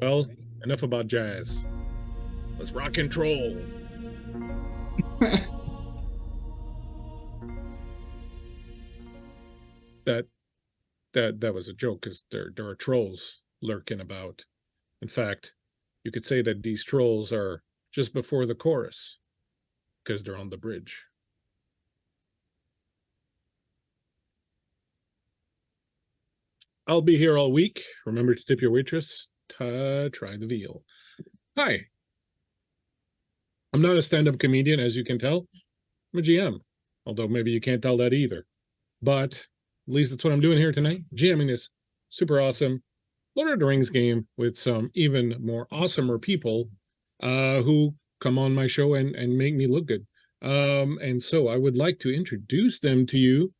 Well, enough about jazz. Let's rock and roll. That was a joke because there are trolls lurking about. In fact, you could say that these trolls are just before the chorus because they're on the bridge. I'll be here all week. Remember to tip your waitress. Try the veal. Hi. I'm not a stand-up comedian, as you can tell. I'm a GM, although maybe you can't tell that either. But at least that's what I'm doing here tonight. GMing this super awesome Lord of the Rings game with some even more awesomer people who come on my show and make me look good. And so I would like to introduce them to you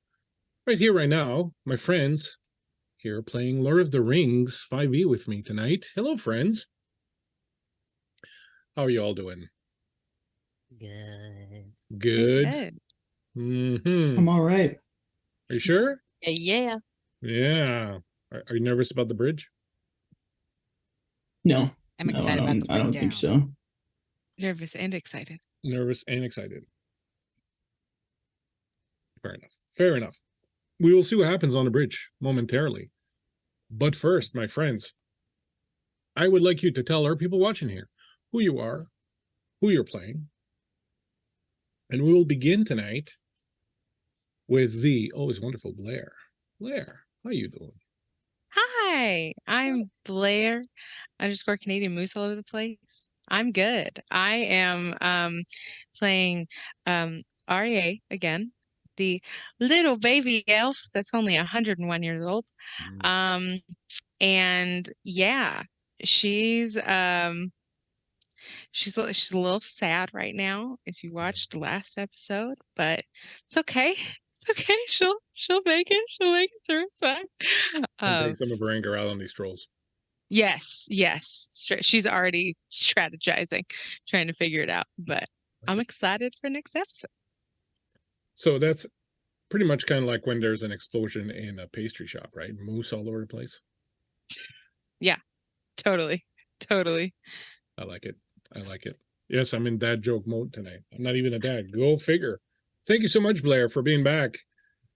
right here, right now. My friends here playing Lord of the Rings 5e with me tonight. Hello, friends. How are you all doing? Good. Good. I'm all right. Are you sure? Yeah. Yeah. Are you nervous about the bridge? No. I'm excited about the I don't think so. Nervous and excited. Nervous and excited. Fair enough. Fair enough. We will see what happens on the bridge momentarily. But first, my friends, I would like you to tell our people watching here who you are, who you're playing. And we will begin tonight with the always wonderful Blair. Blair, how are you doing? Hi, I'm Blair _ Canadian Moose all over the place. I'm good. I am playing REA again, the little baby elf that's only 101 years old. And yeah, she's a little sad right now if you watched the last episode, but it's okay. It's okay. She'll make it. She'll make it through. It's fine. And take some of her anger out on these trolls. Yes. She's already strategizing, trying to figure it out. But I'm excited for next episode. So that's pretty much kind of like when there's an explosion in a pastry shop, right? Moose all over the place. Yeah, totally. I like it. Yes, I'm in dad joke mode tonight. I'm not even a dad. Go figure. Thank you so much, Blair, for being back.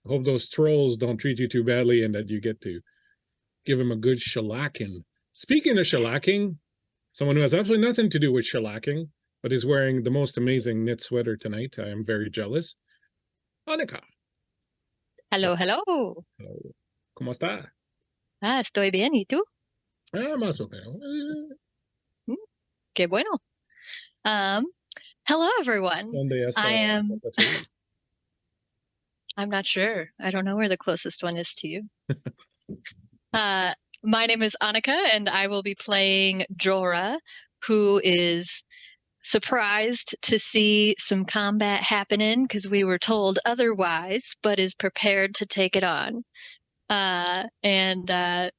I hope those trolls don't treat you too badly and that you get to give them a good shellacking. Speaking of shellacking, someone who has absolutely nothing to do with shellacking, but is wearing the most amazing knit sweater tonight. I am very jealous. Annika. Hello. Hello. ¿Cómo está? Estoy bien. ¿Y tú? Más o menos. Qué bueno. Hello, everyone. I'm not sure. I don't know where the closest one is to you. My name is Annika, and I will be playing Jorah, who is surprised to see some combat happening because we were told otherwise, but is prepared to take it on. And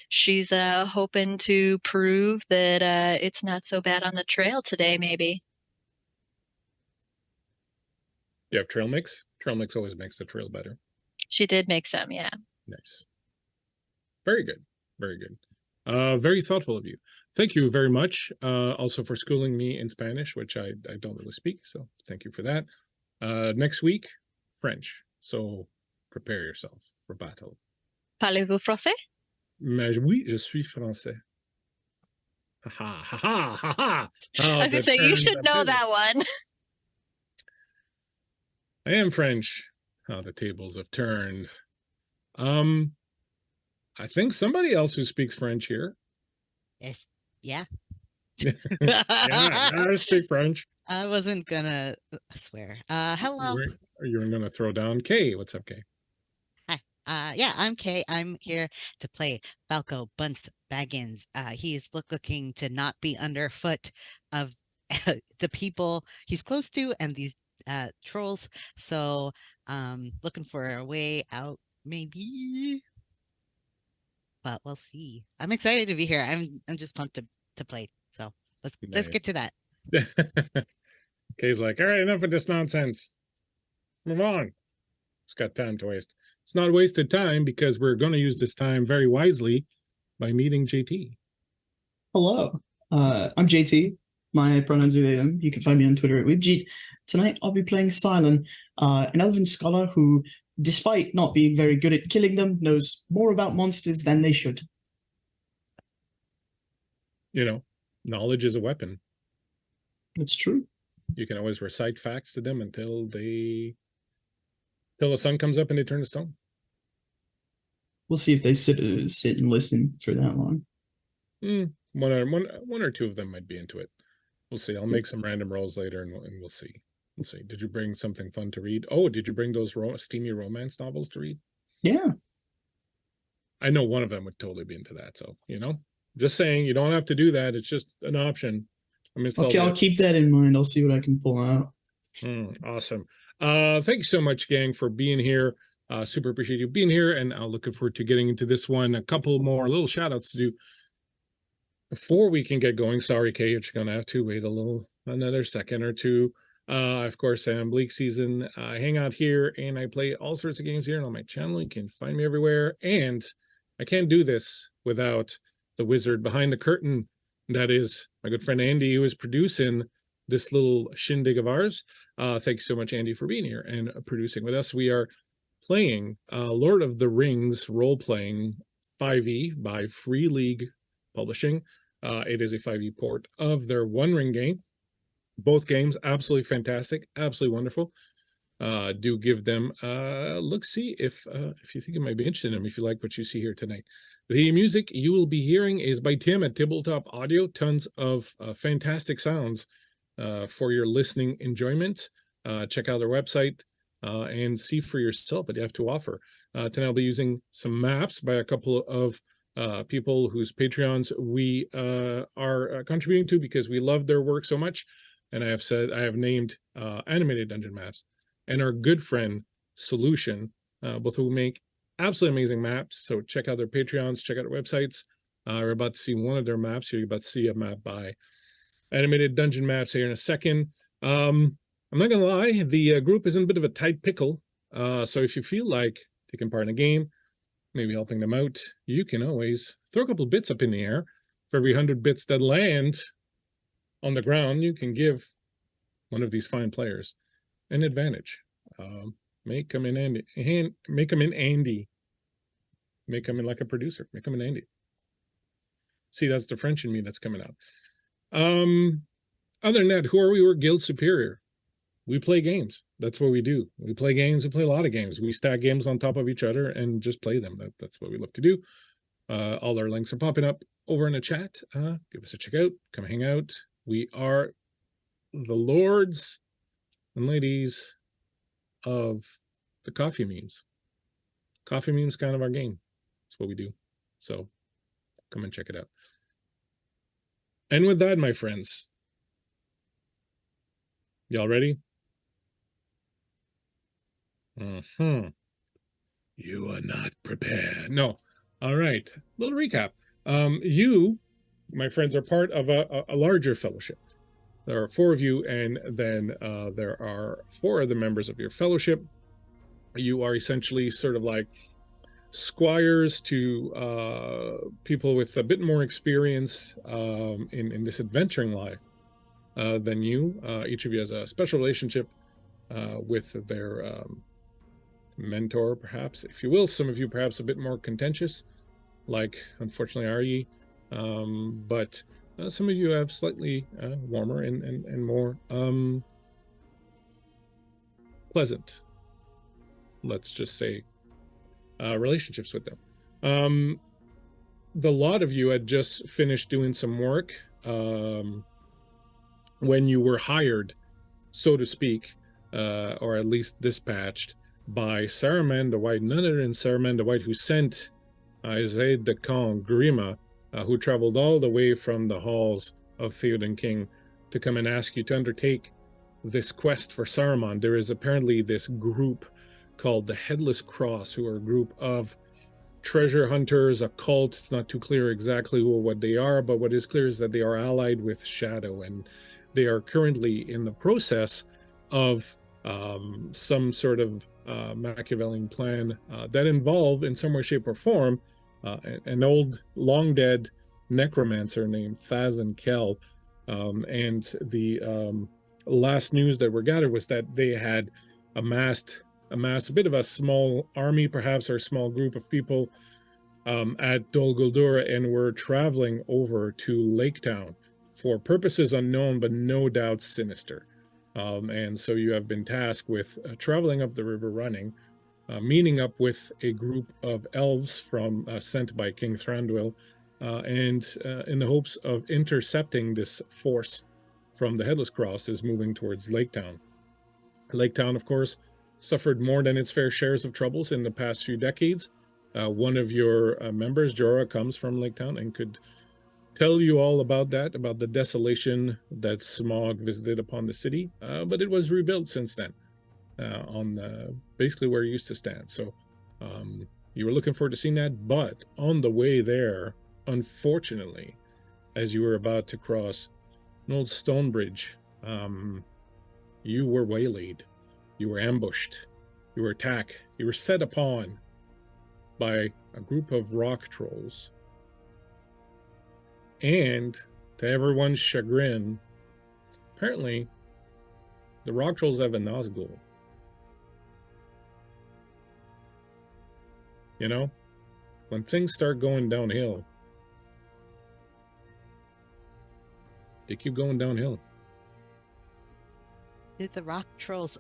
she's hoping to prove that it's not so bad on the trail today, maybe. You have trail mix? Trail mix always makes the trail better. She did make some, yeah. Nice. Very good. Very thoughtful of you. Thank you very much. Also for schooling me in Spanish, which I don't really speak, so thank you for that. Next week, French. So prepare yourself for battle. Parlez-vous français? Mais oui, je suis français. Ha ha. I was gonna say, you should know that one. I am French. How the tables have turned. I think somebody else who speaks French here. Yes. Yeah. Yeah, I speak French. I wasn't gonna swear. Hello. You were gonna throw down Kay. What's up, Kay? Hi. Yeah, I'm Kay. I'm here to play Falco Bunce Baggins. He's looking to not be underfoot of the people he's close to and these trolls. So looking for a way out, maybe. But we'll see. I'm excited to be here. I'm just pumped to play. So let's get to that. Kay's like, all right, enough of this nonsense. Move on. It's got time to waste. It's not wasted time because we're going to use this time very wisely by meeting JT. Hello. I'm JT. My pronouns are they, them. You can find me on Twitter at WeebG. Tonight I'll be playing Silent, an elven scholar who, despite not being very good at killing them, knows more about monsters than they should. You know, knowledge is a weapon. It's true. You can always recite facts to them until the sun comes up and they turn to stone. We'll see if they sit and listen for that long. One or two of them might be into it. We'll see. I'll make some random rolls later, and we'll see. We'll see. Did you bring something fun to read? Oh, did you bring those steamy romance novels to read? Yeah. I know one of them would totally be into that. So, just saying, you don't have to do that. It's just an option. Okay, I'll keep that in mind. I'll see what I can pull out. Awesome. Thank you so much, gang, for being here. Super appreciate you being here, and I'm looking forward to getting into this one. A couple more little shout outs to do before we can get going. Sorry, Kay, you're going to have to wait another second or two. Of course, I'm Bleakseason. I hang out here and I play all sorts of games here on my channel. You can find me everywhere. And I can't do this without the wizard behind the curtain. That is my good friend Andy, who is producing this little shindig of ours. Thank you so much, Andy, for being here and producing with us. We are playing Lord of the Rings role-playing 5e by Free League Publishing. It is a 5e port of their One Ring game. Both games absolutely fantastic, absolutely wonderful. Do give them a look-see if you think you might be interested in them, if you like what you see here tonight. The music you will be hearing is by Tim at Tabletop Audio. Tons of fantastic sounds for your listening enjoyment. Check out their website and see for yourself what they have to offer. Tonight I'll be using some maps by a couple of people whose Patreons we are contributing to because we love their work so much. And I have named Animated Dungeon Maps and our good friend Solution, both who make absolutely amazing maps. So check out their Patreons, check out their websites. We're about to see one of their maps. You're about to see a map by Animated Dungeon Maps here in a second. I'm not gonna lie, the group is in a bit of a tight pickle. So if you feel like taking part in a game, maybe helping them out, you can always throw a couple of bits up in the air. For every 100 bits that land on the ground, you can give one of these fine players an advantage. Make them in Andy. Make them in Andy. Make them in like a producer. Make them in Andy. See, that's the French in me that's coming out. Other than that, who are we? We're Guild Superior. We play games. That's what we do. We play games. We play a lot of games. We stack games on top of each other and just play them. That's what we love to do. All our links are popping up over in the chat. Give us a check out. Come hang out. We are the lords and ladies of the coffee memes. Coffee memes kind of our game. That's what we do. So come and check it out. And with that, my friends, y'all ready? You are not prepared. No. All right. Little recap. You, my friends, are part of a larger fellowship. There are 4 of you, and then there are 4 other members of your fellowship. You are essentially sort of like squires to people with a bit more experience in this adventuring life than you. Each of you has a special relationship with their mentor, perhaps, if you will. Some of you perhaps a bit more contentious, like unfortunately are ye, but some of you have slightly warmer and more pleasant, let's just say, relationships with them. The lot of you had just finished doing some work when you were hired, so to speak, or at least dispatched by Saruman the White, none other than Saruman the White, who sent Isaiah de Caen Grima, who traveled all the way from the halls of Theoden King to come and ask you to undertake this quest for Saruman. There is apparently this group called the Headless Cross, who are a group of treasure hunters, a cult. It's not too clear exactly what they are, but what is clear is that they are allied with Shadow, and they are currently in the process of some sort of Machiavellian plan that involve, in some way, shape, or form, an old, long dead necromancer named Thazan Kel. And the last news that were gathered was that they had amassed a bit of a small army, perhaps, or a small group of people at Dol Guldur, and were traveling over to Lake Town for purposes unknown, but no doubt sinister. And so you have been tasked with traveling up the river running, meeting up with a group of elves from sent by King Thranduil, and in the hopes of intercepting this force from the Headless Cross is moving towards Lake Town. Lake Town, of course, suffered more than its fair shares of troubles in the past few decades. One of your members, Jorah, comes from Lake Town and could tell you all about that, about the desolation that smog visited upon the city. But it was rebuilt since then on basically where it used to stand. So you were looking forward to seeing that. But on the way there, unfortunately, as you were about to cross an old stone bridge, you were waylaid. You were ambushed. You were attacked. You were set upon by a group of rock trolls. And to everyone's chagrin, apparently the rock trolls have a Nazgul. You know, when things start going downhill, they keep going downhill. Did the rock trolls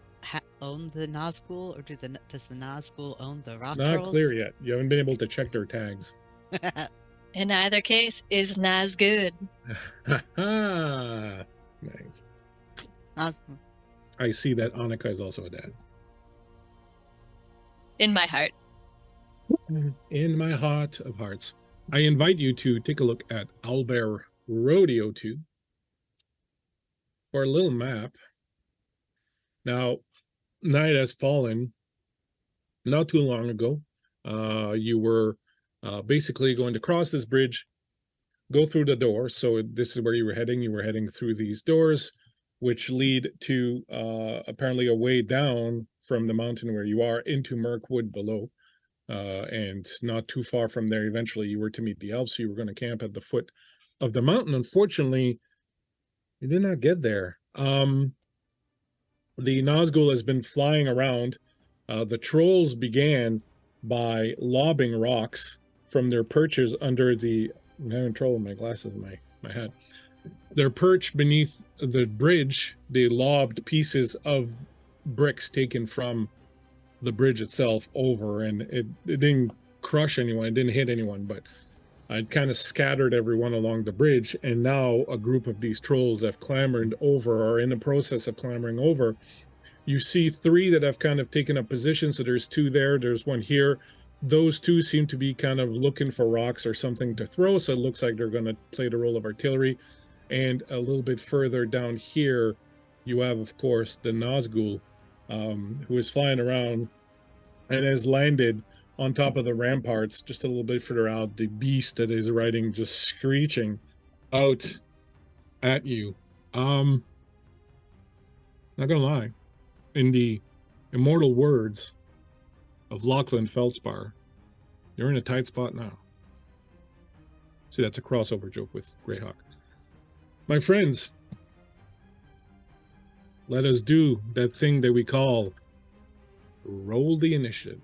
own the Nazgul, or does the Nazgul own the rock Not trolls? clear yet. You haven't been able to check their tags. In either case, is Nas good? Nice. Awesome. I see that Annika is also a dad. In my heart. In my heart of hearts, I invite you to take a look at Owlbear Rodeo 2 for a little map. Now, night has fallen not too long ago. You were basically going to cross this bridge, go through the door. So this is where you were heading. You were heading through these doors, which lead to apparently a way down from the mountain where you are into Mirkwood below. And not too far from there, eventually you were to meet the elves. So you were going to camp at the foot of the mountain. Unfortunately, you did not get there. The Nazgul has been flying around. The trolls began by lobbing rocks from their perches under the... I'm having trouble with my glasses and my head. Their perch beneath the bridge, they lobbed pieces of bricks taken from the bridge itself over, and it didn't crush anyone, it didn't hit anyone, but it kind of scattered everyone along the bridge. And now a group of these trolls have clambered over, or in the process of clambering over. You see three that have kind of taken up position. So there's two there, there's one here. Those two seem to be kind of looking for rocks or something to throw, so it looks like they're going to play the role of artillery. And a little bit further down here, you have, of course, the Nazgul, who is flying around and has landed on top of the ramparts just a little bit further out. The beast that is riding, just screeching out at you. Not gonna lie, in the immortal words of Lachlan Feldspar, you're in a tight spot now. See, that's a crossover joke with Greyhawk. My friends, let us do that thing that we call roll the initiative.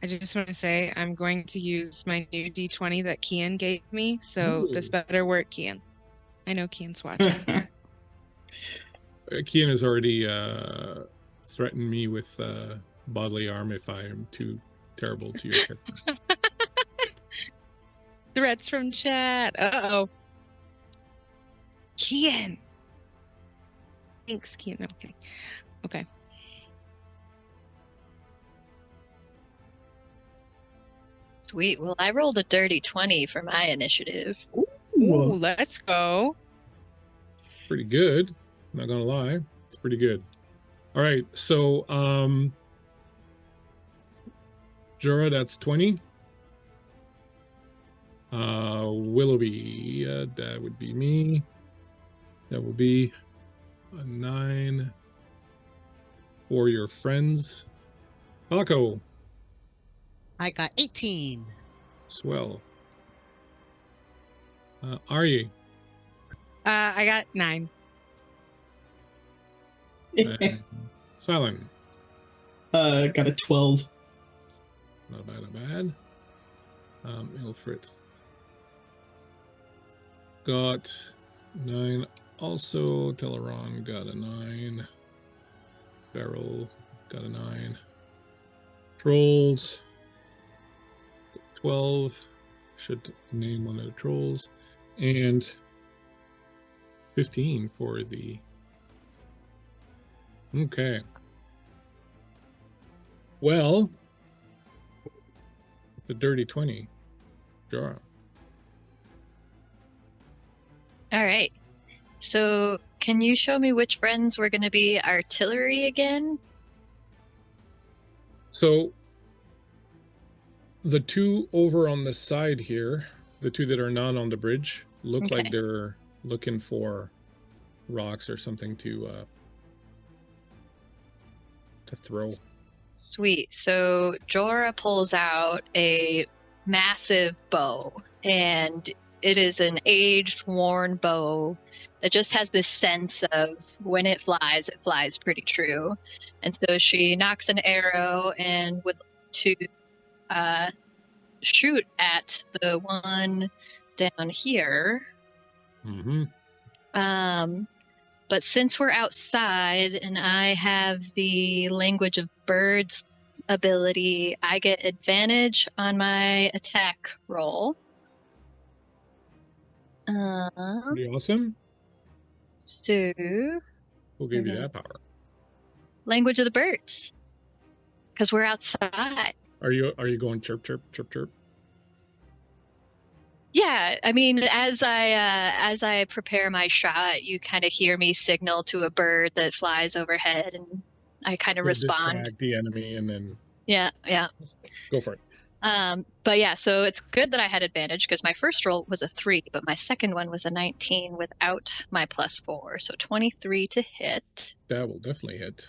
I just want to say I'm going to use my new D20 that Kian gave me, so this Ooh. better work, Kian. I know Kian's watching. Kian has already threatened me with bodily harm if I am too terrible to your character. Threats from chat. Uh-oh. Kian. Thanks, Kian. Okay. Okay. Sweet. Well, I rolled a dirty 20 for my initiative. Ooh, let's go. Pretty good. Not gonna lie. It's pretty good. All right, so Jorah, that's 20. Willoughby, that would be me. That would be a 9 for your friends. Paco, I got 18. Swell. Arye. I got 9. And Silent. Got a 12. Not bad, not bad. Ilfrith got 9. Also, Teleron got a 9. Beryl got a 9. Trolls 12. Should name one of the trolls. And 15 for the... Okay. Well, it's a dirty 20. Jorah. All right. So, can you show me which friends were going to be artillery again? So the two over on the side here, the two that are not on the bridge, look like Okay. they're looking for rocks or something to throw. Sweet. So Jorah pulls out a massive bow, and it is an aged, worn bow that just has this sense of when it flies pretty true. And so she knocks an arrow and would to shoot at the one down here. Mm-hmm. But since we're outside and I have the language of birds ability, I get advantage on my attack roll. Pretty awesome. So, Who gave you Mhm. that power? language of the birds, because we're outside. Are you going chirp chirp chirp chirp? Yeah, I mean, as I prepare my shot, you kind of hear me signal to a bird that flies overhead, and I kind of To respond. distract the enemy and then Yeah. go for it. But yeah, so it's good that I had advantage because my first roll was a 3, but my second one was a 19 without my +4, so 23 to hit. That will definitely hit.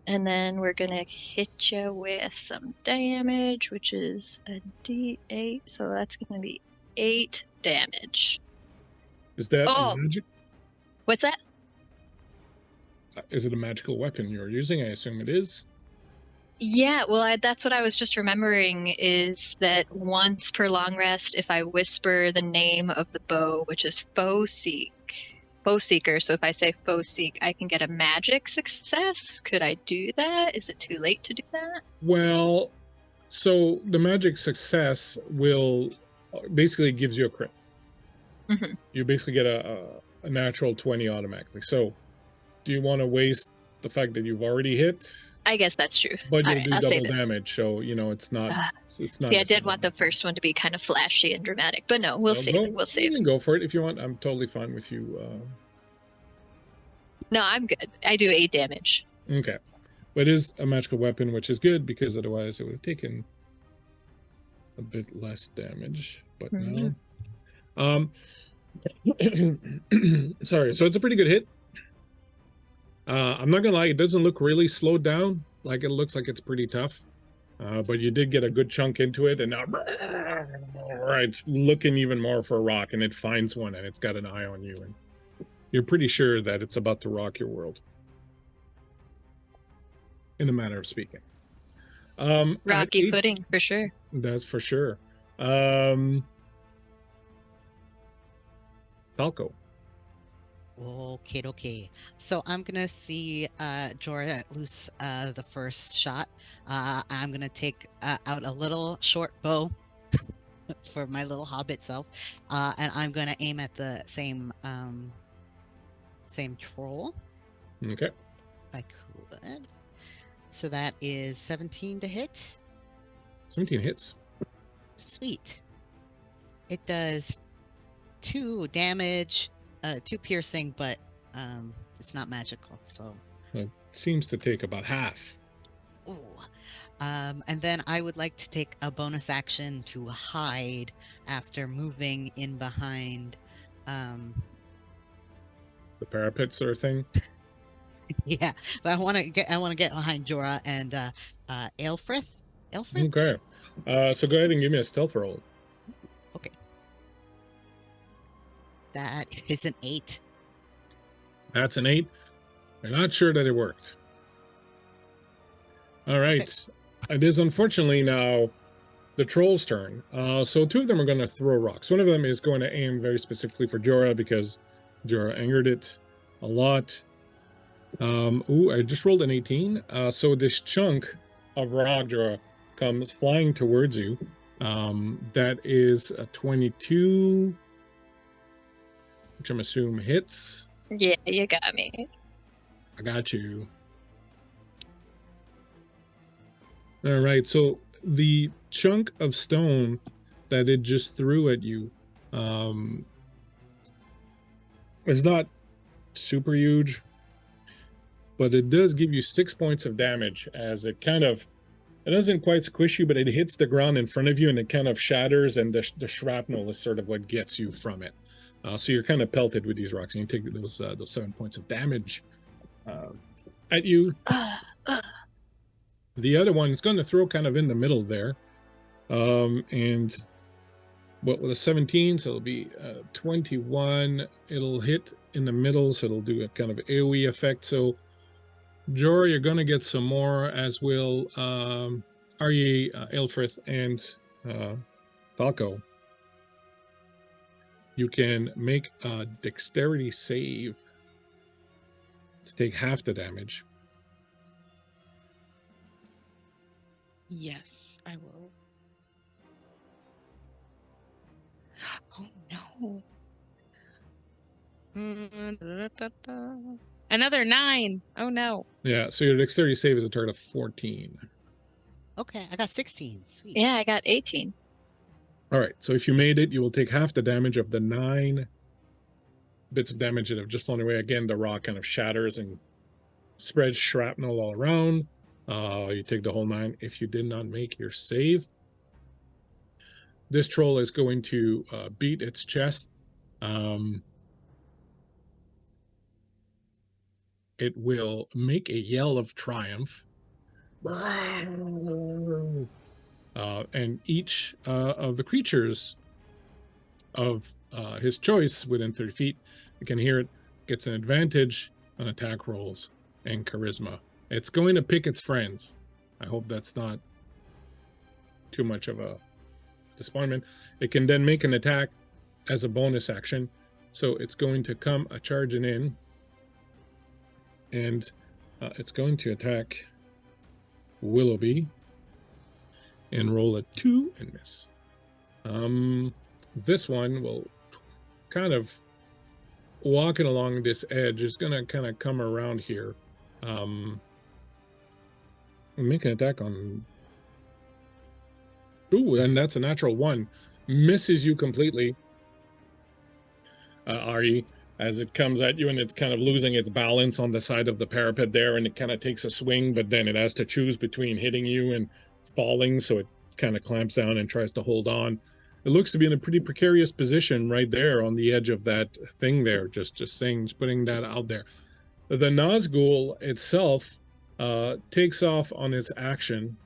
And then we're gonna hit you with some damage, which is a D8, so that's gonna be 8 damage. Is that Oh. magic? What's that? Is it a magical weapon you're using? I assume it is. Yeah, well, that's what I was just remembering is that once per long rest, if I whisper the name of the bow, which is Foe Seeker, so if I say Foe Seek, I can get a magic success. Could I do that? Is it too late to do that? Well, so the magic success will basically gives you a crit. Mhm. You basically get a natural 20 automatically. So do you want to waste the fact that you've already hit? I guess that's true. But you'll Alright, do I'll save double it. damage, so it's not it's not. See, I necessarily did want the first one to be kind of flashy and dramatic, but no, we'll So save go- it. We'll You save it. can go for it if you want. I'm totally fine with you. No, I'm good. I do 8 damage. Okay, but it is a magical weapon, which is good because otherwise it would have taken a bit less damage. But no. Sorry. So it's a pretty good hit. I'm not gonna lie, it doesn't look really slowed down. Like it looks like it's pretty tough. But you did get a good chunk into it, and now it's looking even more for a rock, and it finds one, and it's got an eye on you, and you're pretty sure that it's about to rock your world. In a manner of speaking. At Rocky 8 pudding, for sure. That's for sure. Falco. Okay. So I'm gonna see Jorah loose the first shot. I'm gonna take out a little short bow for my little hobbit self, and I'm gonna aim at the same troll. Okay. If I could. So that is 17 to hit. 17 hits. Sweet. It does 2 damage, 2 piercing, but it's not magical, so. It seems to take about half. Ooh. And then I would like to take a bonus action to hide after moving in behind. The parapet sort of thing. Yeah, but I want to get behind Jorah and Aelfrith, Alfred? Okay. So go ahead and give me a stealth roll. That is an 8. That's an 8. You're not sure that it worked. All right. It is unfortunately now the troll's turn. So 2 of them are going to throw rocks. One of them is going to aim very specifically for Jorah because Jorah angered it a lot. Ooh, I just rolled an 18. So this chunk of rock, Jorah, comes flying towards you. That is a 22, which I'm assuming hits. Yeah, you got me. I got you. All right, so the chunk of stone that it just threw at you is not super huge, but it does give you 6 points of damage as it doesn't quite squish you, but it hits the ground in front of you and it kind of shatters, and the shrapnel is sort of what gets you from it. So you're kind of pelted with these rocks, and you take those 7 points of damage at you. The other one is going to throw kind of in the middle there. And what with a 17, so it'll be 21. It'll hit in the middle, so it'll do a kind of AoE effect. So Jorah, you're going to get some more, as will Arye, Aelfrith, and Falco. You can make a dexterity save to take half the damage. Yes, I will. Oh no. Another 9. Oh no. Yeah, so your dexterity save is a target of 14. Okay, I got 16. Sweet. Yeah, I got 18. All right, so if you made it, you will take half the damage of the 9 bits of damage that have just flown away. Again, the rock kind of shatters and spreads shrapnel all around. You take the whole 9 if you did not make your save. This troll is going to beat its chest. It will make a yell of triumph. And each of the creatures of his choice within 30 feet, you can hear it, gets an advantage on attack rolls and charisma. It's going to pick its friends. I hope that's not too much of a disappointment. It can then make an attack as a bonus action. So it's going to come charging in, and it's going to attack Willoughby and roll a 2 and miss. This one will kind of walking along this edge is going to kind of come around here. Make an attack on. Ooh, and that's a natural 1. Misses you completely, Ari, as it comes at you, and it's kind of losing its balance on the side of the parapet there, and it kind of takes a swing, but then it has to choose between hitting you and falling, so it kind of clamps down and tries to hold on. It looks to be in a pretty precarious position right there on the edge of that thing there, just putting that out there. The Nazgul itself takes off on its action,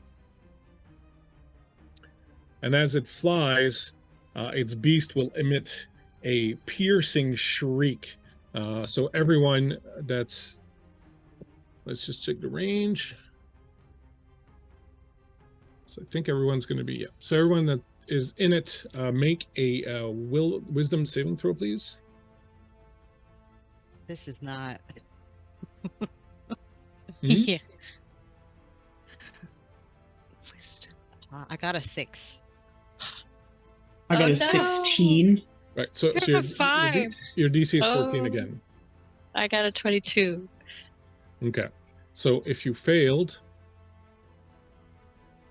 and as it flies, its beast will emit a piercing shriek. So everyone that's, let's just check the range. So I think everyone's going to be, yeah. So everyone that is in it, make a wisdom saving throw, please. This is not. Yeah. Wisdom. I got a 6. I got Oh, a no. 16. Right. So You your, have a 5. your DC is 14 Oh. again. I got a 22. Okay. So if you failed,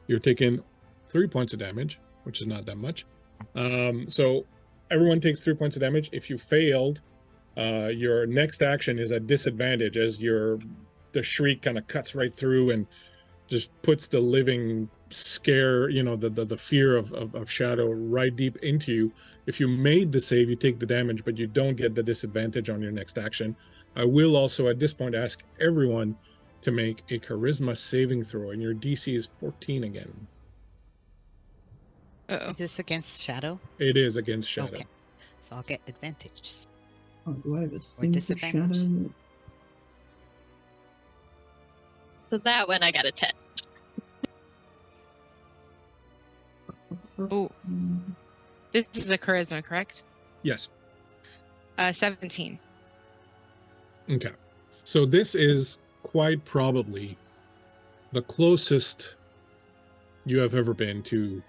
you're taking 3 points of damage, which is not that much. So everyone takes 3 points of damage. If you failed, your next action is a disadvantage, as the shriek kind of cuts right through and just puts the living scare, the fear of shadow right deep into you. If you made the save, you take the damage, but you don't get the disadvantage on your next action. I will also at this point ask everyone to make a charisma saving throw, and your DC is 14 again. Uh-oh. Is this against shadow? It is against shadow. Okay. So I'll get advantage. Oh, do I have a thing for disadvantage? shadow? So that one I got a 10. Oh, this is a charisma, correct? Yes. 17. Okay. So this is quite probably the closest you have ever been to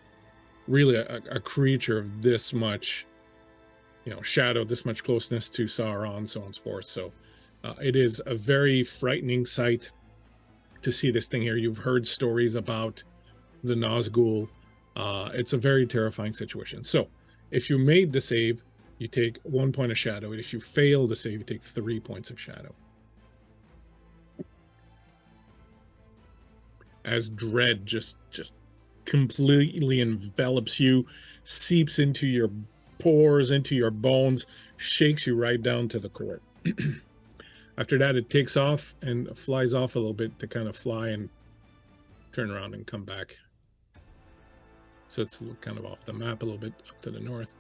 really a creature of this much, shadow, this much closeness to Sauron, so on and so forth. So it is a very frightening sight to see this thing here. You've heard stories about the Nazgul. It's a very terrifying situation. So if you made the save, you take 1 point of shadow. And if you fail the save, you take 3 points of shadow. As dread just completely envelops you, seeps into your pores, into your bones, shakes you right down to the core. After that, it takes off and flies off a little bit to kind of fly and turn around and come back. So it's kind of off the map a little bit up to the north.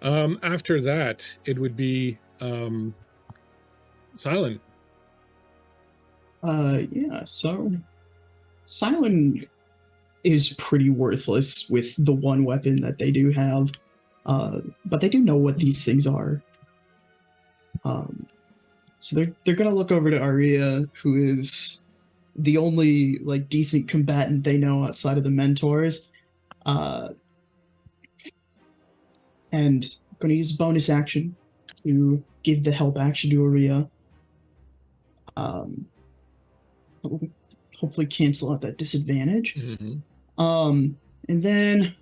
After that, it would be Silent. Yeah, so Silent is pretty worthless with the one weapon that they do have. But they do know what these things are. So they're gonna look over to Arya, who is the only like decent combatant they know outside of the mentors. And gonna use bonus action to give the help action to Arya. Hopefully cancel out that disadvantage. Mm-hmm. And then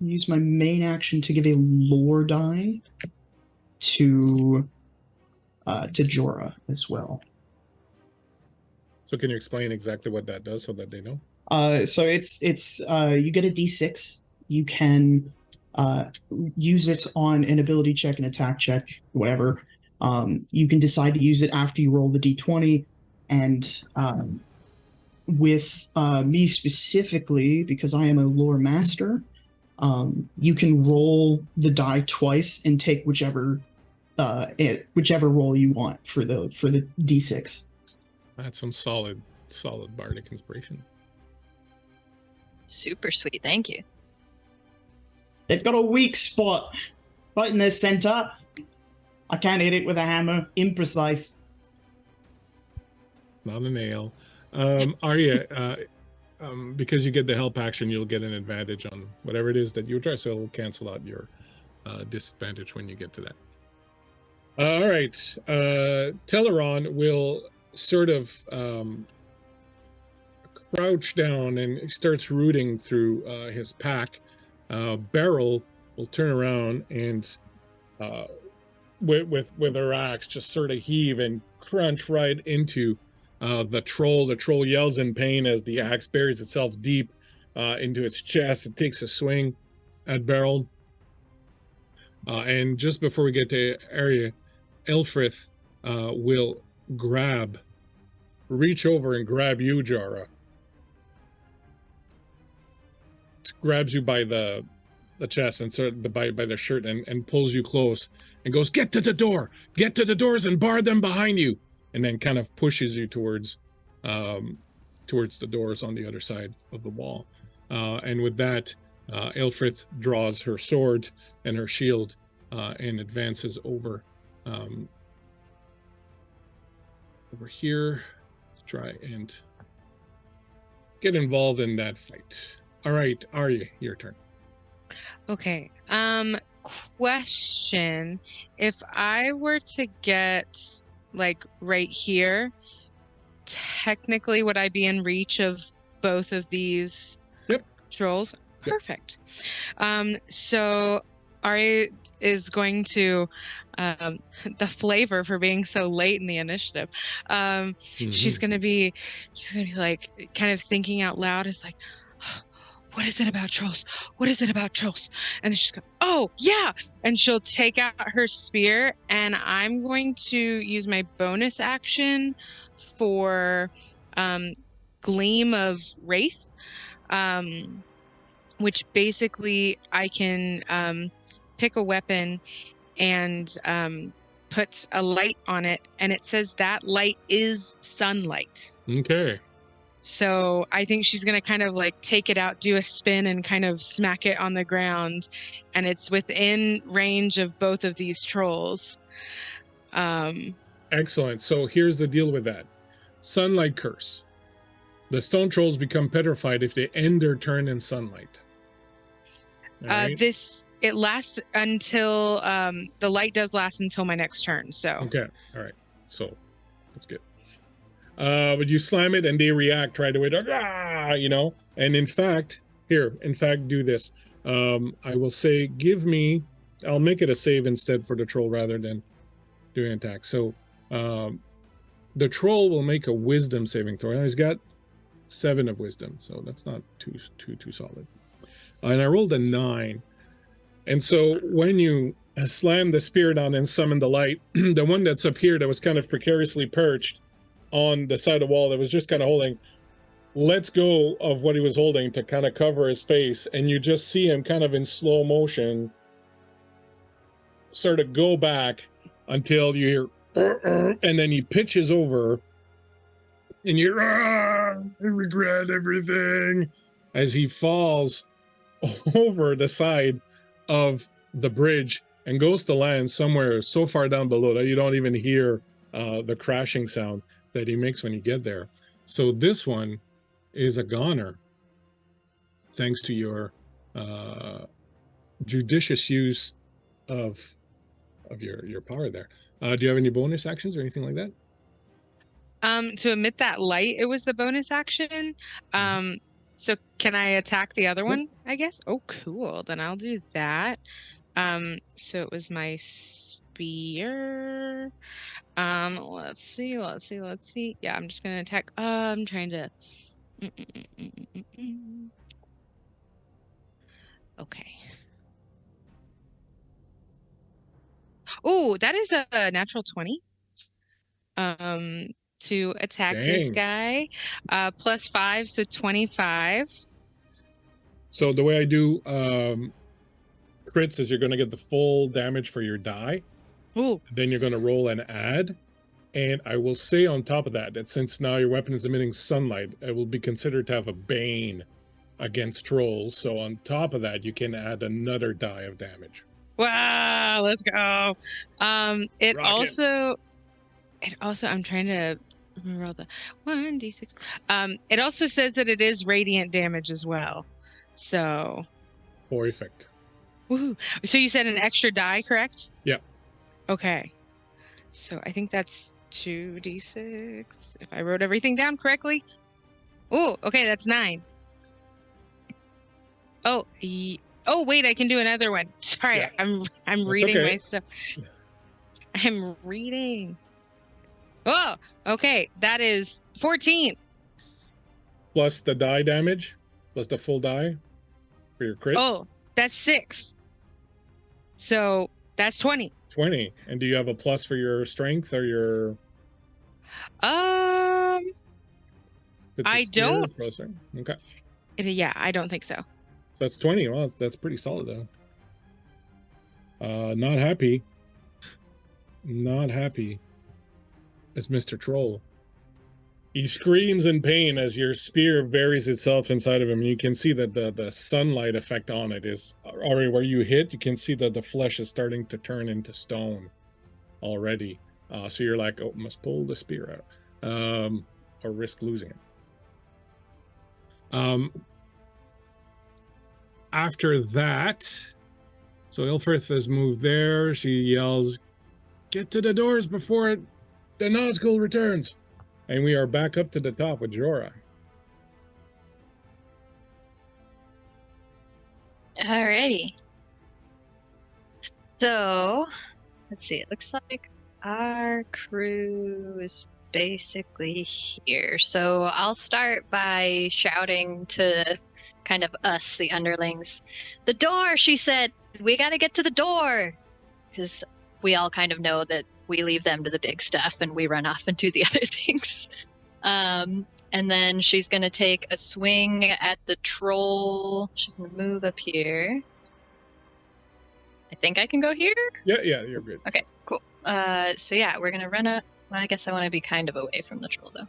use my main action to give a lore die to Jorah as well. So can you explain exactly what that does so that they know? So it's you get a d6. You can use it on an ability check, an attack check, whatever. You can decide to use it after you roll the d20, and with me specifically, because I am a lore master, you can roll the die twice and take whichever roll you want for the d6. That's some solid bardic inspiration. Super sweet. Thank you. They've got a weak spot right in their center. I can't hit it with a hammer. Imprecise. It's not a nail. Arya, because you get the help action, you'll get an advantage on whatever it is that you try, so it'll cancel out your disadvantage when you get to that. All right. Teleron will sort of crouch down and starts rooting through his pack. Beryl will turn around and with her axe just sort of heave and crunch right into the troll. The troll yells in pain as the axe buries itself deep into its chest. It takes a swing at Beryl. And just before we get to Arya, Elfrith will reach over and grab you, Jorah. Grabs you by the chest and sort of by the shirt and pulls you close and goes, get to the doors and bar them behind you, and then kind of pushes you towards the doors on the other side of the wall. And with that, Elfrith draws her sword and her shield and advances over here to try and get involved in that fight. All right, Arya, your turn. Okay. Question. If I were to get like right here, technically would I be in reach of both of these trolls? Yep. Perfect. So Ari is going to the flavor for being so late in the initiative. She's gonna be like kind of thinking out loud. It's like, what is it about trolls? What is it about trolls? And then she's going, oh yeah, and she'll take out her spear, and I'm going to use my bonus action for Gleam of Wraith. which basically I can pick a weapon and put a light on it, and it says that light is sunlight. Okay. So I think she's gonna kind of like take it out, do a spin, and kind of smack it on the ground, and it's within range of both of these trolls. Excellent. So here's the deal with that. Sunlight curse. The stone trolls become petrified if they end their turn in sunlight. All right? It lasts until the light does last until my next turn. So Okay. All right. So that's good. But you slam it and they react right away. You know, and in fact, do this. I will say, I'll make it a save instead for the troll rather than doing an attack. So the troll will make a wisdom saving throw. Now he's got 7 of wisdom, so that's not too solid. And I rolled a 9. And so when you slam the spear down and summon the light, the one that's up here that was kind of precariously perched on the side of the wall that was just kind of holding, lets go of what he was holding to kind of cover his face, and you just see him kind of in slow motion sort of go back until you hear and then he pitches over and you hear I regret everything as he falls over the side of the bridge and goes to land somewhere so far down below that you don't even hear the crashing sound that he makes when you get there. So this one is a goner, thanks to your judicious use of your power there. Do you have any bonus actions or anything like that? To emit that light, it was the bonus action. So can I attack the other one, I guess? Oh, cool. Then I'll do that. So it was my spear. Let's see. Yeah, I'm just gonna attack. I'm trying to. Okay. Oh, that is a natural 20. To attack this guy. +5, so 25. So the way I do crits is you're going to get the full damage for your die. Ooh. Then you're going to roll an add. And I will say on top of that since now your weapon is emitting sunlight, it will be considered to have a bane against trolls. So on top of that, you can add another die of damage. Wow, let's go. It also, I'm trying to remember all the 1d6. It also says that it is radiant damage as well. So. Perfect. Woohoo. So you said an extra die, correct? Yeah. Okay. So I think that's 2d6, if I wrote everything down correctly. Oh, okay, that's 9. Oh, wait, I can do another one. Sorry, yeah. I'm reading my stuff. I'm reading. Oh, okay, that is 14. Plus the die damage, plus the full die for your crit. Oh, that's 6. So that's 20. 20. And do you have a plus for your strength or your? I don't. Okay. Yeah, I don't think so. So that's 20. Well, that's pretty solid though. Not happy. Not happy. It's Mr. Troll. He screams in pain as your spear buries itself inside of him. And you can see that the sunlight effect on it is already where you hit. You can see that the flesh is starting to turn into stone already. So you're like, oh, must pull the spear out or risk losing it. After that, so Ilfrith has moved there. She yells, "Get to the doors before the Nazgul returns." And we are back up to the top with Jorah. Alrighty. So, let's see. It looks like our crew is basically here. So I'll start by shouting to kind of us, the underlings. "The door," she said. "We got to get to the door." Because we all kind of know that we leave them to the big stuff and we run off and do the other things. And And then she's going to take a swing at the troll. She's going to move up here. I think I can go here. Yeah, you're good. Okay, cool. So yeah, we're going to run up. Well, I guess I want to be kind of away from the troll, though.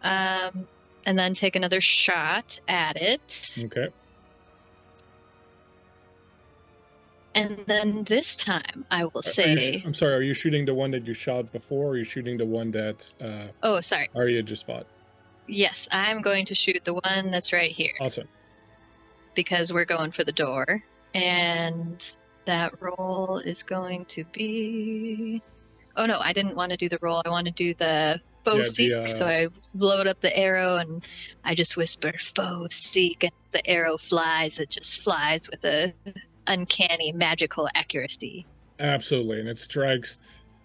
And then take another shot at it. Okay. And then this time, I will say... I'm sorry, are you shooting the one that you shot before, or are you shooting the one that Oh, sorry. Arya just fought? Yes, I'm going to shoot the one that's right here. Awesome. Because we're going for the door. And that roll is going to be... Oh no, I didn't want to do the roll. I want to do the foe seek. So I load up the arrow and I just whisper, foe seek, and the arrow flies. It just flies with a uncanny magical accuracy. Absolutely, and it strikes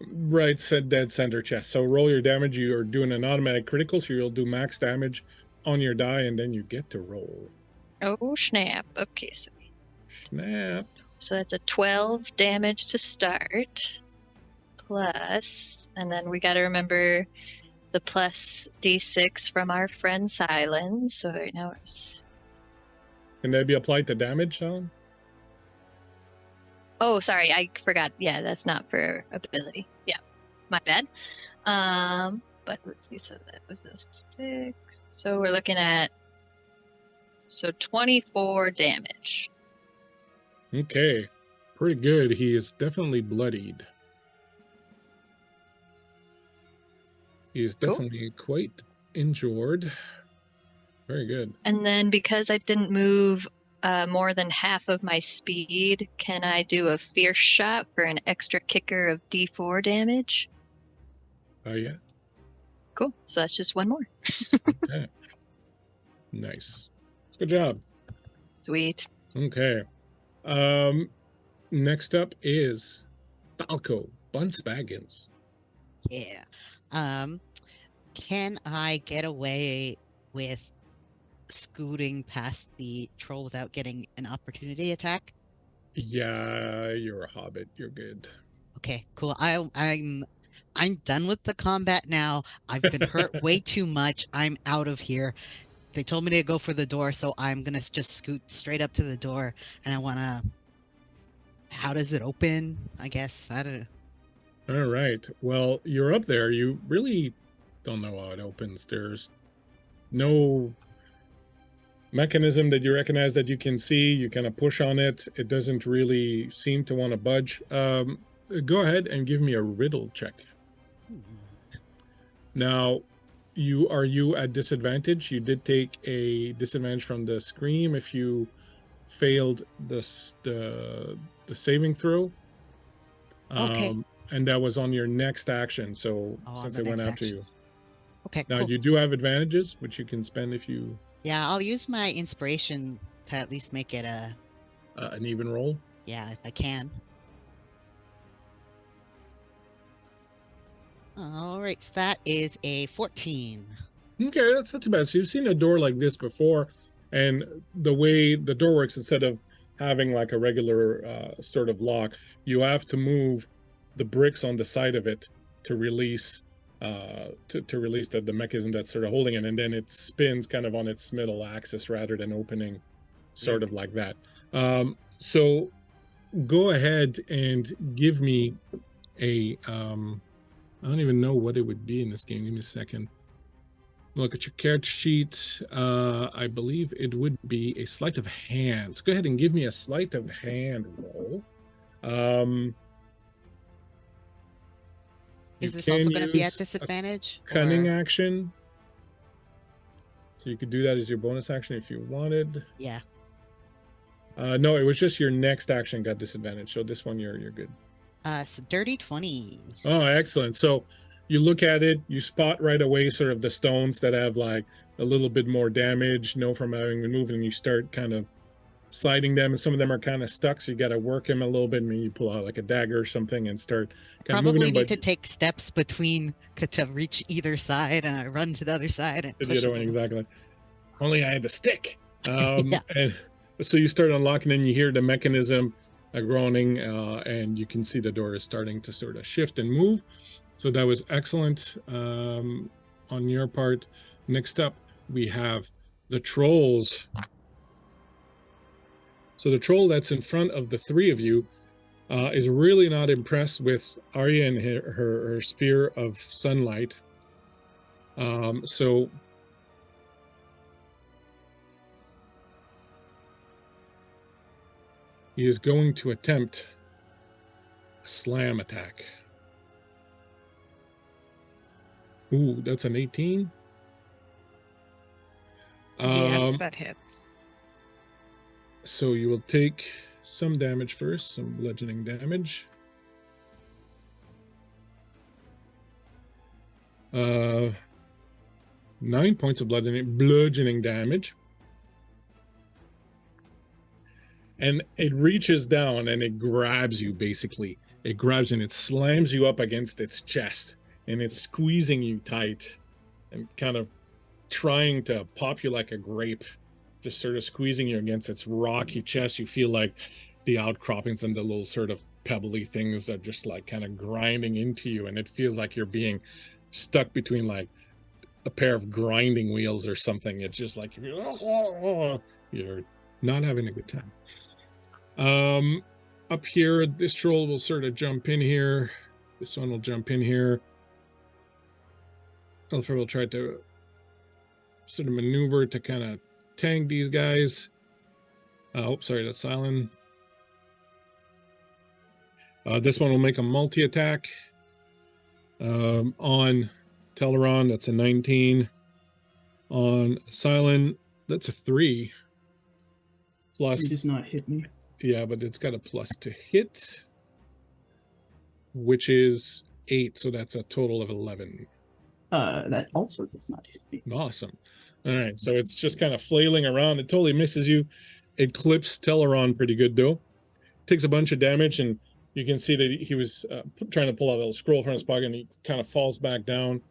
right dead center chest. So roll your damage. You are doing an automatic critical, so you'll do max damage on your die, and then you get to roll. Oh snap! Okay, so snap. So that's a 12 damage to start, plus, and then we got to remember the plus d6 from our friend Silent. So right now it's... Can that be applied to damage, Silent? Oh, sorry, I forgot. Yeah, that's not for ability. Yeah, my bad. But let's see. So that was a 6. So we're looking at 24 damage. Okay, pretty good. He is definitely bloodied. He is definitely quite injured. Very good. And then because I didn't move more than half of my speed, can I do a fierce shot for an extra kicker of d4 damage? Yeah. Cool. So that's just one more. Okay. Nice. Good job. Sweet. Okay. Next up is Falco Bunce Baggins. Yeah. Can I get away with scooting past the troll without getting an opportunity attack? Yeah, you're a hobbit. You're good. Okay, cool. I'm done with the combat now. I've been hurt way too much. I'm out of here. They told me to go for the door, so I'm gonna just scoot straight up to the door, and I wanna... How does it open? I guess I don't know. All right. Well, you're up there. You really don't know how it opens. There's no mechanism that you recognize that you can see. You kind of push on it. It doesn't really seem to want to budge. Go ahead and give me a riddle check. Now, are you at disadvantage? You did take a disadvantage from the scream if you failed the saving throw. Okay. And that was on your next action, so since it went after you. Okay, Now, cool. you do have advantages, which you can spend if you... Yeah, I'll use my inspiration to at least make it an even roll. Yeah, if I can. All right, so that is a 14. Okay, that's not too bad. So you've seen a door like this before, and the way the door works, instead of having like a regular sort of lock, you have to move the bricks on the side of it to release to release the mechanism that's sort of holding it, and then it spins kind of on its middle axis rather than opening sort of like that. So go ahead and give me a I don't even know what it would be in this game. Give me a second. Look at your character sheet. I believe it would be a sleight of hand. So go ahead and give me a sleight of hand roll. Is this also going to be at disadvantage? Cunning action. So you could do that as your bonus action if you wanted. Yeah. No, it was just your next action got disadvantage. So this one you're good. So dirty 20. Oh, excellent. So you look at it, you spot right away sort of the stones that have like a little bit more damage, from having been moved, and you start kind of sliding them, and some of them are kind of stuck, so you got to work them a little bit. Maybe you pull out like a dagger or something and start kind of moving them. Probably need to take steps between to reach either side, and I run to the other side and to the other one, exactly. Only I had the stick. Yeah. And so you start unlocking, and you hear the mechanism groaning, and you can see the door is starting to sort of shift and move. So that was excellent on your part. Next up, we have the trolls. So the troll that's in front of the three of you is really not impressed with Arya and her spear of sunlight. So he is going to attempt a slam attack. Ooh, that's an 18. Yes, that hits. So you will take some damage first, some bludgeoning damage. 9 points of bludgeoning damage. And it reaches down and it grabs you, basically. It grabs and it slams you up against its chest. And it's squeezing you tight and kind of trying to pop you like a grape. Just sort of squeezing you against its rocky chest. You feel like the outcroppings and the little sort of pebbly things are just like kind of grinding into you. And it feels like you're being stuck between like a pair of grinding wheels or something. It's just like you're not having a good time. Up here, this troll will sort of jump in here. This one will jump in here. Alfred will try to sort of maneuver to kind of tank these guys. Oh, sorry, that's Silent. This one will make a multi-attack. On Teleron, that's a 19. On Silent, that's a 3. Plus, It does not hit me. yeah, but it's got a plus to hit, which is 8, so that's a total of 11. That also does not hit me. Awesome. All right, so it's just kind of flailing around. It totally misses you. It clips Teleron pretty good, though. Takes a bunch of damage, and you can see that he was trying to pull out a little scroll from his pocket, and he kind of falls back down.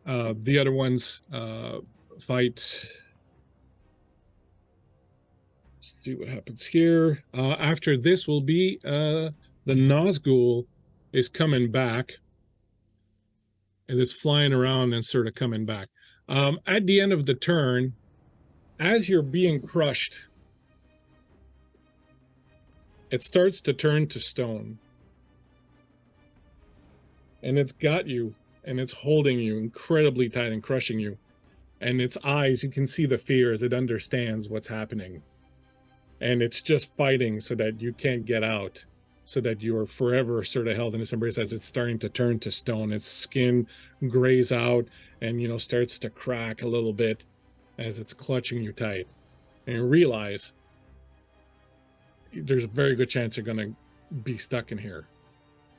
The other ones fight. Let's see what happens here. After this will be the Nazgul is coming back. And it's flying around and sort of coming back. At the end of the turn, as you're being crushed, it starts to turn to stone. And it's got you, and it's holding you incredibly tight and crushing you. And its eyes, you can see the fear as it understands what's happening. And it's just fighting so that you can't get out, so that you are forever sort of held in this embrace as it's starting to turn to stone. Its skin grays out and, you know, starts to crack a little bit as it's clutching you tight. And you realize there's a very good chance you're going to be stuck in here.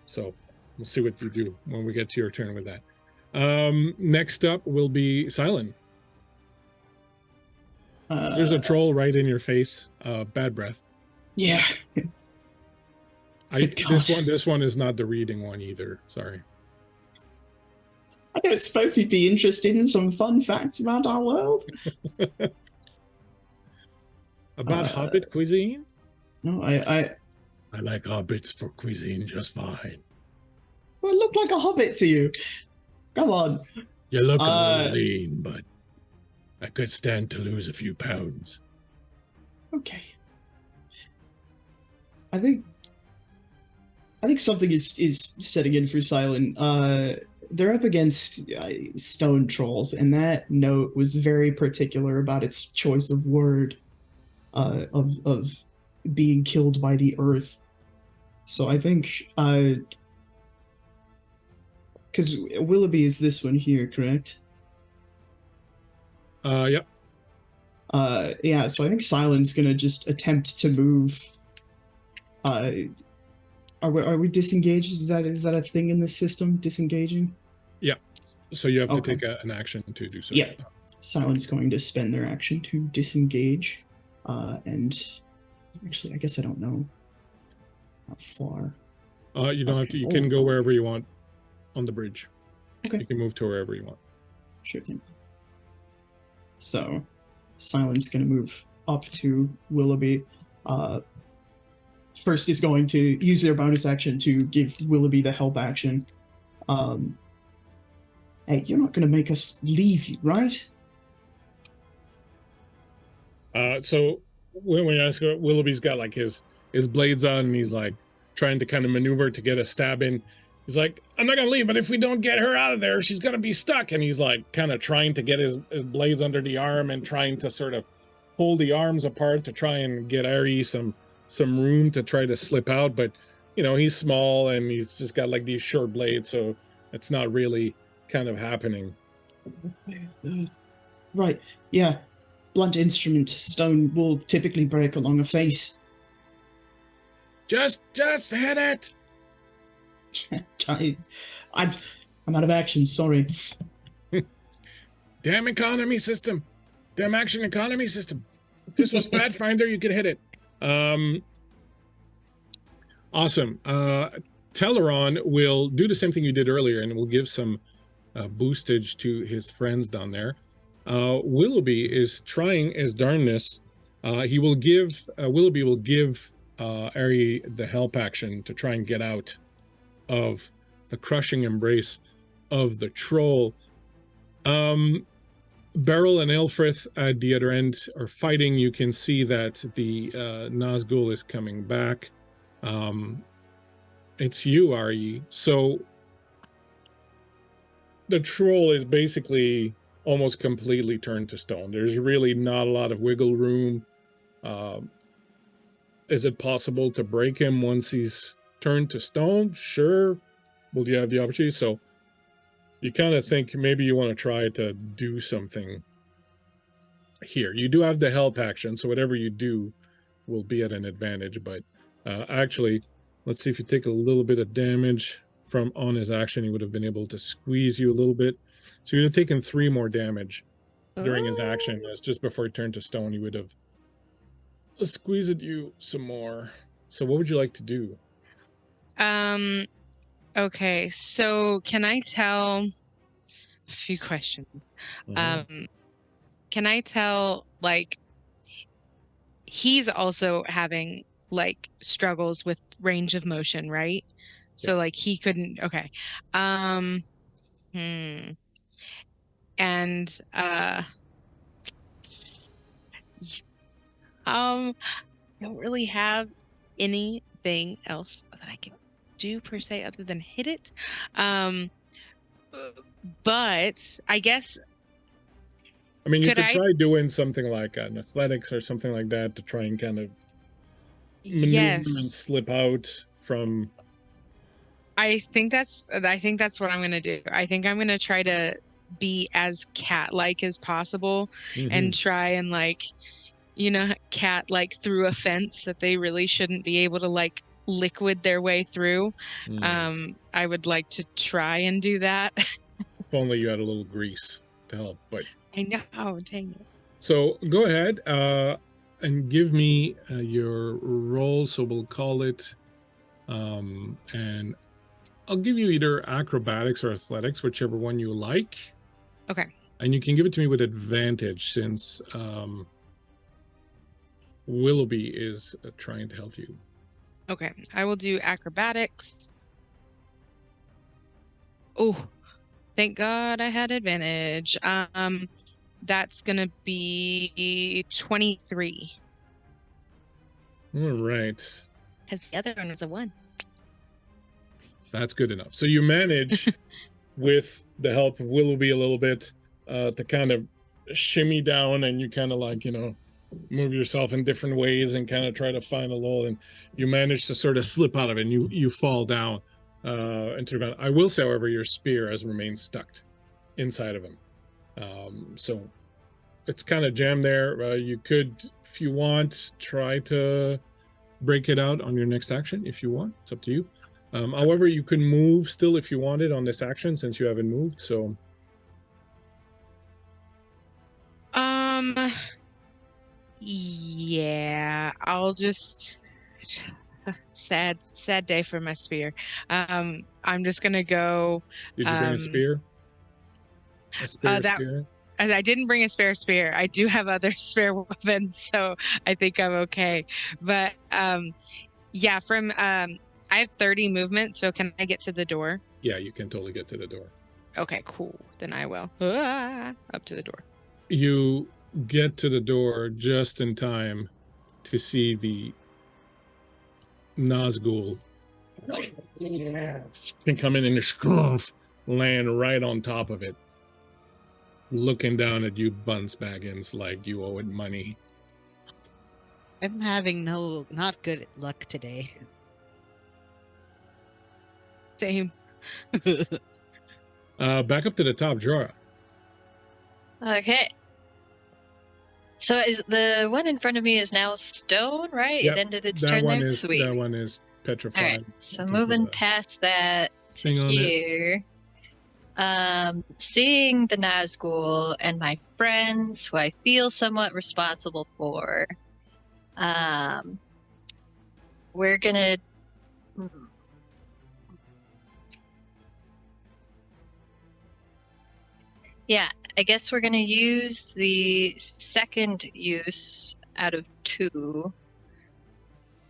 So we'll see what you do when we get to your turn with that. Next up will be Silent. There's a troll right in your face. Bad breath. Yeah. This one is not the reading one either. Sorry. I don't suppose you'd be interested in some fun facts about our world. About Hobbit cuisine? No, I like Hobbits for cuisine just fine. well, it looked like a hobbit to you. Come on. You look a little lean, but I could stand to lose a few pounds. Okay. I think something is setting in for Silent. They're up against stone trolls, and that note was very particular about its choice of word, of being killed by the earth. So I think, because Willoughby is this one here, correct? Yep. Yeah. So I think Silent's gonna just attempt to move. Are we disengaged? Is that a thing in the system? Disengaging? Yeah. So you have to Okay. take an action to do so. Yeah. Silent's going to spend their action to disengage. And actually, I guess I don't know how far. You don't have to. You can go wherever you want on the bridge. Okay. You can move to wherever you want. Sure thing. So, Silent's going to move up to Willoughby. First is going to use their bonus action to give Willoughby the help action. Hey, you're not going to make us leave you, right? So when we ask her, Willoughby's got like his blades on, and he's like trying to kind of maneuver to get a stab in. He's like, I'm not gonna leave, but if we don't get her out of there, she's gonna be stuck. And he's like kind of trying to get his blades under the arm and trying to sort of pull the arms apart to try and get Ari some room to try to slip out. But you know, he's small and he's just got like these short blades, so it's not really kind of happening. Right, yeah. Blunt instrument stone will typically break along a face. Just hit it. I'm out of action, sorry. Damn economy system. Damn action economy system. If this was Pathfinder, you could hit it. Awesome. Teleron will do the same thing you did earlier, and will give some boostage to his friends down there. Willoughby is trying his darndest. Willoughby will give Ari the help action to try and get out of the crushing embrace of the troll. Beryl and Elfrith at the other end are fighting. You can see that the Nazgul is coming back. It's you, Ari. So the troll is basically almost completely turned to stone. There's really not a lot of wiggle room. Is it possible to break him once he's turned to stone? Sure. Will you have the opportunity? So you kind of think maybe you want to try to do something here. You do have the help action, so whatever you do will be at an advantage. But actually, let's see if you take a little bit of damage from on his action. He would have been able to squeeze you a little bit. So you'd have taken 3 more damage during his action. As just before he turned to stone, he would have squeezed you some more. So what would you like to do? Okay, so can I tell a few questions? Can I tell, like, he's also having like struggles with range of motion, right? So like he couldn't, okay. And I don't really have anything else that I can do per se other than hit it. But I guess, I mean, you could try doing something like an athletics or something like that to try and kind of maneuver and slip out from. I think that's what I'm gonna do. I think I'm gonna try to be as cat-like as possible and try and, like, you know, cat like through a fence that they really shouldn't be able to like liquid their way through. I would like to try and do that. If only you had a little grease to help, but I know, dang it. So go ahead and give me your roll. So we'll call it, and I'll give you either acrobatics or athletics, whichever one you like. Okay. And you can give it to me with advantage since Willoughby is trying to help you. Okay, I will do acrobatics. Oh, thank God I had advantage. That's gonna be 23. All right. Because the other one was a 1. That's good enough. So you manage, with the help of Willoughby a little bit, to kind of shimmy down, and you kind of like, you know, move yourself in different ways and kind of try to find a lull, and you manage to sort of slip out of it, and you fall down into the. I will say, however, your spear has remained stuck inside of him. So it's kind of jammed there. You could, if you want, try to break it out on your next action if you want. It's up to you. However, you can move still if you wanted on this action since you haven't moved. So yeah, I'll just sad day for my spear. I'm just gonna go. Did you bring a spear? Spear? I didn't bring a spare spear. I do have other spare weapons, so I think I'm okay. But yeah, from I have 30 movement, so can I get to the door? Yeah, you can totally get to the door. Okay, cool. Then I will. Up to the door. You get to the door just in time to see the Nazgul can come in and scrumph, land right on top of it, looking down at you, Bunce Baggins, like you owe it money. I'm having not good luck today. Same. Back up to the top, Jorah. Okay. So is the one in front of me is now stone, right? Yep, It ended its that turn one there? is Sweet. that one is All petrified. right. So You can put moving a past that to thing on it. here. Seeing the Nazgul and my friends who I feel somewhat responsible for. We're gonna yeah, I guess we're gonna use the second use out of 2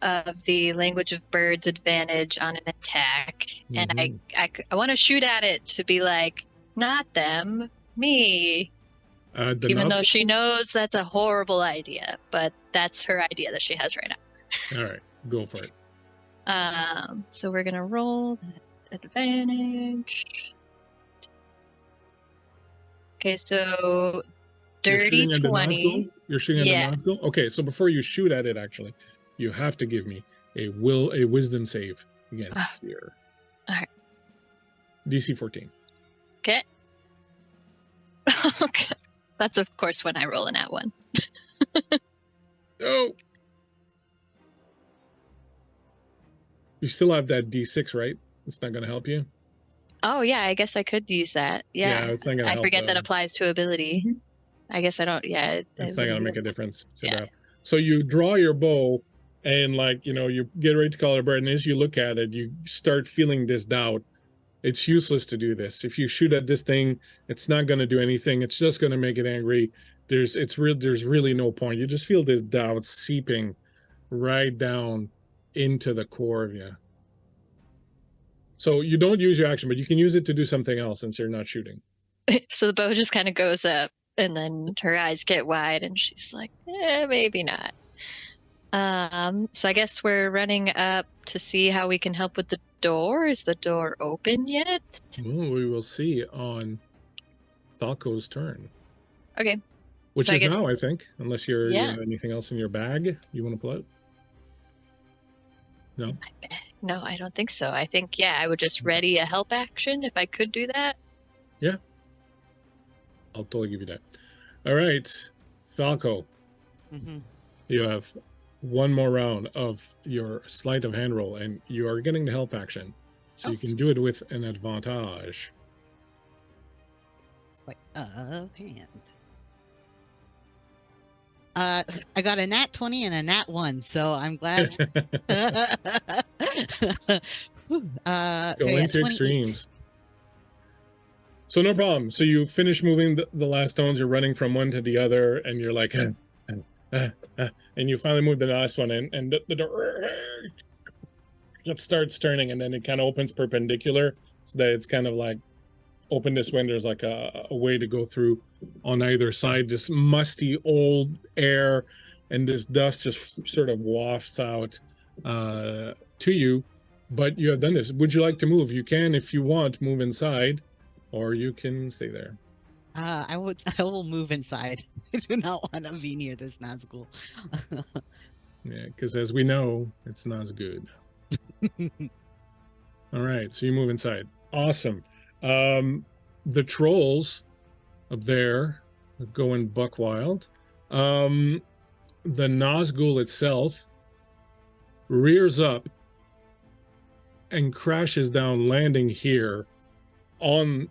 of the language of birds advantage on an attack, and Mhm. I want to shoot at it to be like, not them, me. The Even though Nazgul? she knows that's a horrible idea, but that's her idea that she has right now. All right, go for it. So we're gonna roll that advantage. Okay, so You're dirty shooting at the 20. Nazgul? You're shooting Yeah. at the Nazgul? Okay, so before you shoot at it, actually, you have to give me a wisdom save against fear. All right. DC 14. Okay. Okay. That's of course when I roll in at 1. Oh! You still have that D6, right? It's not going to help you? Oh yeah, I guess I could use that. Yeah, it's not going to I help. forget that applies to ability. I guess I don't. Yeah, It's not going to make a difference. Yeah. So you draw your bow, and you get ready to call it a bird, and as you look at it, you start feeling this doubt. It's useless to do this. If you shoot at this thing, it's not going to do anything. It's just going to make it angry. There's really no point. You just feel this doubt seeping right down into the core of you. So you don't use your action, but you can use it to do something else since you're not shooting. So the bow just kind of goes up, and then her eyes get wide, and she's like, maybe not. So I guess we're running up to see how we can help with the door. Is the door open yet? Well, we will see on Falco's turn. Okay. Which So I is guess- now, I think, unless you Yeah. have anything else in your bag you want to pull out. No? No, I don't think so. I think, yeah, I would just ready a help action if I could do that. I'll totally give you that. All right, Falco, Mhm. you have one more round of your sleight of hand roll, and you are getting the help action. So Oh, you can do it with an advantage. It's like of hand. I got a nat 20 and a nat 1, so I'm glad. Whew, Go so yeah, into 28. extremes. So no problem. So you finish moving the last stones, you're running from one to the other, and you're like, and you finally move the last one, and the door it starts turning, and then it kind of opens perpendicular, so that it's kind of like open this way, and there's like a way to go through on either side. This musty old air and this dust just sort of wafts out to you, but you have done this. Would you like to move? You can, if you want, move inside, or you can stay there. I will move inside. I do not want to be near this Nazgul. Yeah, because as we know, it's not as good. All right, so you move inside. Awesome. The trolls up there are going buck wild. The Nazgul itself rears up and crashes down, landing here on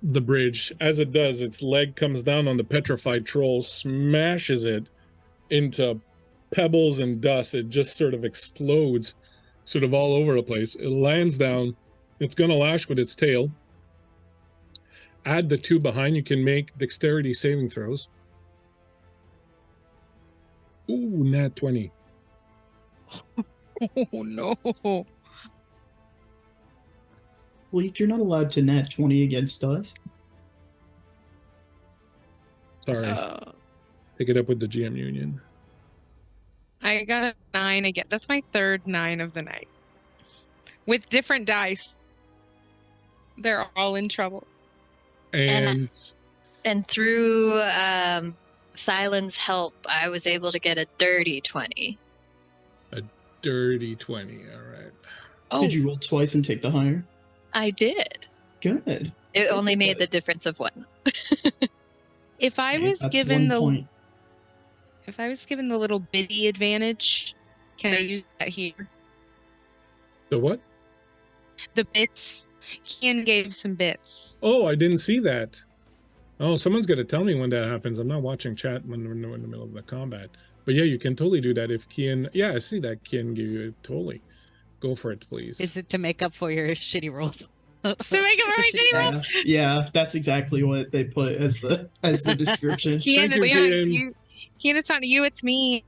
the bridge. As it does, its leg comes down on the petrified troll, smashes it into pebbles and dust. It just sort of explodes sort of all over the place. It lands down. It's going to lash with its tail. Add the 2 behind. You can make dexterity saving throws. Ooh, nat 20. Oh no. Well, you're not allowed to nat 20 against us. Sorry. Pick it up with the GM Union. I got a 9 again. That's my third 9 of the night. With different dice. They're all in trouble. And through Silence help, I was able to get a dirty 20. a dirty 20. All right. Oh, Did you roll twice and take the higher? I did. Good. It only Good. made the difference of 1. if I Okay, was that's given 1 point. if I was given the little bitty advantage, can I use that here? The what? The bits. Kian gave some bits. Oh, I didn't see that. Oh, someone's got to tell me when that happens. I'm not watching chat when we're in the middle of the combat. But yeah, you can totally do that if Kian... Yeah, I see that Kian give you totally. Go for it, please. Is it to make up for your shitty rolls? So make it right, Yeah, rolls. yeah, that's exactly what they put as the description. Kian, Thank you, Kian. Kian, it's not you, it's me.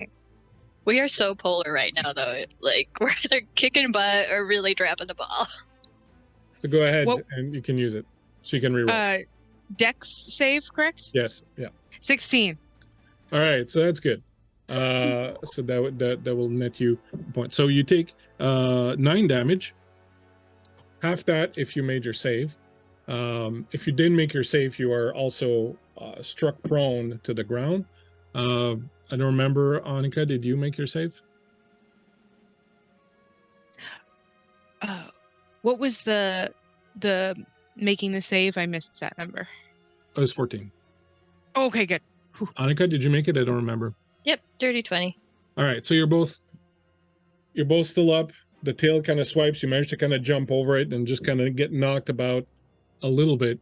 We are so polar right now, though. Like, we're either kicking butt or really dropping the ball. So go ahead What- and you can use it. So you can reroll. Dex save, correct? Yes, yeah. 16. All right, so that's good. So that will net you a point. So you take 9 damage. Half that if you made your save. If you didn't make your save, you are also struck prone to the ground. I don't remember, Annika, did you make your save? What was the making the save? I missed that number. It was 14. Okay, good. Annika, did you make it? I don't remember. Yep, dirty 20. All right, so you're both still up. The tail kind of swipes. You manage to kind of jump over it and just kind of get knocked about a little bit.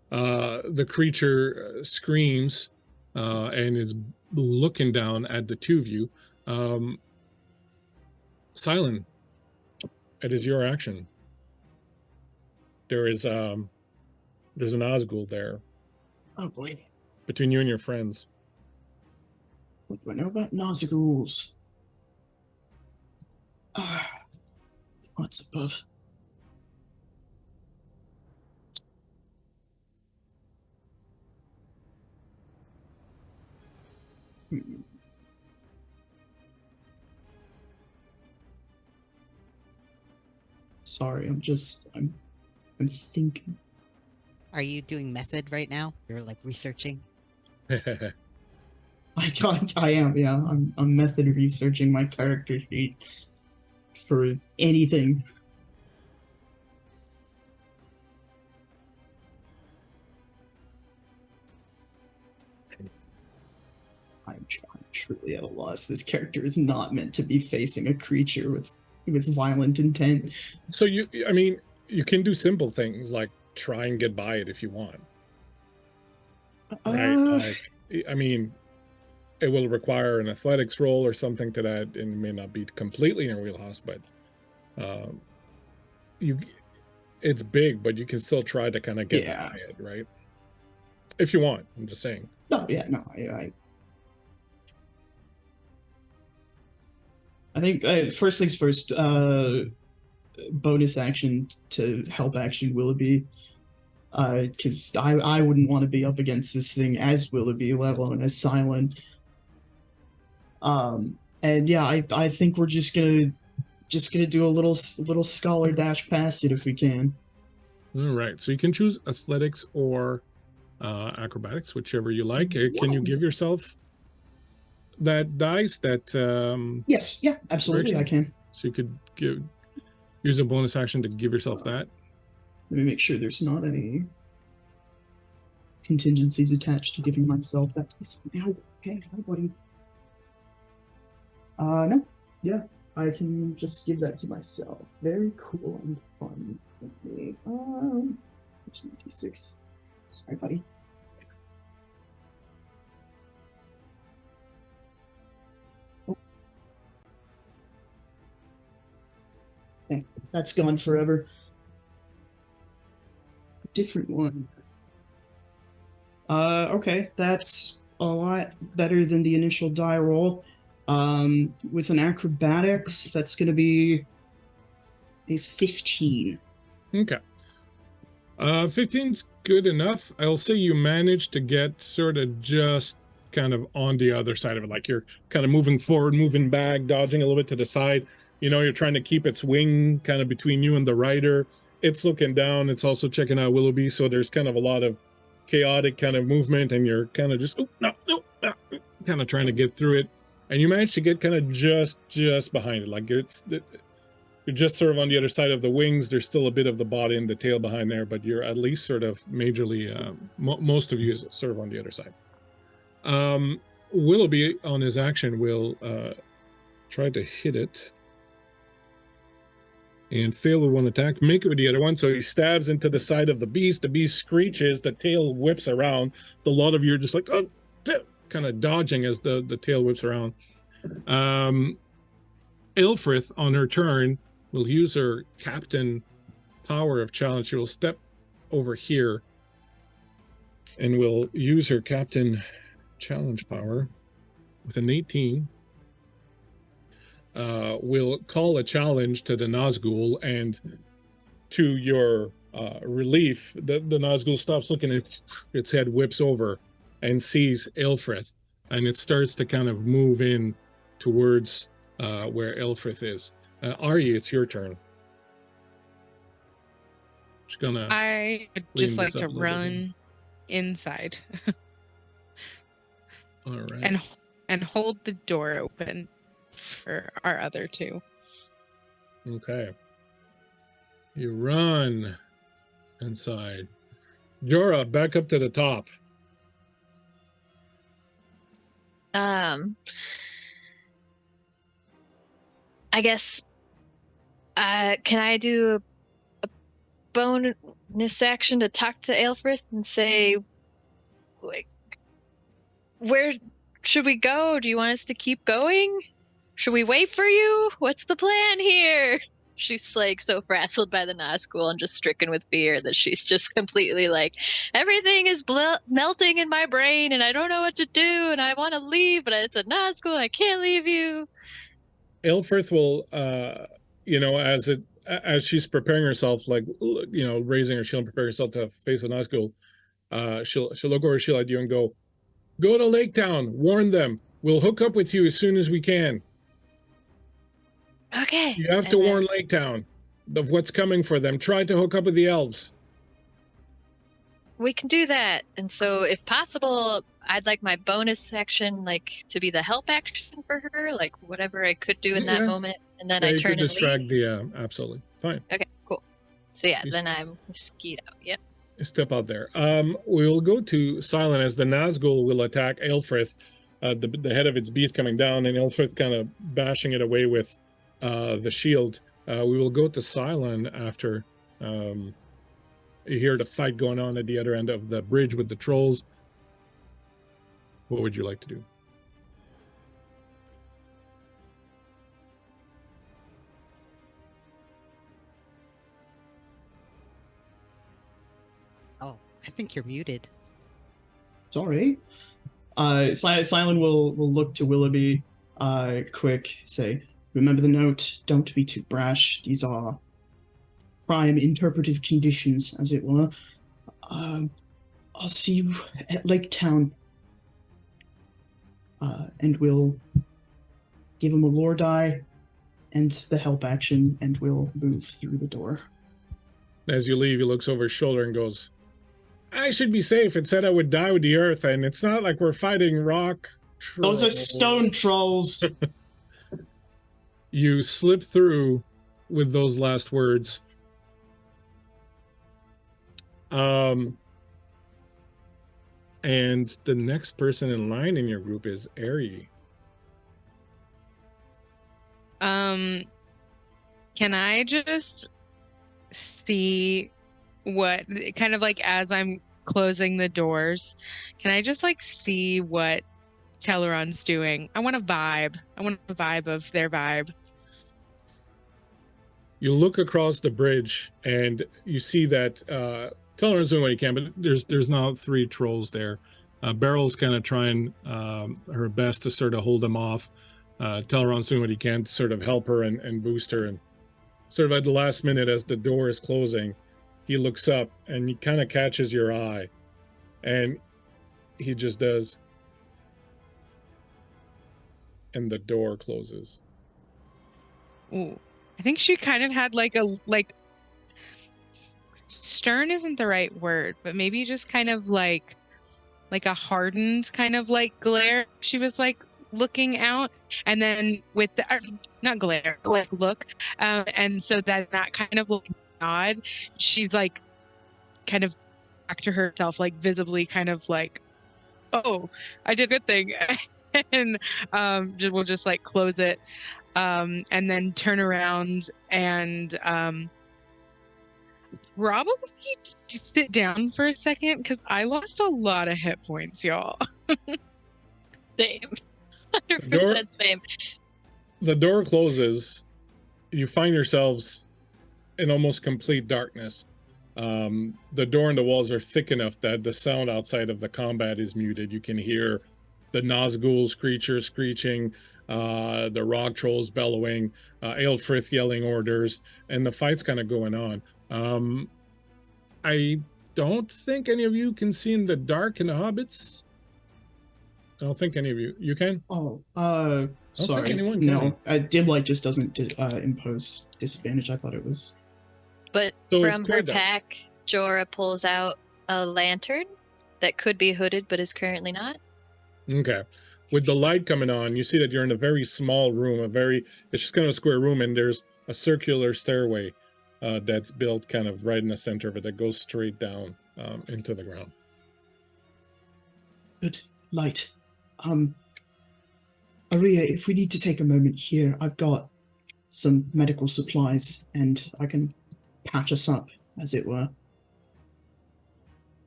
The creature screams and is looking down at the two of you. Silent, it is your action. There's an Osgood there Oh boy, between you and your friends. what do I know about Nazguls? What's above? Sorry, I'm thinking. Are you doing method right now? You're like researching. I am, yeah. I'm method researching my character sheet for anything. I'm truly at a loss. This character is not meant to be facing a creature with violent intent. So you can do simple things like try and get by it if you want. Right? Like, I mean, it will require an athletics roll or something to that, and it may not be completely in your wheelhouse, but it's big, but you can still try to kind of get by it, right? If you want, I'm just saying. No, yeah, no, I think first things first. Bonus action to help action Willoughby, because I wouldn't want to be up against this thing as Willoughby, let alone as Silent. And yeah, I think we're just gonna do a little scholar dash past it if we can. All right, so you can choose athletics or acrobatics, whichever you like. Can you give yourself that dice? That Yes, yeah, absolutely, I can. So you could use a bonus action to give yourself that. Let me make sure there's not any contingencies attached to giving myself that dice. Ow, okay, hi, buddy. No, yeah, I can just give that to myself. Very cool and fun with me. 26. Sorry, buddy. Oh. Okay, that's gone forever. A different one. Okay, that's a lot better than the initial die roll. With an acrobatics, that's going to be a 15. Okay. 15's good enough. I'll say you managed to get sort of just kind of on the other side of it. Like you're kind of moving forward, moving back, dodging a little bit to the side. You know, you're trying to keep its wing kind of between you and the rider. It's looking down. It's also checking out Willoughby. So there's kind of a lot of chaotic kind of movement, and you're kind of just kind of trying to get through it. And you manage to get kind of just behind it. Like you're just sort of on the other side of the wings. There's still a bit of the body and the tail behind there, but you're at least sort of majorly, most of you is sort of on the other side. Willoughby on his action will try to hit it and fail with one attack, make it with the other one. So he stabs into the side of the beast. The beast screeches, the tail whips around. A lot of you are just like, oh, kind of dodging as the tail whips around. Ilfrith on her turn will use her captain power of challenge. She will step over here and will use her captain challenge power with an 18. Will call a challenge to the Nazgul, and to your relief, the Nazgul stops looking and its head whips over and sees Ilfrith, and it starts to kind of move in towards where Ilfrith is. Arya, it's your turn. Just gonna. I would just like to run inside. All right. And hold the door open for our other two. Okay. You run inside. Jorah, back up to the top. I guess can I do a bonus action to talk to Aelfrith and say, like, where should we go? Do you want us to keep going? Should we wait for you? What's the plan here? She's like so frazzled by the Nazgul and just stricken with fear that she's just completely like, everything is melting in my brain and I don't know what to do and I want to leave, but it's a Nazgul. I can't leave you. Ilfrith will, as she's preparing herself, like, raising her shield and preparing herself to face the Nazgul, she'll look over her shield at you and go to Lake Town, warn them. We'll hook up with you as soon as we can. Okay. You have to warn Lake Town of what's coming for them. Try to hook up with the elves. We can do that. And so if possible, I'd like my bonus action to be the help action for her, like whatever I could do in that moment. And then I turn and distract leave. Absolutely. Fine. Okay, cool. So then I'm skied out. Yep. Step out there. We'll go to Silent as the Nazgul will attack Aelfrith, the head of its beak coming down, and Aelfrith kind of bashing it away with the shield. We will go to Silent after you hear the fight going on at the other end of the bridge with the trolls. What would you like to do? Oh, I think you're muted. Sorry. Silent will look to Willoughby quick, say, remember the note, don't be too brash. These are prime interpretive conditions, as it were. I'll see you at Lake Town. And we'll give him a lore die and the help action, and we'll move through the door. As you leave, he looks over his shoulder and goes, I should be safe. It said I would die with the earth, and it's not like we're fighting rock trolls. Those are stone trolls. You slip through with those last words. And the next person in line in your group is Ari. Can I just see what, kind of like as I'm closing the doors, can I just see what Teleron's doing? I want a vibe. I want a vibe of their vibe. You look across the bridge and you see that Teleron's doing what he can, but there's now 3 trolls there. Beryl's kind of trying her best to sort of hold them off. Teleron's doing what he can to sort of help her and boost her. And sort of at the last minute as the door is closing, he looks up and he kind of catches your eye, and he just does, and the door closes. Ooh. I think she kind of had like a stern isn't the right word, but maybe just kind of like a hardened kind of like glare. She was like looking out, and then with the not glare, like look, and so that kind of like nod, she's like kind of back to herself, like visibly kind of like, oh, I did a good thing, and we'll just like close it, and then turn around and probably just sit down for a second because I lost a lot of hit points, y'all. Same. Door- 100% same. The door closes. You find yourselves in almost complete darkness. The door and the walls are thick enough that the sound outside of the combat is muted. You can hear the Nazgul's creatures screeching, the Rog Trolls bellowing, Aelfrith yelling orders, and the fight's kind of going on. I don't think any of you can see in the dark in the hobbits. I don't think any of you. You can? Oh, think sorry. anyone can. No, dim light just doesn't impose disadvantage. I thought it was. But So it's from her quite dark. pack, Jorah pulls out a lantern that could be hooded but is currently not. Okay. With the light coming on, you see that you're in a very small room, it's just kind of a square room, and there's a circular stairway that's built kind of right in the center of it that goes straight down into the ground. Good light. Aria, if we need to take a moment here, I've got some medical supplies and I can patch us up, as it were.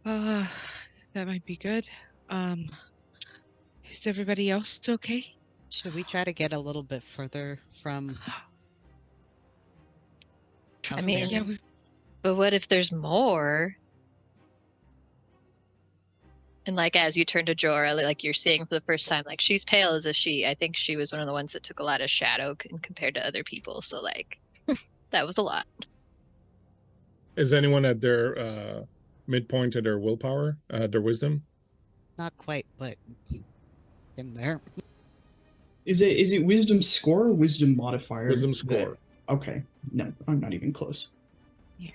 That might be good. Is everybody else okay? Should we try to get a little bit further from? I out mean, there? Yeah, but what if there's more? And like as you turn to Jorah, like you're seeing for the first time, like she's pale as a sheet. I think she was one of the ones that took a lot of shadow compared to other people. So like that was a lot. Is anyone at their midpoint of their willpower, their wisdom? Not quite, but in there. Is it wisdom score or wisdom modifier? Wisdom that- score. Okay. No, I'm not even close. yeah.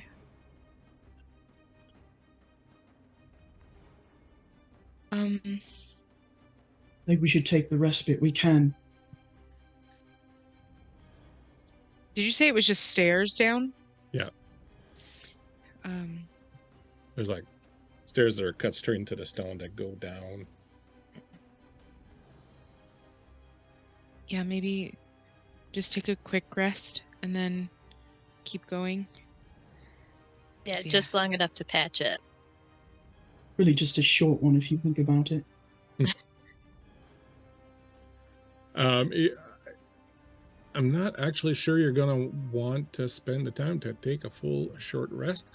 I think we should take the respite we can. Did you say it was just stairs down? Yeah. Um, There's like stairs that are cut straight into the stone that go down. yeah, maybe just take a quick rest and then keep going. Yeah, Yeah. just long enough to patch it. Really just a short one if you think about it. I'm not actually sure you're gonna want to spend the time to take a full short rest.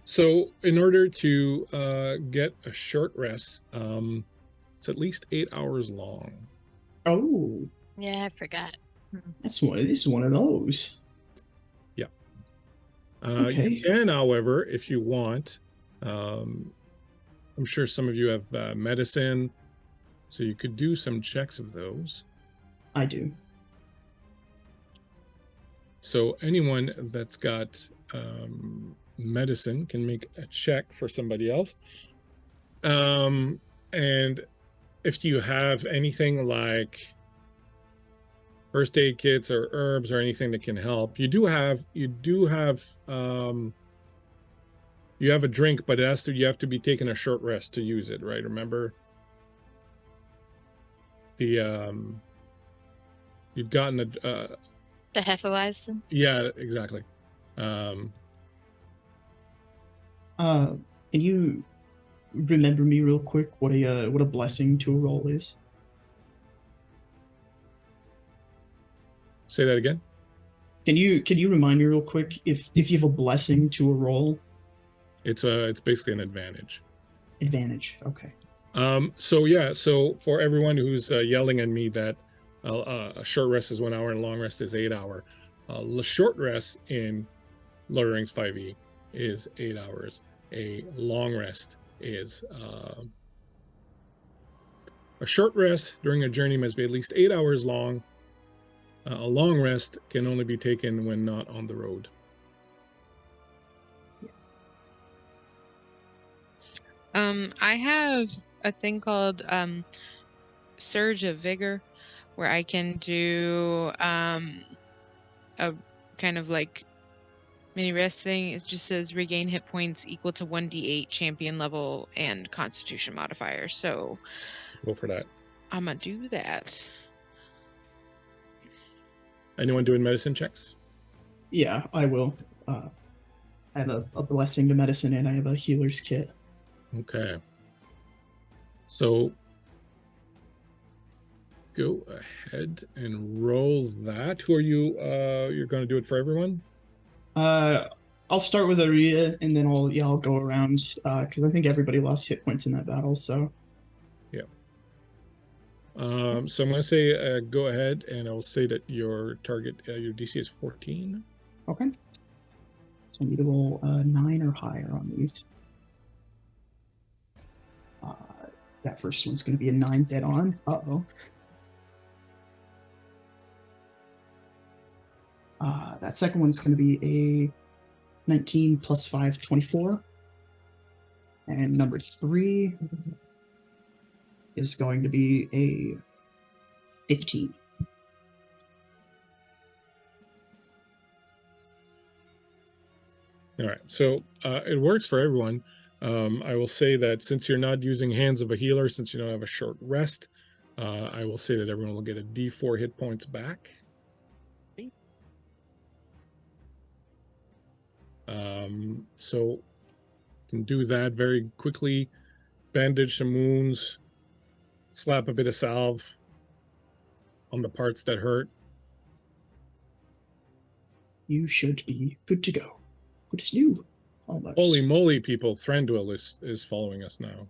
So in order to get a short rest, it's at least 8 hours long. Oh, Yeah, I forgot. this is one of those. Okay. You can, however, if you want, I'm sure some of you have medicine, so you could do some checks of those. I do. So anyone that's got medicine can make a check for somebody else. And if you have anything like first aid kits or herbs or anything that can help, you have a drink, but you have to be taking a short rest to use it, right? Remember you've gotten The Hefeweizen. yeah, exactly. Can you remember me real quick what a blessing to a roll is? Say that again. Can you remind me real quick if you have a blessing to a roll? It's basically an advantage. Advantage. Okay. So for everyone who's yelling at me that a short rest is 1 hour and a long rest is 8 hour, The short rest in Lord of the Rings 5e is 8 hours. A long rest is a short rest during a journey must be at least 8 hours long. A long rest can only be taken when not on the road. I have a thing called Surge of Vigor, where I can do a kind of like mini rest thing. It just says regain hit points equal to 1d8 champion level and Constitution modifier. So Go for that. I'm gonna do that. Anyone doing medicine checks? Yeah, I will. I have a blessing to medicine, and I have a healer's kit. Okay. So go ahead and roll that. Who are you? You're going to do it for everyone? I'll start with Aria, and then I'll go around because I think everybody lost hit points in that battle. So So I'm going to say go ahead, and I'll say that your target, your DC is 14. okay. So I need to roll 9 or higher on these. That first one's going to be a 9 dead on. Uh-oh. That second one's going to be a 19 plus 5, 24. And number 3 is going to be a 15. All right. So it works for everyone. I will say that since you're not using Hands of a Healer, since you don't have a short rest, I will say that everyone will get a D4 hit points back. So you can do that very quickly. Bandage some wounds, slap a bit of salve on the parts that hurt. You should be good to go. Good as new. Almost. Holy moly, people! Thranduil is following us now.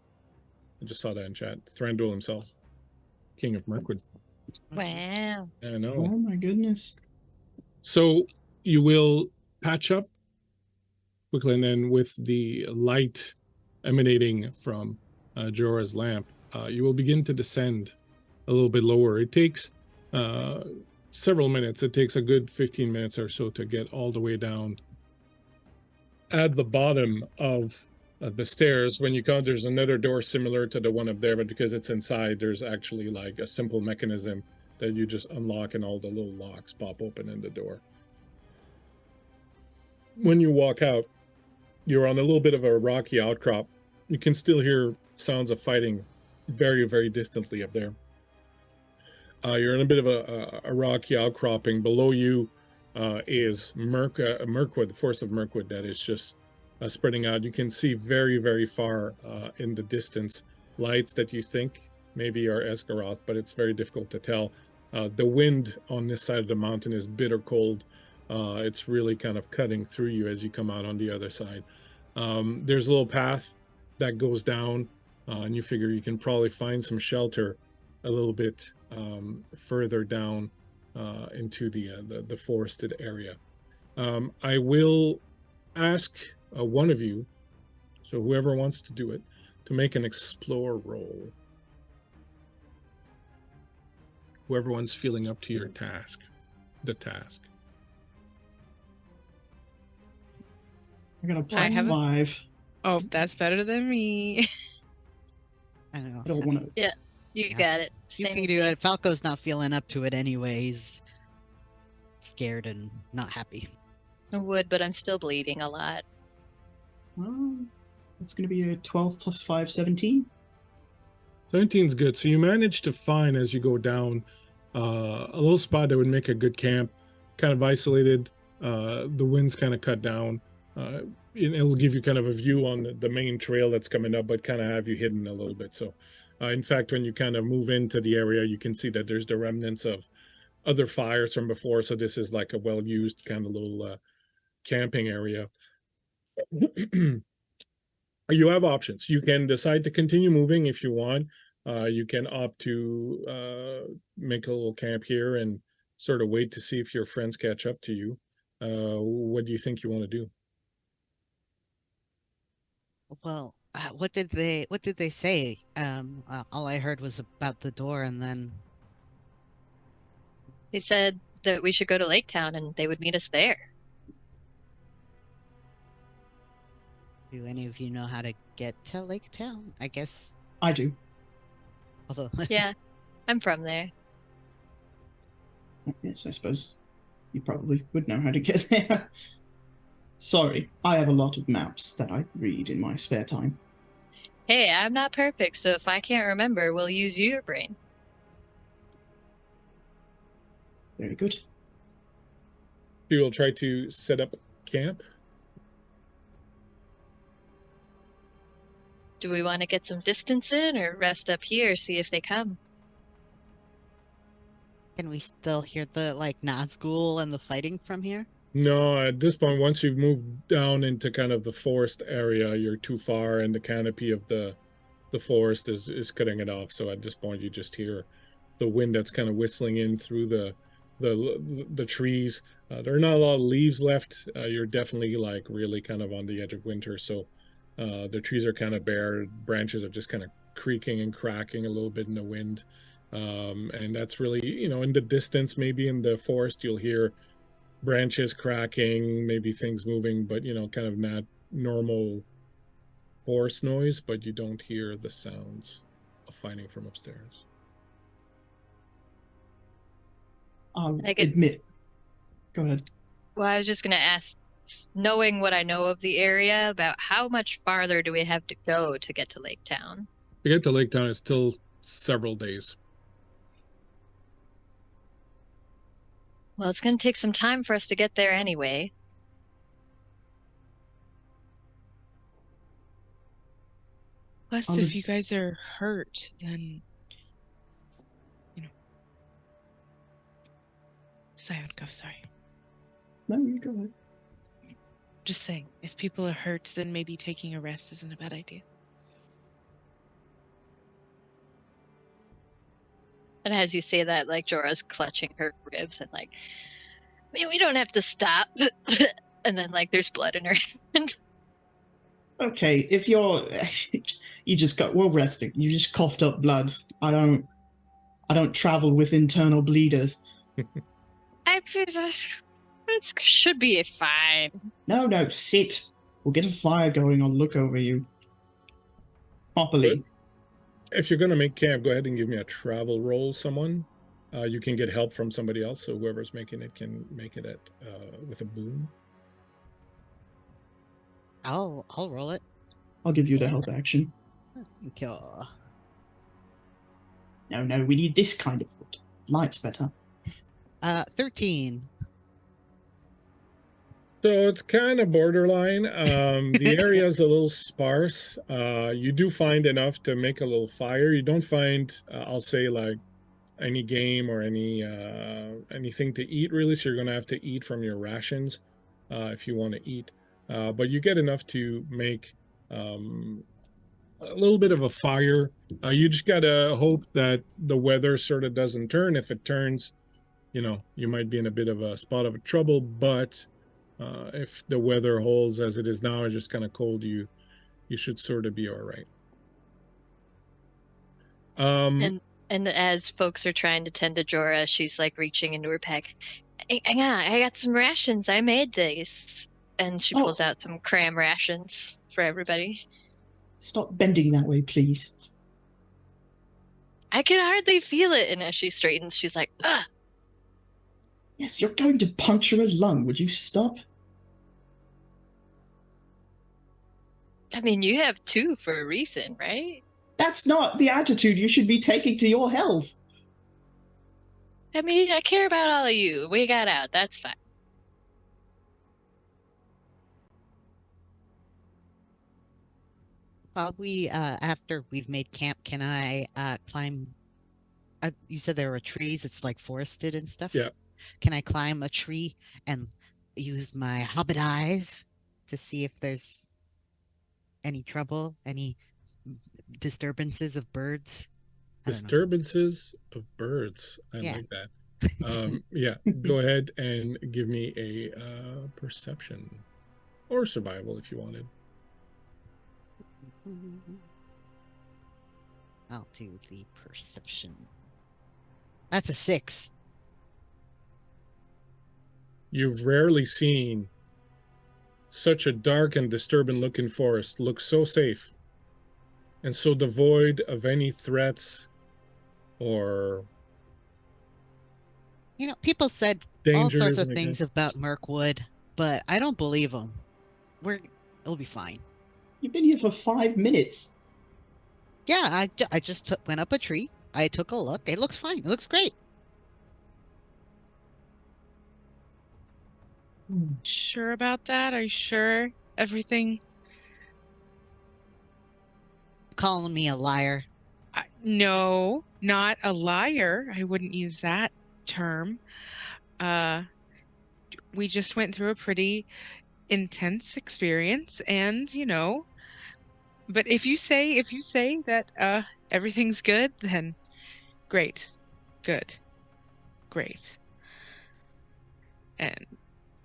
I just saw that in chat. Thranduil himself, King of Mirkwood. Wow. I know. Oh my goodness. So you will patch up quickly, and then with the light emanating from Jorah's lamp, you will begin to descend a little bit lower. It takes several minutes. It takes a good 15 minutes or so to get all the way down at the bottom of the stairs. When you come, there's another door similar to the one up there, but because it's inside, there's actually like a simple mechanism that you just unlock, and all the little locks pop open in the door. When you walk out, you're on a little bit of a rocky outcrop. You can still hear sounds of fighting very, very distantly up there. You're in a bit of a rocky outcropping. Below you is Mirkwood, the forest of Mirkwood that is just spreading out. You can see very, very far in the distance lights that you think maybe are Esgaroth, but it's very difficult to tell. The wind on this side of the mountain is bitter cold. It's really kind of cutting through you as you come out on the other side. There's a little path that goes down, and you figure you can probably find some shelter a little bit further down into the forested area. I will ask one of you, so whoever wants to do it, to make an explore roll. Whoever one's feeling up to your task, the task. I got a I plus have a- 5. Oh, that's better than me. I don't know. I don't want to. You Yeah. got it. You Same can as do me. it. Falco's not feeling up to it anyways. Scared and not happy. I would, but I'm still bleeding a lot. Well, it's going to be a 12 plus 5, 17. 17's good. So you manage to find, as you go down, a little spot that would make a good camp, kind of isolated. The wind's kind of cut down. It'll give you kind of a view on the main trail that's coming up, but kind of have you hidden a little bit. So, in fact, when you kind of move into the area, you can see that there's the remnants of other fires from before. So this is like a well-used kind of little camping area. You have options. You can decide to continue moving if you want. You can opt to make a little camp here and sort of wait to see if your friends catch up to you. What do you think you want to do? Well, what did they say? All I heard was about the door, and then They said that we should go to Lake Town and they would meet us there. do any of you know how to get to Lake Town? I guess. I do. Although, Yeah, I'm from there. Yes, I suppose you probably would know how to get there. Sorry, I have a lot of maps that I read in my spare time. Hey, I'm not perfect, so if I can't remember, we'll use your brain. Very good. You will try to set up camp. Do we want to get some distance in or rest up here, see if they come? can we still hear the Nazgul and the fighting from here? No, at this point, once you've moved down into kind of the forest area, you're too far, and the canopy of the forest is cutting it off. So at this point, you just hear the wind that's kind of whistling in through the trees. There are not a lot of leaves left. You're definitely really kind of on the edge of winter, so the trees are kind of bare. Branches are just kind of creaking and cracking a little bit in the wind, and that's really, in the distance, maybe in the forest, you'll hear branches cracking, maybe things moving, but kind of not normal forest noise, but you don't hear the sounds of fighting from upstairs. I'll I get- admit. Go ahead. Well, I was just going to ask, knowing what I know of the area, about how much farther do we have to go to get to Lake Town? To get to Lake Town, it's still several days. Well, it's going to take some time for us to get there anyway. Plus, I'll if ad- you guys are hurt, then Scion, go. Sorry. No, you go ahead. Just saying, if people are hurt, then maybe taking a rest isn't a bad idea. And as you say that, Jorah's clutching her ribs and we don't have to stop. And then there's blood in her hand. Okay, if you're you just got well resting. You just coughed up blood. I don't travel with internal bleeders. I think that should be fine. No, sit. We'll get a fire going. I'll look over you properly. If you're going to make camp, go ahead and give me a travel roll, someone. You can get help from somebody else, so whoever's making it can make it with a boon. I'll roll it. I'll give you the help action. Thank you. No, we need this kind of wood. Light's better. 13. So it's kind of borderline. The area is a little sparse. You do find enough to make a little fire. You don't find, I'll say, any game or anything to eat, really. So you're going to have to eat from your rations if you want to eat. But you get enough to make a little bit of a fire. You just got to hope that the weather sort of doesn't turn. If it turns, you might be in a bit of a spot of trouble, but if the weather holds as it is now, it's just kind of cold, you should sort of be all right. And as folks are trying to tend to Jorah, she's reaching into her pack. Hang on, I got some rations. I made these. And she pulls out some cram rations for everybody. Stop bending that way, please. I can hardly feel it. And as she straightens, she's like, ugh. Yes, you're going to puncture a lung. Would you stop? I mean, you have two for a reason, right? That's not the attitude you should be taking to your health. I mean, I care about all of you. We got out. That's fine. After we've made camp, can I climb? You said there were trees. It's forested and stuff. Yeah. Can I climb a tree and use my hobbit eyes to see if there's any trouble, any disturbances of birds? Disturbances of birds. I Yeah. like that. Yeah, go ahead and give me a perception or survival if you wanted. I'll do the perception. That's a 6. You've rarely seen such a dark and disturbing looking forest look so safe and so devoid of any threats or You know, people said all sorts dangers. of things about Mirkwood, but I don't believe them. It'll be fine. You've been here for 5 minutes. Yeah, I just went up a tree. I took a look. It looks fine. It looks great. Sure about that? Are you sure everything? Calling me a liar. No, not a liar. I wouldn't use that term. We just went through a pretty intense experience, and but if you say that everything's good, then great. Good. Great. And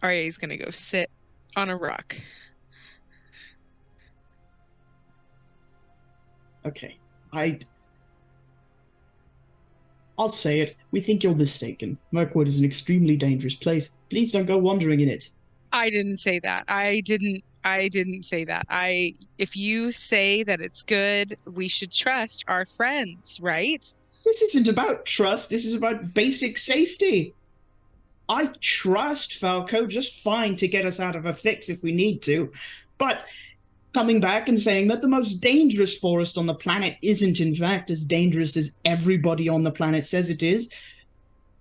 Arya is gonna go sit on a rock. Okay, I'll say it. We think you're mistaken. Mirkwood is an extremely dangerous place. Please don't go wandering in it. I didn't say that. I didn't say that. If you say that it's good, we should trust our friends, right? This isn't about trust. This is about basic safety. I trust Falco just fine to get us out of a fix if we need to. But coming back and saying that the most dangerous forest on the planet isn't in fact as dangerous as everybody on the planet says it is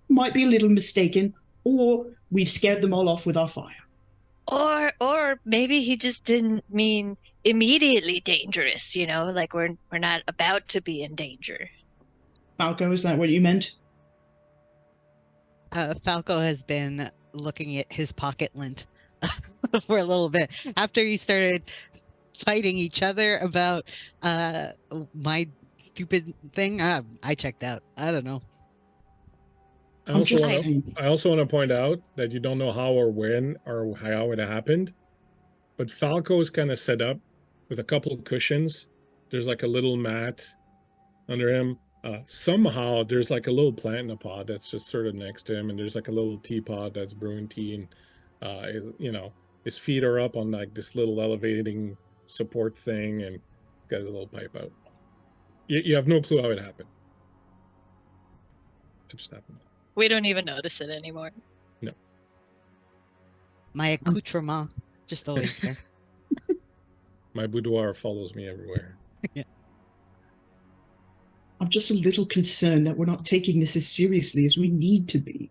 might be a little mistaken, or we've scared them all off with our fire. Or maybe he just didn't mean immediately dangerous, like we're not about to be in danger. Falco, is that what you meant? Falco has been looking at his pocket lint for a little bit after he started fighting each other about my stupid thing. I checked out. I don't know. I also want to point out that you don't know how or when or how it happened, but Falco is kind of set up with a couple of cushions. There's like a little mat under him. Somehow there's like a little plant in the pod that's just sort of next to him, and there's like a little teapot that's brewing tea, and his feet are up on like this little elevating support thing, and he's got his little pipe out. You have no clue how it happened. It just happened. We don't even notice it anymore. No. My accoutrement just always there. My boudoir follows me everywhere. Yeah. I'm just a little concerned that we're not taking this as seriously as we need to be.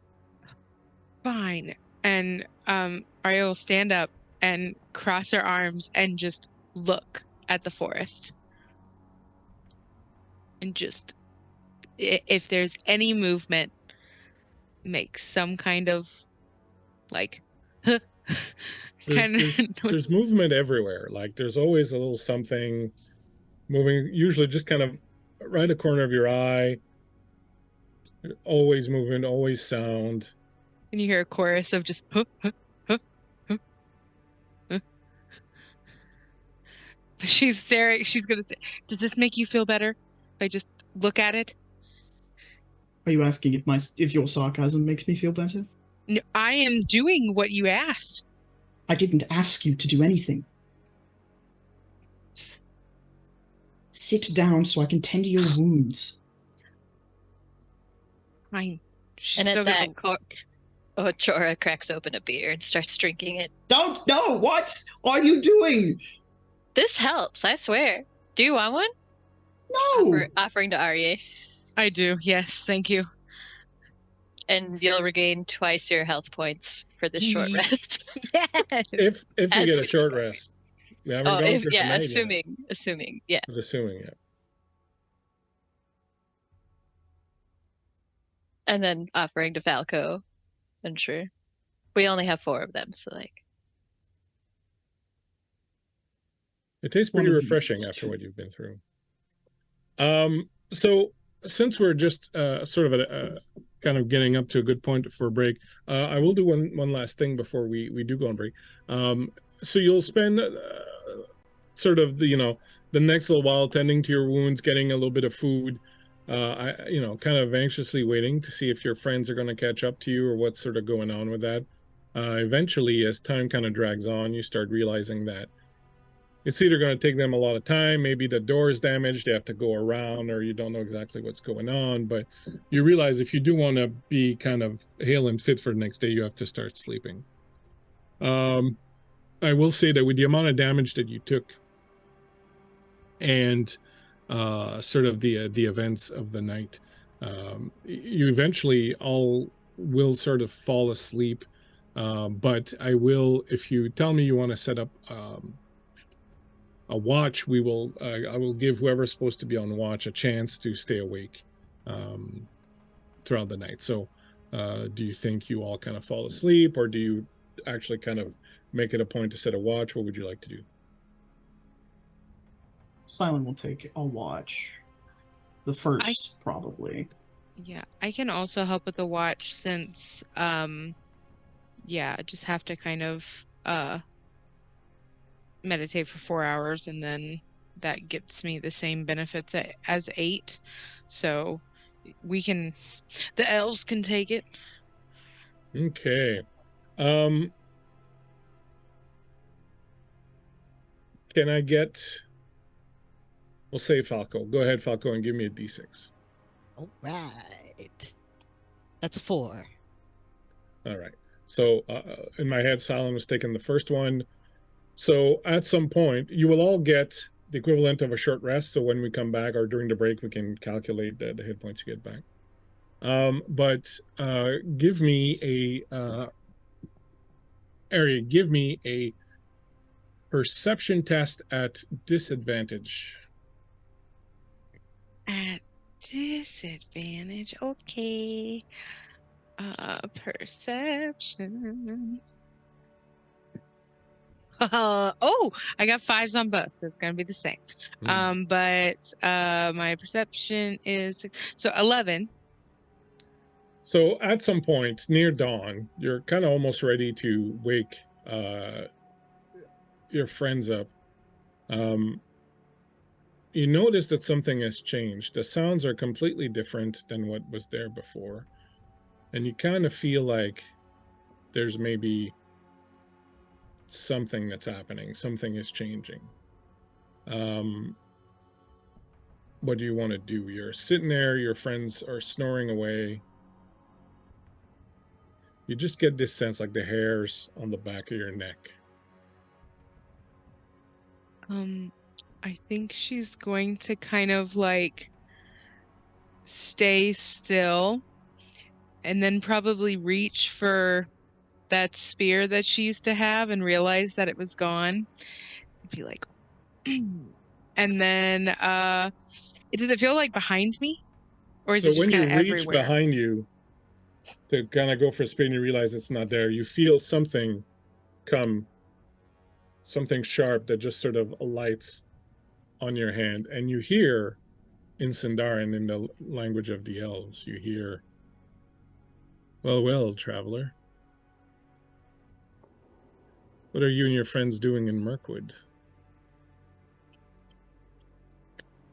Fine. And Arya will stand up and cross her arms and just look at the forest. And just, if there's any movement, make some kind of there's movement everywhere. Like there's always a little something moving, usually just kind of right a corner of your eye. Always moving, always sound. And you hear a chorus of just huh, huh, huh, huh, huh. She's staring. She's gonna say, "Does this make you feel better if I just look at it?" Are you asking if your sarcasm makes me feel better? No, I am doing what you asked. I didn't ask you to do anything. Sit down so I can tend to your wounds. Fine. And at that, Chora cracks open a beer and starts drinking it. Don't! No! What are you doing? This helps, I swear. Do you want one? No! Offering to Arya. I do. Yes, thank you. And you'll regain twice your health points for this short rest. Yes. If you get a short rest. We haven't gone through tonight assuming, yeah. But assuming, yeah. And then offering to Falco. And sure. We only have 4 of them, so It tastes pretty refreshing after what you've been through. So since we're just sort of kind of getting up to a good point for a break. I will do one last thing before we do go on break. So you'll spend sort of the next little while tending to your wounds, getting a little bit of food, kind of anxiously waiting to see if your friends are going to catch up to you or what's sort of going on with that. Eventually, as time kind of drags on, you start realizing that it's either going to take them a lot of time, maybe the door is damaged, they have to go around, or you don't know exactly what's going on. But you realize if you do want to be kind of hale and fit for the next day, you have to start sleeping. I will say that with the amount of damage that you took and sort of the events of the night, you eventually all will sort of fall asleep. But I will, if you tell me you want to set up a watch, I will give whoever's supposed to be on watch a chance to stay awake throughout the night. So do you think you all kind of fall asleep, or do you actually kind of make it a point to set a watch? What would you like to do? Silent will take a watch. The first, probably. Yeah, I can also help with the watch since, I just have to kind of meditate for 4 hours, and then that gets me the same benefits as 8. So the elves can take it. Okay. Can I get, we'll say Falco. Go ahead, Falco, and give me a D6. All right. That's a 4. All right. So in my head, Silent was taking the first one. So at some point, you will all get the equivalent of a short rest. So when we come back, or during the break, we can calculate the hit points you get back. But give me a perception test at disadvantage. At disadvantage, okay. Perception. I got 5s on both, so it's gonna be the same. But my perception is so 11. So at some point near dawn, you're kind of almost ready to wake your friends up. You notice that something has changed. The sounds are completely different than what was there before. And you kind of feel like there's maybe something that's happening. Something is changing. What do you want to do? You're sitting there, your friends are snoring away. You just get this sense like the hairs on the back of your neck. I think she's going to kind of like stay still and then probably reach for that spear that she used to have and realize that it was gone. Be like, and then does it feel like behind me, or is it just kind of everywhere? So when you reach behind you to kind of go for a spear and you realize it's not there, you feel something come, something sharp that just sort of alights on your hand, and you hear in Sindarin, in the language of the elves, you hear, well, traveler. What are you and your friends doing in Mirkwood?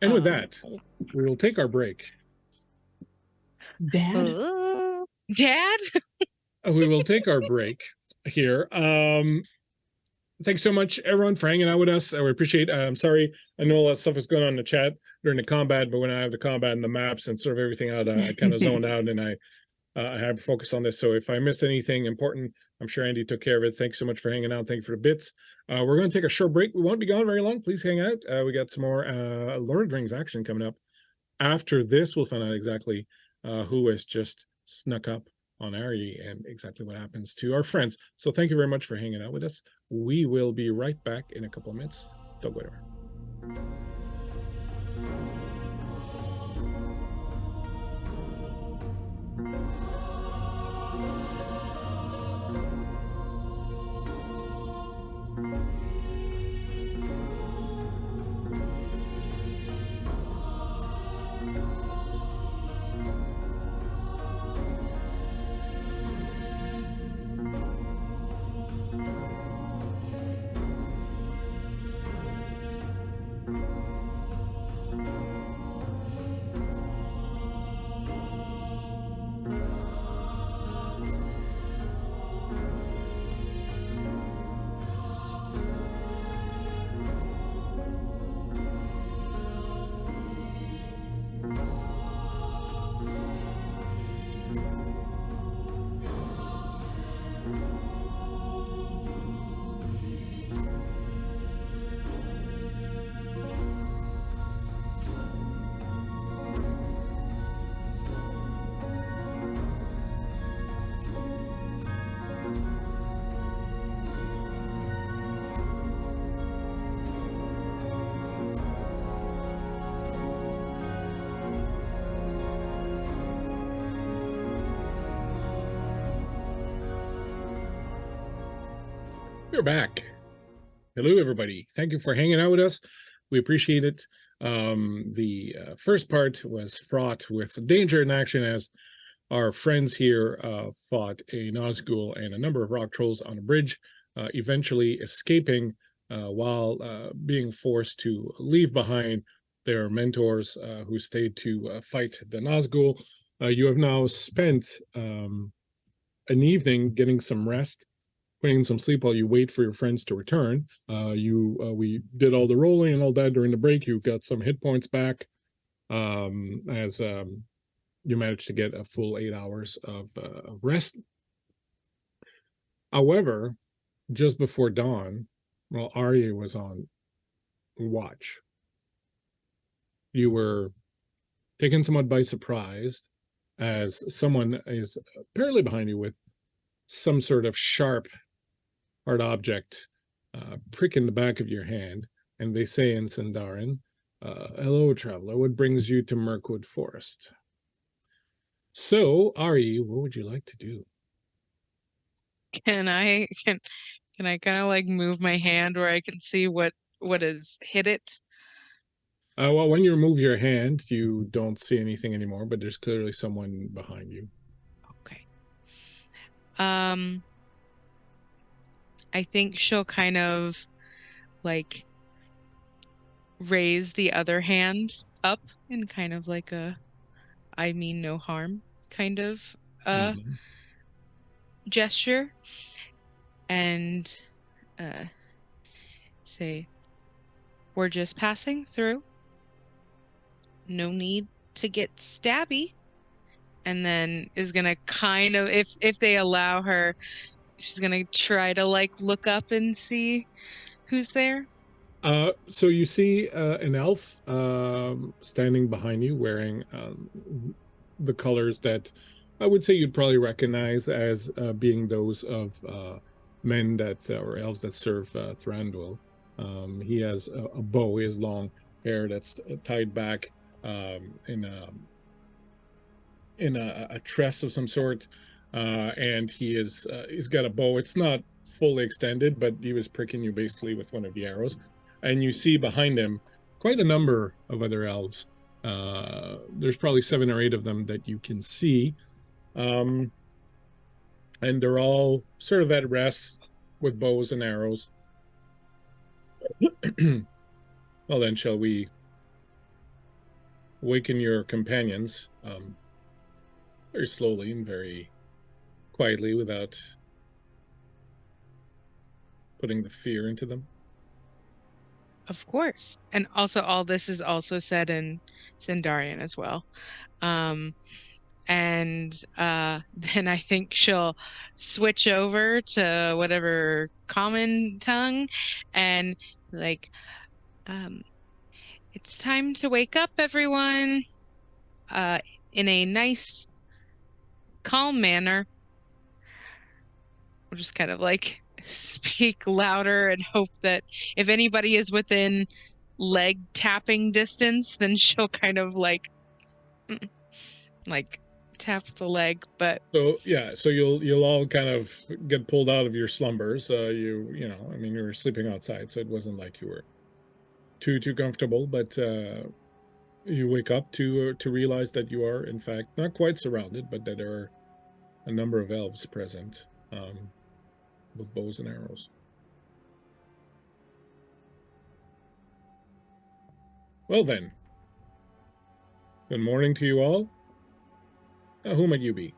And with that, we will take our break. Dad? Dad? We will take our break here. Thanks so much, everyone, for hanging out with us. We appreciate. I'm sorry, I know a lot of stuff was going on in the chat during the combat, but when I have the combat and the maps and sort of everything out, I kind of zoned out, and I had to focus on this. So if I missed anything important, I'm sure Andy took care of it. Thanks so much for hanging out. Thank you for the bits. We're going to take a short break. We won't be gone very long. Please hang out. We got some more Lord of the Rings action coming up. After this, we'll find out exactly who has just snuck up on Ari and exactly what happens to our friends. So thank you very much for hanging out with us. We will be right back in a couple of minutes. Don't go anywhere. We're back. Hello, everybody. Thank you for hanging out with us. We appreciate it. The first part was fraught with danger and action as our friends here fought a Nazgul and a number of rock trolls on a bridge, eventually escaping while being forced to leave behind their mentors who stayed to fight the Nazgul. You have now spent an evening getting some rest, putting some sleep while you wait for your friends to return. We did all the rolling and all that during the break. You got some hit points back as you managed to get a full 8 hours of rest. However, just before dawn, while Arya was on watch, you were taken somewhat by surprise as someone is apparently behind you with some sort of sharp hard object pricking the back of your hand, and they say in Sindarin, hello, traveler, what brings you to Mirkwood Forest? So, Ari, what would you like to do? Can I kind of like move my hand where I can see what has hit it? Well, when you remove your hand, you don't see anything anymore, but there's clearly someone behind you. Okay. I think she'll kind of like raise the other hand up in kind of like a I mean no harm kind of Mhm. gesture and say, we're just passing through. No need to get stabby. And then is gonna kind of, if they allow her, she's gonna try to like look up and see who's there. So you see an elf standing behind you wearing the colors that I would say you'd probably recognize as being those of men that or elves that serve Thranduil. He has a bow. He has long hair that's tied back in a tress of some sort, and he's got a bow. It's not fully extended, but he was pricking you basically with one of the arrows. And you see behind him quite a number of other elves. There's probably 7 or 8 of them that you can see. And they're all sort of at rest with bows and arrows. Well, then, shall we waken your companions very slowly and very quietly without putting the fear into them? Of course. And also all this is also said in Sindarian as well. And then I think she'll switch over to whatever common tongue and like, it's time to wake up, everyone, in a nice, calm manner. We'll just kind of like speak louder and hope that if anybody is within leg tapping distance, then she'll kind of like tap the leg. But So yeah, so you'll all kind of get pulled out of your slumbers. You know, I mean, you were sleeping outside, so it wasn't like you were too comfortable. But you wake up to realize that you are in fact not quite surrounded, but that there are a number of elves present with bows and arrows. Well then, good morning to you all. Who might you be?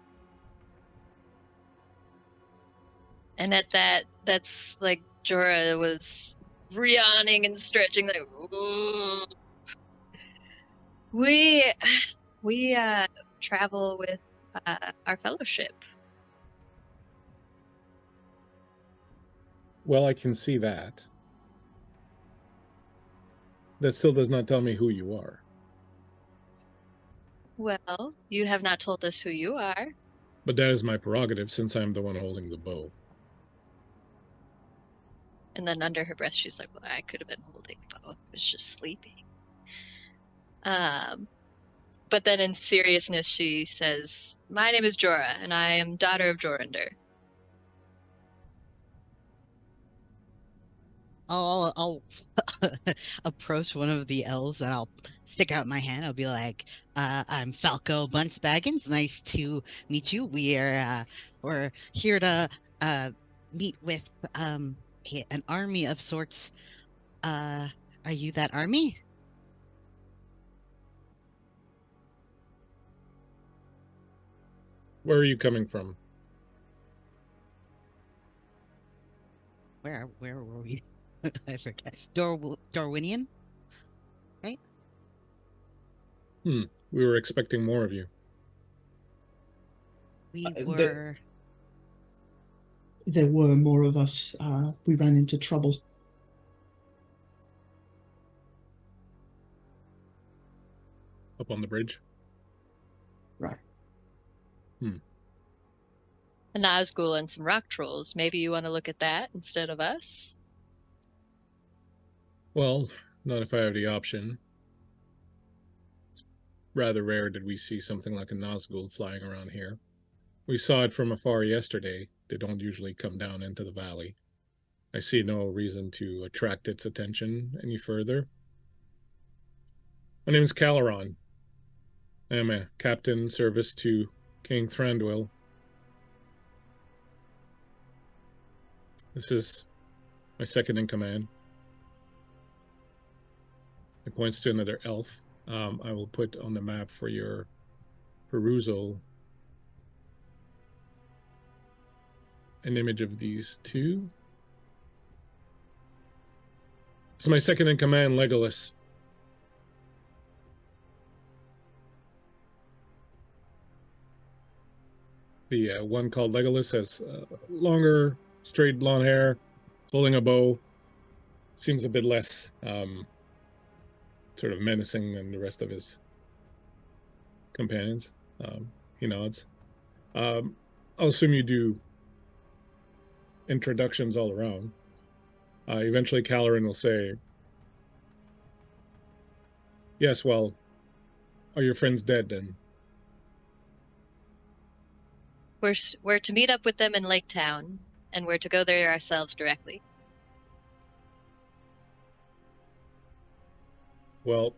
And at that, that's like Jorah was yawning and stretching, like, ooh. We travel with our fellowship. Well, I can see that. That still does not tell me who you are. Well, you have not told us who you are. But that is my prerogative since I'm the one holding the bow. And then under her breath, she's like, well, I could have been holding a bow. I was just sleeping. But then in seriousness, she says, my name is Jorah, and I am daughter of Jorinder. I'll approach one of the elves and I'll stick out my hand. I'll be like, I'm Falco Bunce Baggins. Nice to meet you. We're here to meet with an army of sorts. Are you that army? Where are you coming from? Where were we? I forget. Darwinian? We were expecting more of you. We Uh, the- were. There were more of us. We ran into trouble. Up on the bridge. Right. A Nazgul and some rock trolls. Maybe you want to look at that instead of us? Well, not if I have the option. It's rather rare that we see something like a Nazgul flying around here. We saw it from afar yesterday. They don't usually come down into the valley. I see no reason to attract its attention any further. My name is Caleron. I am a captain service to King Thranduil. This is my second in command. It points to another elf. I will put on the map for your perusal an image of these two. This is my second in command, Legolas. The one called Legolas has longer, straight blonde hair, holding a bow. Seems a bit less sort of menacing than the rest of his companions. He nods. I'll assume you do introductions all around. Eventually, Caloran will say, "Yes, well, are your friends dead then?" We're to meet up with them in Lake Town, and we're to go there ourselves directly. Well,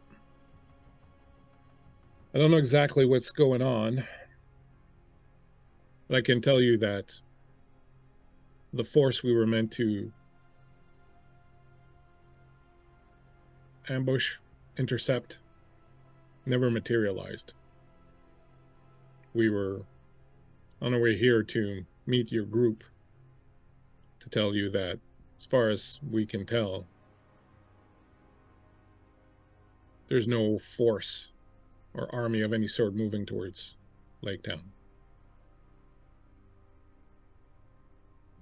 I don't know exactly what's going on, but I can tell you that the force we were meant to ambush, intercept, never materialized. We were on our way here to meet your group to tell you that, as far as we can tell, there's no force or army of any sort moving towards Lake Town.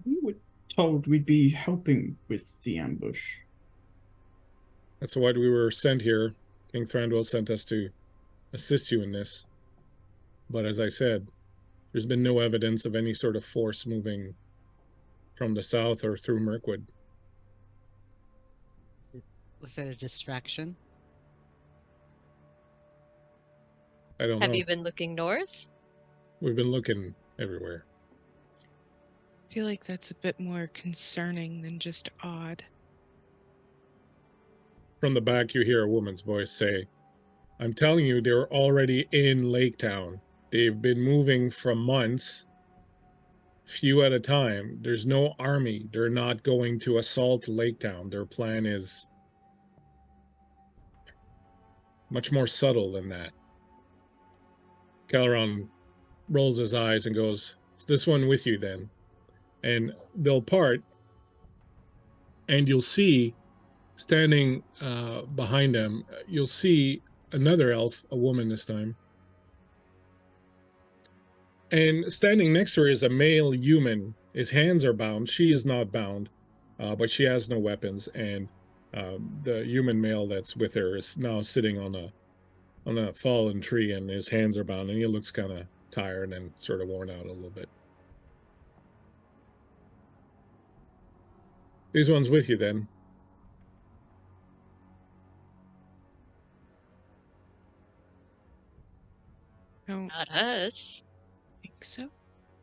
We were told we'd be helping with the ambush. That's why we were sent here. King Thranduil sent us to assist you in this. But as I said, there's been no evidence of any sort of force moving from the south or through Mirkwood. Was it a distraction? I don't Have know. you been looking north? We've been looking everywhere. I feel like that's a bit more concerning than just odd. From the back, you hear a woman's voice say, "I'm telling you, they're already in Lake Town. They've been moving for months, few at a time. There's no army. They're not going to assault Lake Town. Their plan is much more subtle than that." Caleron rolls his eyes and goes, "Is this one with you then?" And they'll part, and you'll see, standing behind them, you'll see another elf, a woman this time. And standing next to her is a male human. His hands are bound. She is not bound, but she has no weapons. And the human male that's with her is now sitting on a fallen tree, and his hands are bound, and he looks kind of tired and sort of worn out a little bit. These ones with you then? I don't Not us. think so.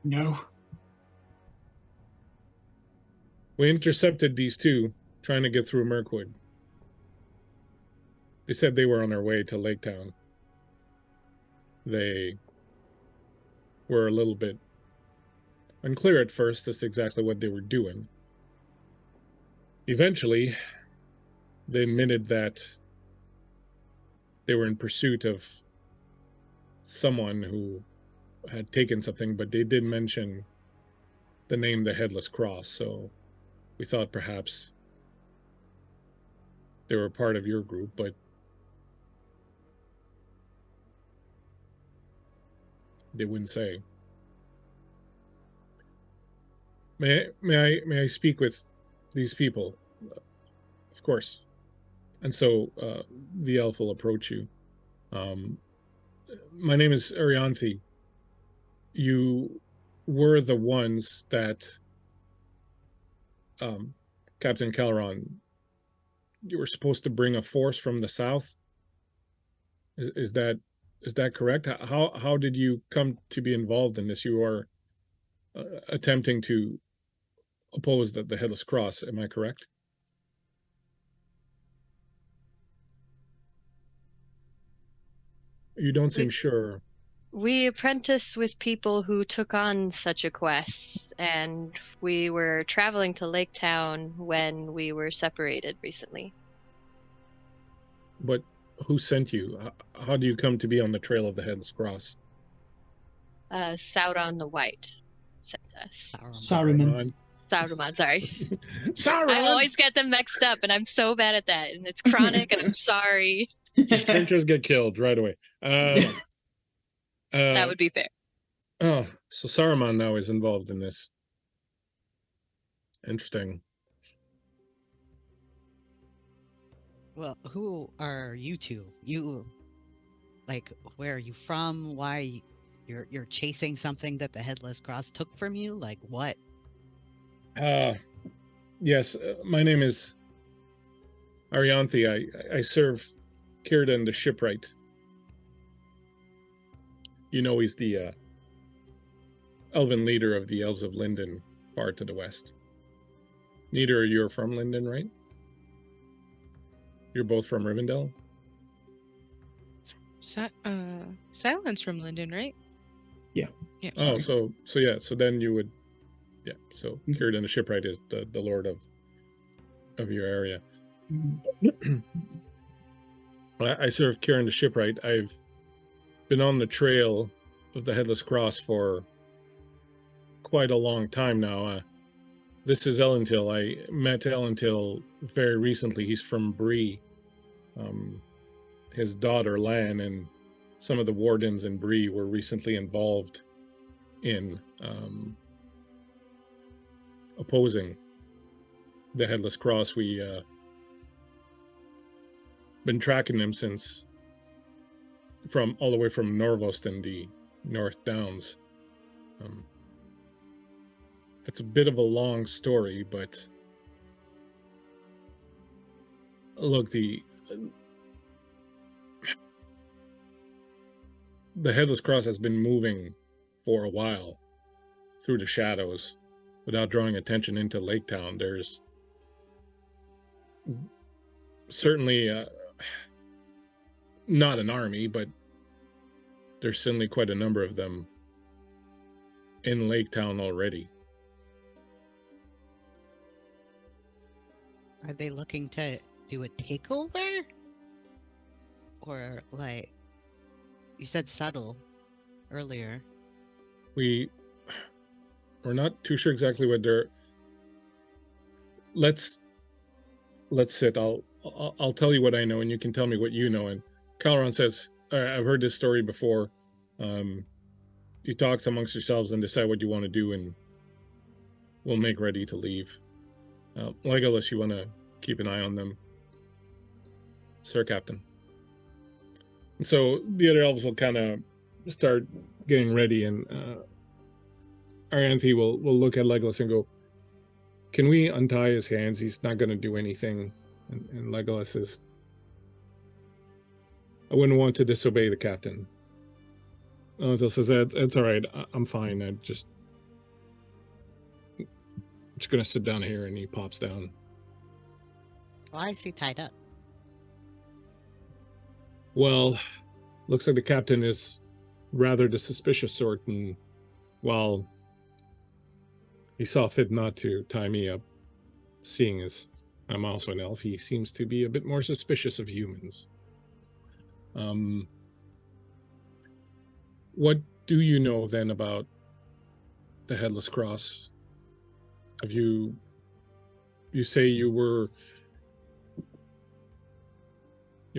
No. We intercepted these two trying to get through Mirkwood. They said they were on their way to Lake Town. They were a little bit unclear at first as to exactly what they were doing. Eventually, they admitted that they were in pursuit of someone who had taken something, but they did mention the name the Headless Cross, so we thought perhaps they were part of your group, but they wouldn't say. May I speak with these people? Of course. And so the elf will approach you. My name is Arianthe. You were the ones that Captain Caleron, you were supposed to bring a force from the south. Is that correct? How did you come to be involved in this? You are attempting to oppose the Headless Cross. Am I correct? You don't seem sure. We apprentice with people who took on such a quest, and we were traveling to Lake Town when we were separated recently. But who sent you? How do you come to be on the trail of the Headless Cross? Sauron the White sent us. Saruman. Saruman, sorry. Sauron! I always get them mixed up, and I'm so bad at that, and it's chronic, and I'm sorry. Printers get killed right away. That would be fair. Oh, so Saruman now is involved in this. Interesting. Well, who are you two? You, like, where are you from? Why you're chasing something that the Headless Cross took from you? Like, what? Yes, my name is Arianthe. I serve Círdan the Shipwright. You know, he's the elven leader of the Elves of Linden, far to the west. Neither of you are from Linden, right? You're both from Rivendell? Silence from Linden, right? Yeah. Yeah. Oh, Sorry. so yeah, so then you would, yeah. So Círdan the Shipwright is the lord of your area. I serve Círdan the Shipwright. I've been on the trail of the Headless Cross for quite a long time now. This is Elendil. I met Elendil very recently. He's from Bree. His daughter Lan and some of the wardens in Bree were recently involved in opposing the Headless Cross. We been tracking them since from all the way from Norvost and the North Downs. It's a bit of a long story, but look, the Headless Cross has been moving for a while through the shadows without drawing attention into Lake Town. There's certainly not an army, but there's certainly quite a number of them in Lake Town already. Are they looking to do a takeover? Or, like, you said subtle earlier. We're not too sure exactly what they're. Let's sit. I'll tell you what I know, and you can tell me what you know. And Caleron says, "I've heard this story before. You talk amongst yourselves and decide what you want to do, and we'll make ready to leave. Legolas, you want to keep an eye on them, Sir Captain." And so the other elves will kind of start getting ready, and Arianthe will look at Legolas and go, "Can we untie his hands? He's not going to do anything." And Legolas says, "I wouldn't want to disobey the captain." Arianthe says, "That's all right. I'm fine. I'm just going to sit down here," and he pops down. Why is he tied up? Well, looks like the captain is rather the suspicious sort, and while he saw fit not to tie me up, seeing as I'm also an elf, he seems to be a bit more suspicious of humans. What do you know then about the Headless Cross? Have you say your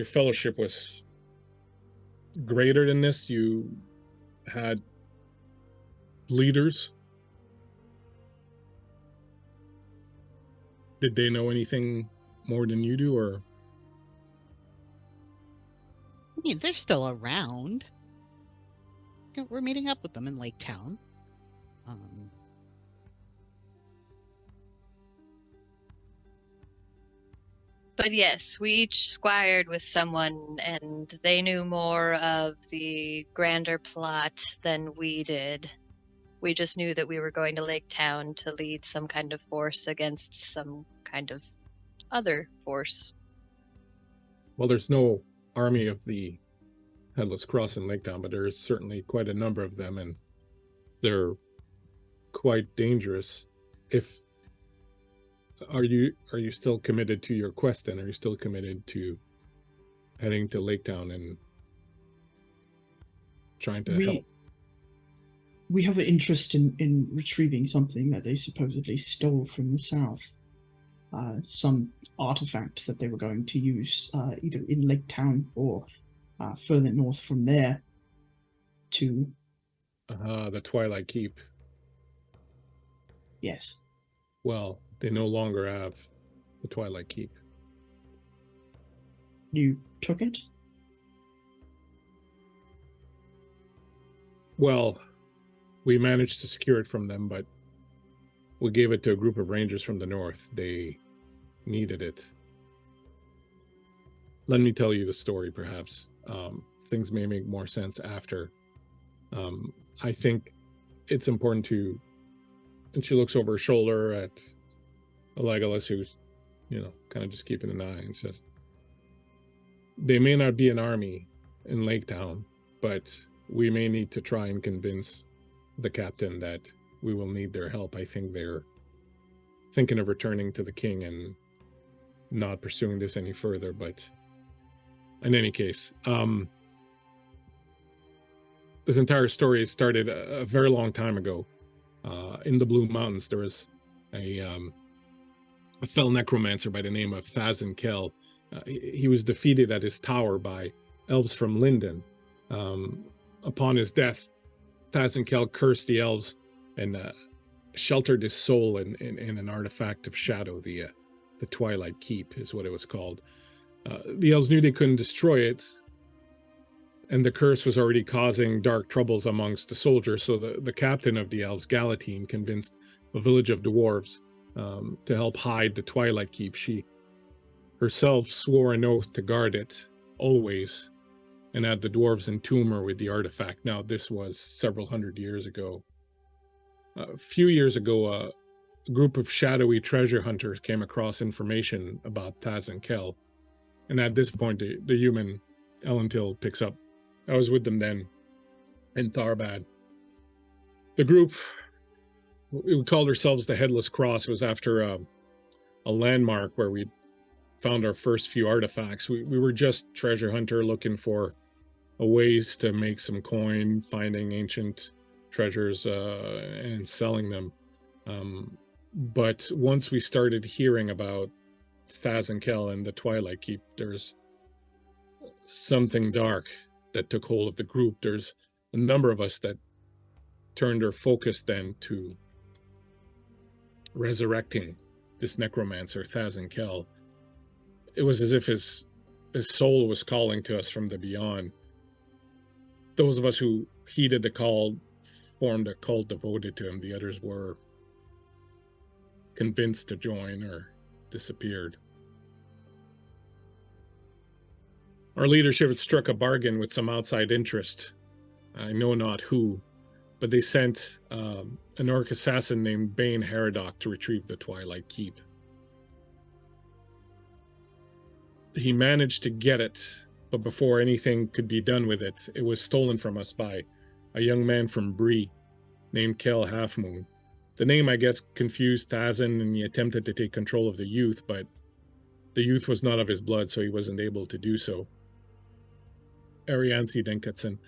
fellowship was greater than this? You had leaders? Did they know anything more than you do, or? I mean, they're still around. We're meeting up with them in Lake Town. But yes, we each squired with someone, and they knew more of the grander plot than we did. We just knew that we were going to Lake Town to lead some kind of force against some kind of other force. Well, there's no army of the Headless Cross in Lake Town, but there is certainly quite a number of them, and they're quite dangerous. Are you still committed to your quest then? Are you still committed to heading to Lake Town and trying to help? We have an interest in retrieving something that they supposedly stole from the south. Some artifact that they were going to use either in Lake Town or further north from there to... The Twilight Keep. Yes. Well, they no longer have the Twilight Keep. You took it? Well, we managed to secure it from them, but we gave it to a group of rangers from the north. They needed it. Let me tell you the story, perhaps. Things may make more sense after. I think it's important to... And she looks over her shoulder at Legolas, who's, kind of just keeping an eye, and says, they may not be an army in Lake Town, but we may need to try and convince the captain that we will need their help. I think they're thinking of returning to the king and not pursuing this any further, but in any case, this entire story started a very long time ago. In the Blue Mountains, there was a fell necromancer by the name of Thazin Kell. He was defeated at his tower by elves from Linden. Upon his death, Thazin Kell cursed the elves and sheltered his soul in an artifact of shadow. The Twilight Keep is what it was called. The elves knew they couldn't destroy it, and the curse was already causing dark troubles amongst the soldiers, so the captain of the elves, Galatine, convinced a village of dwarves to help hide the Twilight Keep. She herself swore an oath to guard it, always, and had the dwarves entomb her with the artifact. Now, this was several hundred years ago. A few years ago, a group of shadowy treasure hunters came across information about Thazin Kell, and at this point, the human Elendil picks up. I was with them then, in Tharbad. The group, we called ourselves the Headless Cross, was after a landmark where we found our first few artifacts. We were just treasure hunter looking for ways to make some coin, finding ancient treasures and selling them. But once we started hearing about Thazin Kell and the Twilight Keep, there's something dark that took hold of the group. There's a number of us that turned our focus then to resurrecting this necromancer, Thazin Kell. It was as if his soul was calling to us from the beyond. Those of us who heeded the call formed a cult devoted to him. The others were convinced to join or disappeared. Our leadership had struck a bargain with some outside interest. I know not who, but they sent an orc assassin named Bane Haradoc to retrieve the Twilight Keep. he managed to get it, but before anything could be done with it, it was stolen from us by a young man from Bree named Kel Halfmoon. The name, I guess, confused Thazin, and he attempted to take control of the youth, but the youth was not of his blood, so he wasn't able to do so. Arianthi then cuts in.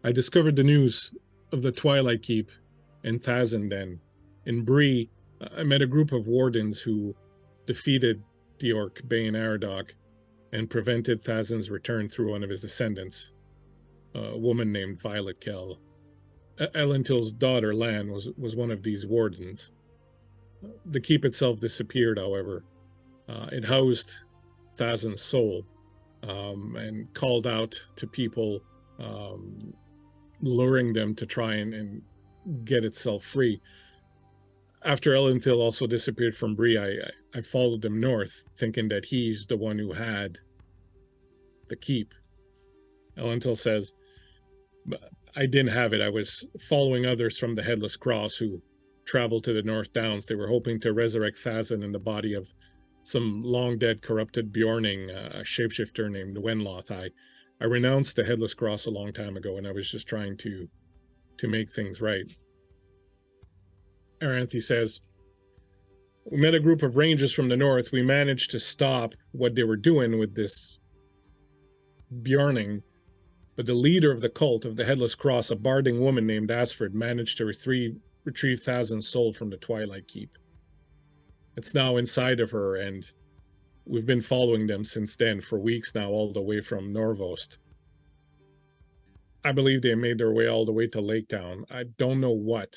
I discovered the news of the Twilight Keep in Thazin then. In Bree, I met a group of wardens who defeated the orc Bane Aradok and prevented Thazin's return through one of his descendants, a woman named Violet Kell. Elentil's daughter, Lan, was one of these wardens. The keep itself disappeared, however. It housed Thazin's soul and called out to people, luring them to try and get itself free. After Elentil also disappeared from Bree, I followed him north, thinking that he's the one who had the keep. Elentil says, I didn't have it. I was following others from the Headless Cross who traveled to the North Downs. They were hoping to resurrect Thazin in the body of some long-dead corrupted Bjorning, a shapeshifter named Wenloth. I renounced the Headless Cross a long time ago, and I was just trying to make things right. Aranthi says, we met a group of rangers from the north. We managed to stop what they were doing with this Bjorning, but the leader of the cult of the Headless Cross, a barding woman named Asford, managed to retrieve Thazin's soul from the Twilight Keep. It's now inside of her, and we've been following them since then for weeks now, all the way from Norvost. I believe they made their way all the way to Lake Town. I don't know what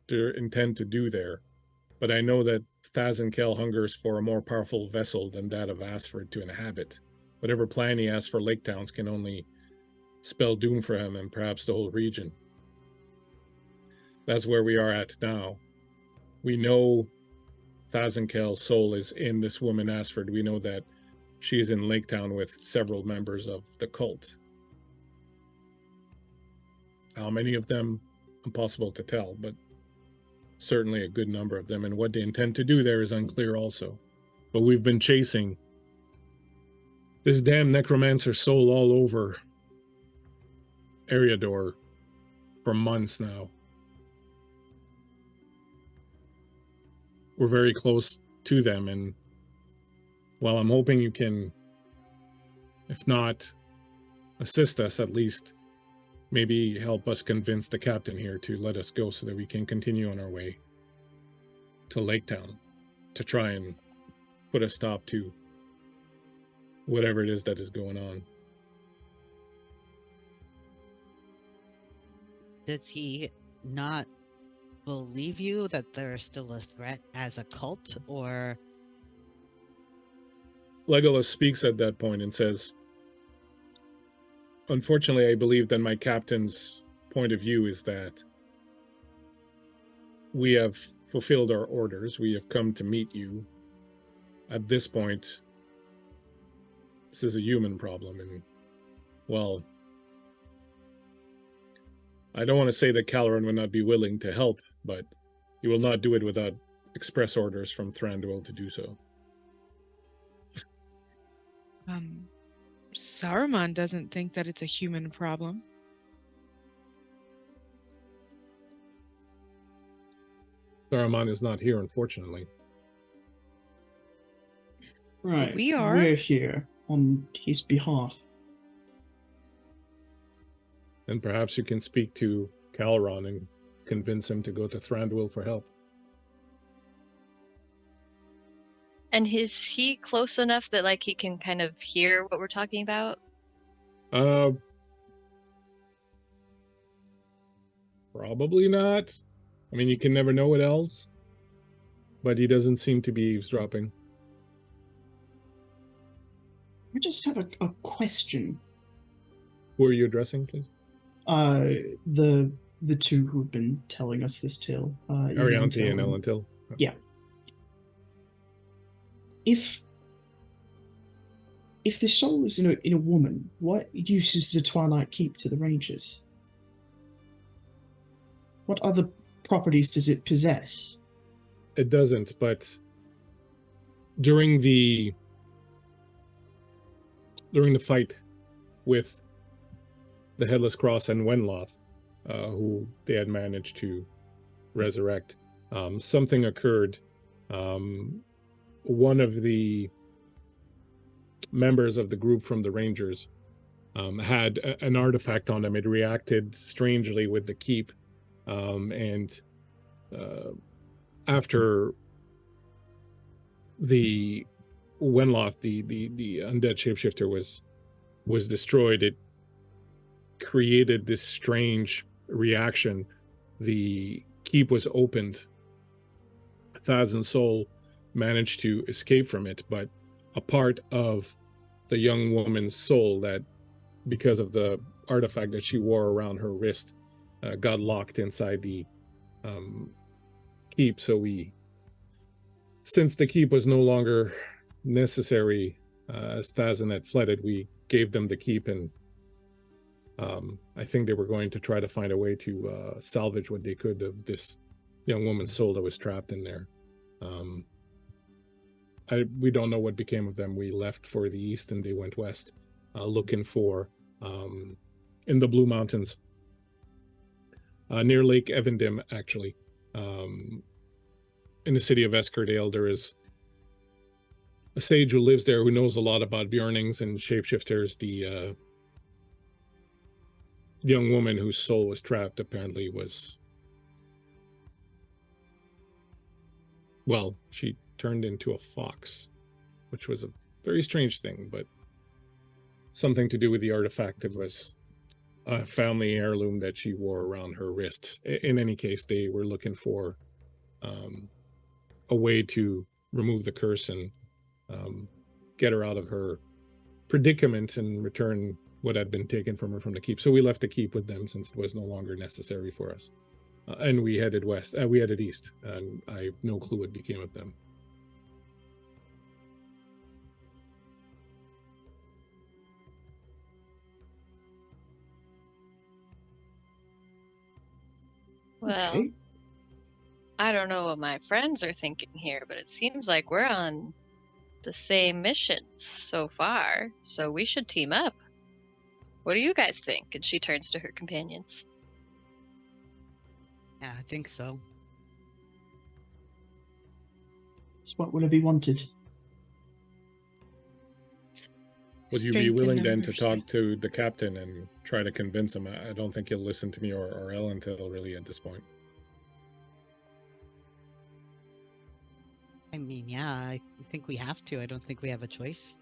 they intend to do there, but I know that Thazin Kell hungers for a more powerful vessel than that of Asford to inhabit. Whatever plan he has for Lake Towns can only spell doom for him and perhaps the whole region. That's where we are at now. We know Thazin Kell's soul is in this woman Asford. We know that she is in Lake Town with several members of the cult. How many of them? Impossible to tell, but certainly a good number of them, and what they intend to do there is unclear also. But we've been chasing this damn necromancer soul all over Eriador for months now. We're very close to them, and well, I'm hoping you can, if not assist us, at least maybe help us convince the captain here to let us go so that we can continue on our way to Lake Town to try and put a stop to whatever it is that is going on. Does he not believe you that there's still a threat as a cult, or? Legolas speaks at that point and says, unfortunately, I believe that my captain's point of view is that we have fulfilled our orders. We have come to meet you. At this point, this is a human problem, and, well, I don't want to say that Caloran would not be willing to help, but he will not do it without express orders from Thranduil to do so. Saruman doesn't think that it's a human problem. Saruman is not here, unfortunately. Right. We are. We're here on his behalf. And perhaps you can speak to Caloran and convince him to go to Thranduil for help. And is he close enough that like he can kind of hear what we're talking about? Probably not. I mean, you can never know what else. But he doesn't seem to be eavesdropping. I just have a question. Who are you addressing, please? The two who've been telling us this tale. Arianthi and Elentil. Yeah. If the soul is in a woman, what use is the Twilight Keep to the Rangers? What other properties does it possess? It doesn't, but during the during the fight with the Headless Cross and Wenloth, who they had managed to resurrect, something occurred. One of the members of the group from the Rangers had an artifact on them. It reacted strangely with the keep, and after the Wenloth, the undead shapeshifter, was destroyed, it created this strange reaction. The keep was opened. Thaz and Soul managed to escape from it, but a part of the young woman's soul, that because of the artifact that she wore around her wrist, got locked inside the keep. So since the keep was no longer necessary, as Thazan had fled it, we gave them the keep, and I think they were going to try to find a way to salvage what they could of this young woman's soul that was trapped in there. We don't know what became of them. We left for the east and they went west, looking for, in the Blue Mountains, near Lake Evendim, actually. In the city of Eskerdale, there is a sage who lives there who knows a lot about Bjornings and shapeshifters. The young woman whose soul was trapped apparently was, well, she turned into a fox, which was a very strange thing, but something to do with the artifact. It was a family heirloom that she wore around her wrist. In any case, they were looking for a way to remove the curse and get her out of her predicament and return what had been taken from her from the keep. So we left the keep with them since it was no longer necessary for us. And we headed west. We headed east, and I have no clue what became of them. Well, Okay. I don't know what my friends are thinking here, but it seems like we're on the same missions so far, so we should team up. What do you guys think? And she turns to her companions. Yeah, I think so. It's what Willoughby wanted. Would you be Strength in willing then to numbers. talk to the captain and try to convince him? I don't think he'll listen to me or Ellen till really at this point. I mean, yeah, I think we have to. I don't think we have a choice.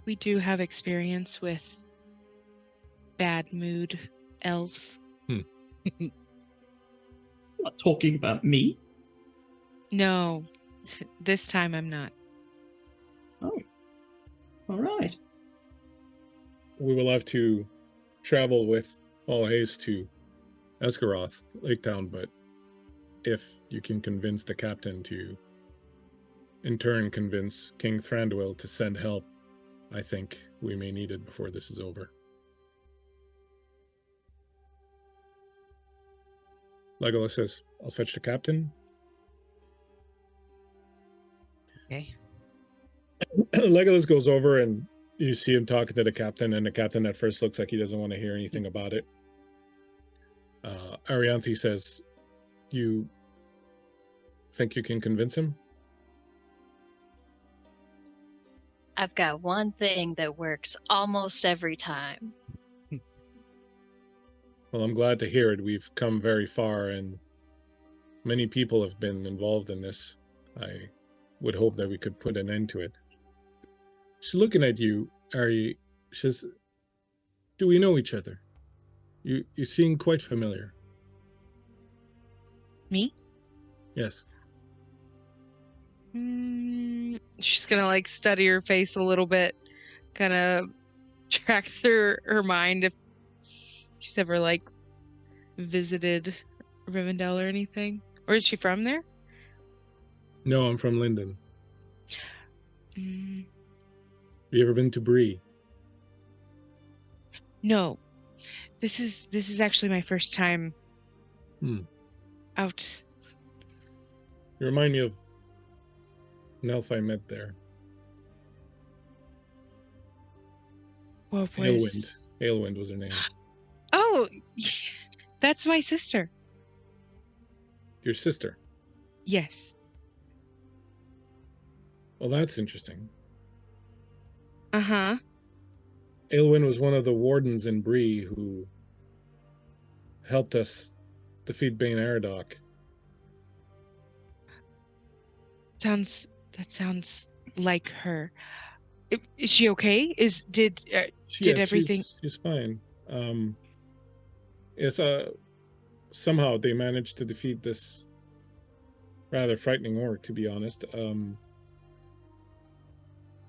We do have experience with bad mood elves. You're not talking about me. No, this time I'm not. Oh. All right. We will have to travel with all haste to Esgaroth, Lake Town, but if you can convince the captain to, in turn, convince King Thranduil to send help, I think we may need it before this is over. Legolas says, I'll fetch the captain. Okay. Legolas goes over and you see him talking to the captain, and the captain at first looks like he doesn't want to hear anything about it. Arianthe says, you think you can convince him? I've got one thing that works almost every time. Well, I'm glad to hear it. We've come very far, and many people have been involved in this. I would hope that we could put an end to it. She's looking at you, Ari. She says, do we know each other? You seem quite familiar. Me? Yes. She's gonna like study her face a little bit, kind of track through her mind if she's ever like visited Rivendell or anything. Or is she from there? No, I'm from Linden. Mm, Have you ever been to Bree? no, this is actually my first time out. You remind me of an elf I met there. What Aelwind. was? Aelwind was her name. Oh, that's my sister. Your sister. Yes. Well, that's interesting. Uh-huh. Aelwyn was one of the wardens in Bree who helped us defeat Bane Aradoc. That sounds like her. Is she okay? Did everything? She's fine. It's somehow they managed to defeat this rather frightening orc, to be honest, and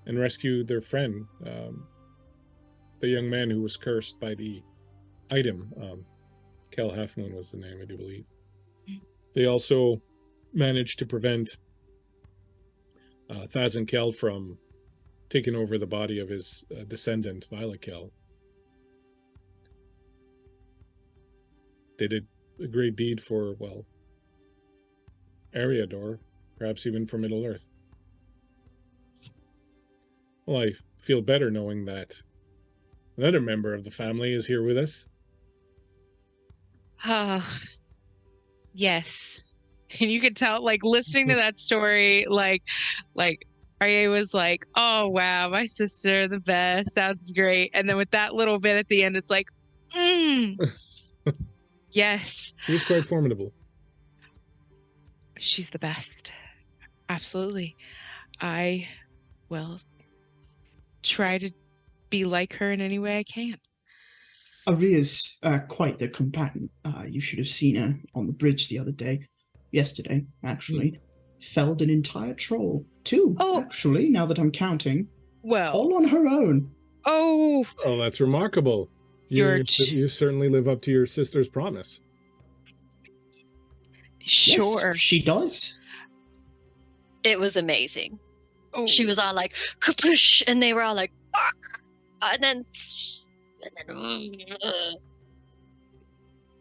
rescue their friend, the young man who was cursed by the item. Kel Halfmoon was the name, I do believe. They also managed to prevent Thaz and Kel from taking over the body of his descendant, Violet Kel. They did a great deed for, well, Eriador, perhaps even for Middle-earth. Well, I feel better knowing that another member of the family is here with us. Yes. And you could tell, like, listening to that story, like Arya was like, oh, wow, my sister, the best, sounds great. And then with that little bit at the end, it's like, yes. He was quite formidable. She's the best. Absolutely. I will try to be like her in any way I can. Aria's quite the combatant. You should have seen her on the bridge the other day. Yesterday, actually. Felled an entire troll. Two, actually, now that I'm counting. Well. All on her own. Oh, that's remarkable. You certainly live up to your sister's promise. Sure. Yes, she does. It was amazing. Oh. She was all like, kapoosh, and they were all like, and then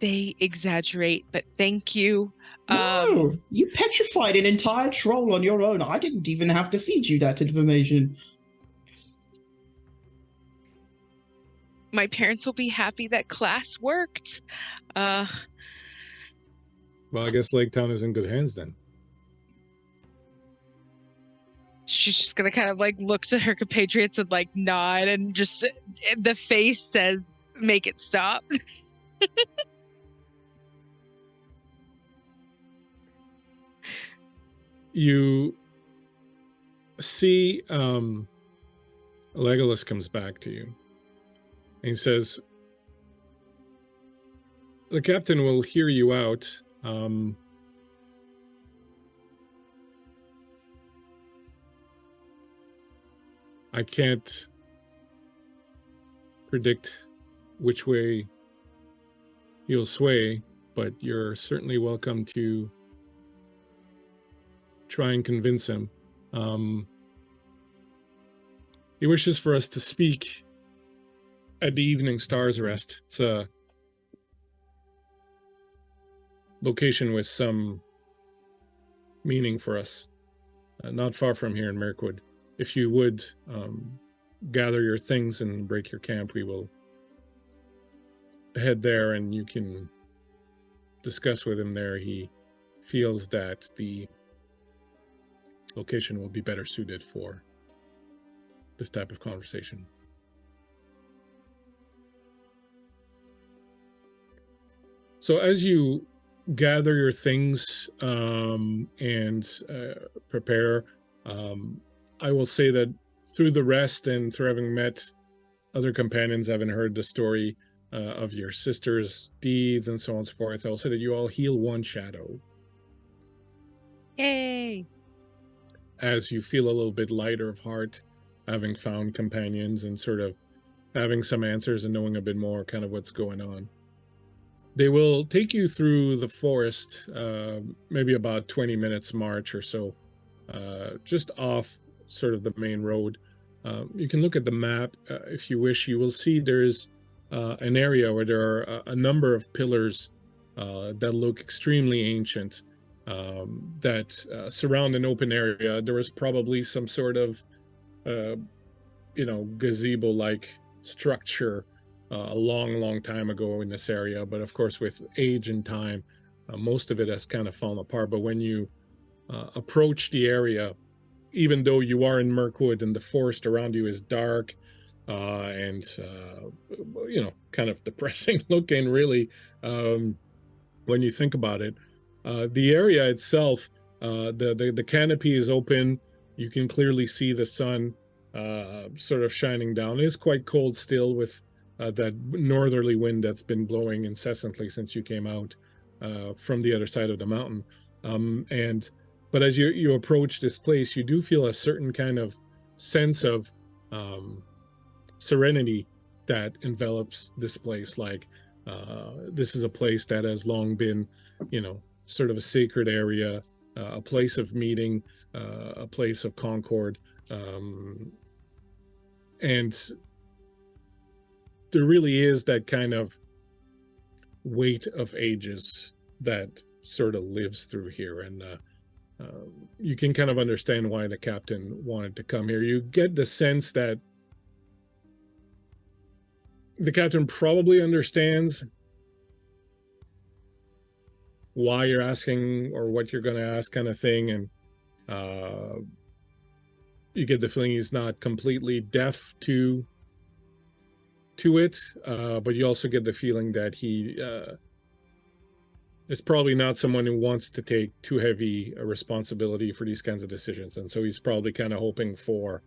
they exaggerate, but thank you. No, you petrified an entire troll on your own. I didn't even have to feed you that information. My parents will be happy that class worked. Well, I guess Lake Town is in good hands then. She's just gonna kind of like look to her compatriots and like nod, and just the face says, "Make it stop." You see Legolas comes back to you and he says, the captain will hear you out. I can't predict which way you'll sway, but you're certainly welcome to try and convince him. He wishes for us to speak at the Evening Stars Rest. It's a location with some meaning for us, not far from here in Mirkwood. If you would gather your things and break your camp, we will head there and you can discuss with him there. He feels that the location will be better suited for this type of conversation. So as you gather your things and prepare, I will say that through the rest and through having met other companions, having heard the story of your sister's deeds and so on and so forth, I'll say that you all heal one shadow. Yay! As you feel a little bit lighter of heart, having found companions and sort of having some answers and knowing a bit more kind of what's going on. They will take you through the forest, maybe about 20 minutes march or so, just off sort of the main road. You can look at the map if you wish. You will see there's an area where there are a number of pillars that look extremely ancient. that surround an open area. There was probably some sort of, gazebo-like structure a long time ago in this area. But of course, with age and time, most of it has kind of fallen apart. But when you approach the area, even though you are in Mirkwood and the forest around you is dark and kind of depressing looking, really, when you think about it, the area itself, the canopy is open. You can clearly see the sun sort of shining down. It's quite cold still with that northerly wind that's been blowing incessantly since you came out from the other side of the mountain. But as you approach this place, you do feel a certain kind of sense of serenity that envelops this place. Like this is a place that has long been, sort of a sacred area, a place of meeting, a place of concord. And there really is that kind of weight of ages that sort of lives through here. And you can kind of understand why the captain wanted to come here. You get the sense that the captain probably understands why you're asking or what you're going to ask, kind of thing. And you get the feeling he's not completely deaf to it, but you also get the feeling that he is probably not someone who wants to take too heavy a responsibility for these kinds of decisions. And so he's probably kind of hoping for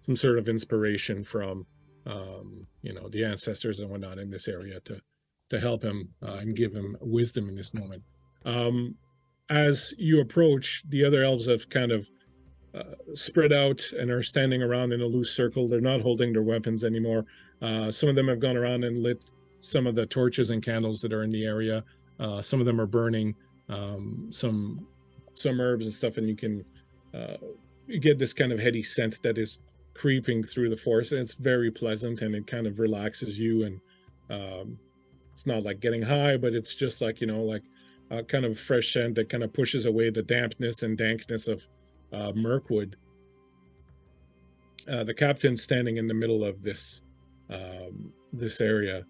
some sort of inspiration from the ancestors and whatnot in this area to help him and give him wisdom in this moment. As you approach, the other elves have kind of spread out and are standing around in a loose circle. They're not holding their weapons anymore. Some of them have gone around and lit some of the torches and candles that are in the area. Some of them are burning some herbs and stuff, and you get this kind of heady scent that is creeping through the forest, and it's very pleasant, and it kind of relaxes you. And it's not like getting high, but it's just like kind of fresh scent that kind of pushes away the dampness and dankness of Mirkwood. The captain's standing in the middle of this area.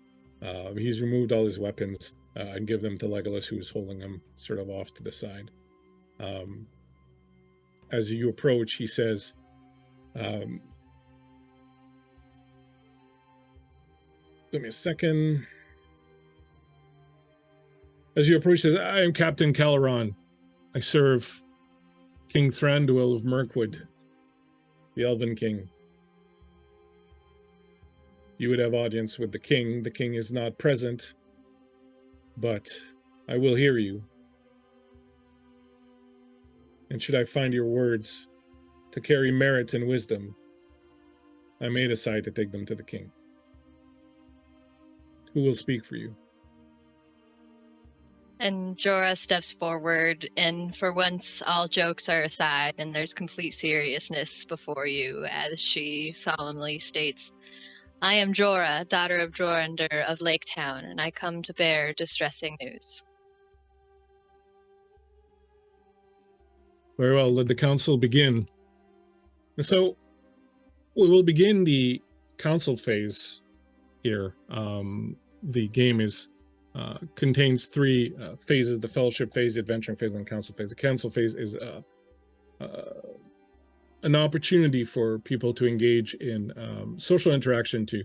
He's removed all his weapons and give them to Legolas, who's holding them sort of off to the side. As you approach, he says, give me a second. As you approach, he says, I am Captain Caleron. I serve King Thranduil of Mirkwood, the Elven King. You would have audience with the king. The king is not present, but I will hear you. And should I find your words to carry merit and wisdom, I may decide to take them to the king. Who will speak for you? And Jorah steps forward, and for once, all jokes are aside, and there's complete seriousness before you as she solemnly states, I am Jorah, daughter of Jorander of Lake Town, and I come to bear distressing news. Very well, let the council begin. And so we will begin the council phase here. The game contains three phases: the fellowship phase, the adventuring phase, and the council phase. The council phase is an opportunity for people to engage in social interaction to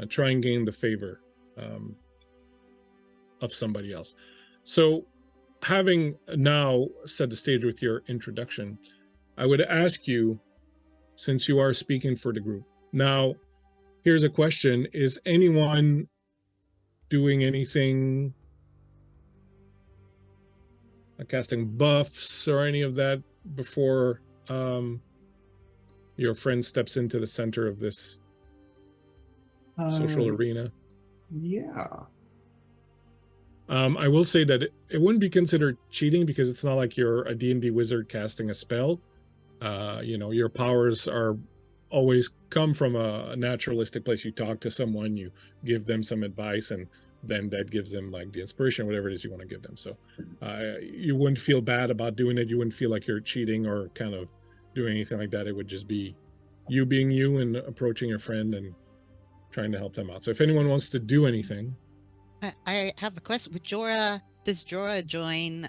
try and gain the favor of somebody else. So, having now set the stage with your introduction, I would ask you, since you are speaking for the group, now, here's a question. Is anyone doing anything, like casting buffs or any of that before your friend steps into the center of this social arena? Yeah. I will say that it wouldn't be considered cheating because it's not like you're a D&D wizard casting a spell. Your powers are always come from a naturalistic place. You talk to someone, you give them some advice, and then that gives them like the inspiration, whatever it is you want to give them. So you wouldn't feel bad about doing it. You wouldn't feel like you're cheating or kind of doing anything like that. It would just be you being you and approaching your friend and trying to help them out. So if anyone wants to do anything. I have a question. With Jorah, does Jorah join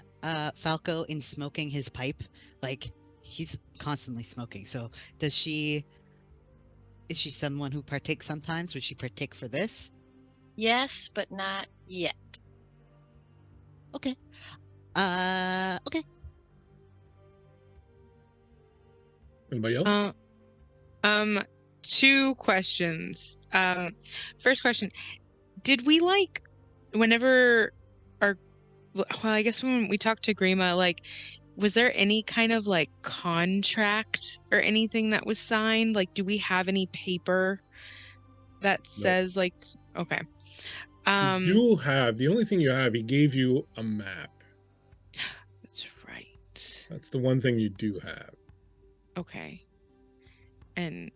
Falco in smoking his pipe? Like, he's constantly smoking. So is she someone who partakes sometimes? Would she partake for this? Yes, but not yet. Okay. Okay. Anybody else? Two questions. First question, did we like whenever I guess when we talked to Grima, like, was there any kind of like contract or anything that was signed? Like, do we have any paper that says like, okay. You do have, the only thing you have, he gave you a map. That's right. That's the one thing you do have. Okay. And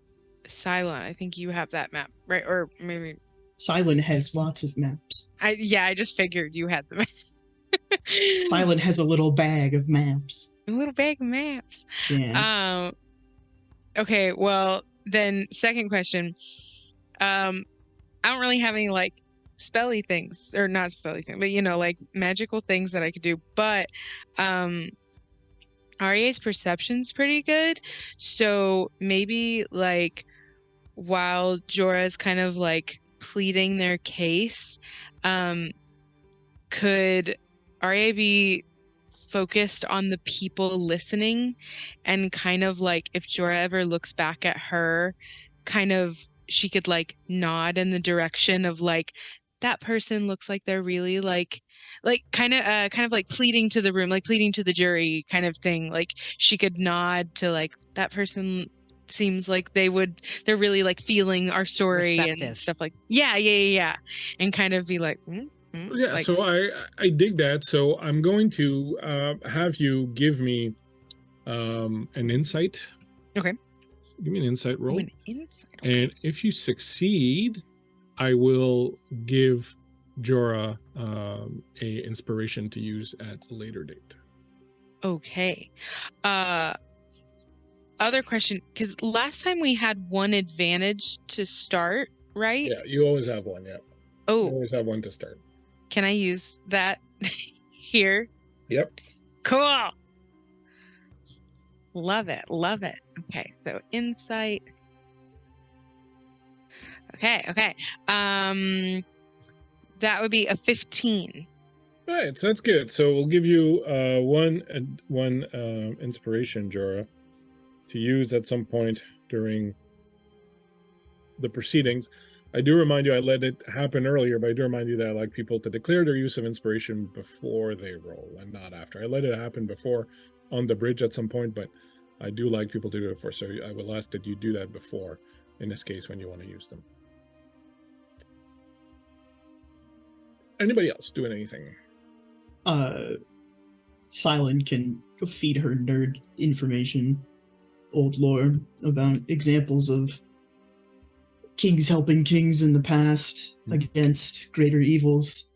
Cylon, I think you have that map, right? Or maybe Silent has lots of maps. I just figured you had them. Silent has a little bag of maps. A little bag of maps. Yeah. Okay, well then second question. I don't really have any like spelly things, or not spelly things, but you know, like magical things that I could do. But Arya's perception's pretty good. So maybe like while Jorah's kind of like pleading their case, could Arya be focused on the people listening, and kind of like if Jorah ever looks back at her, kind of she could like nod in the direction of like that person looks like they're really like kind of like pleading to the room, like pleading to the jury kind of thing. Like she could nod to like that person seems like they're really like feeling our story and Receptive. stuff like yeah, and kind of be like Yeah, like, so I dig that. So I'm going to have you give me an insight. Okay. Give me an insight roll. an insight. Okay. And if you succeed, I will give Jorah a inspiration to use at a later date. Okay. Other question, because last time we had one advantage to start, right? Yeah, you always have one. Yeah. You Oh, always have one to start. can I use that here? Yep. Cool. Love it. Okay, so insight. Okay. That would be a 15. All right, so that's good. So we'll give you one inspiration, Jorah, to use at some point during the proceedings. I do remind you, I let it happen earlier, but I do remind you that I like people to declare their use of inspiration before they roll and not after. I let it happen before on the bridge at some point, but I do like people to do it before. So I will ask that you do that before, in this case, when you want to use them. Anybody else doing anything? Silent can feed her nerd information, old lore about examples of kings helping kings in the past against greater evils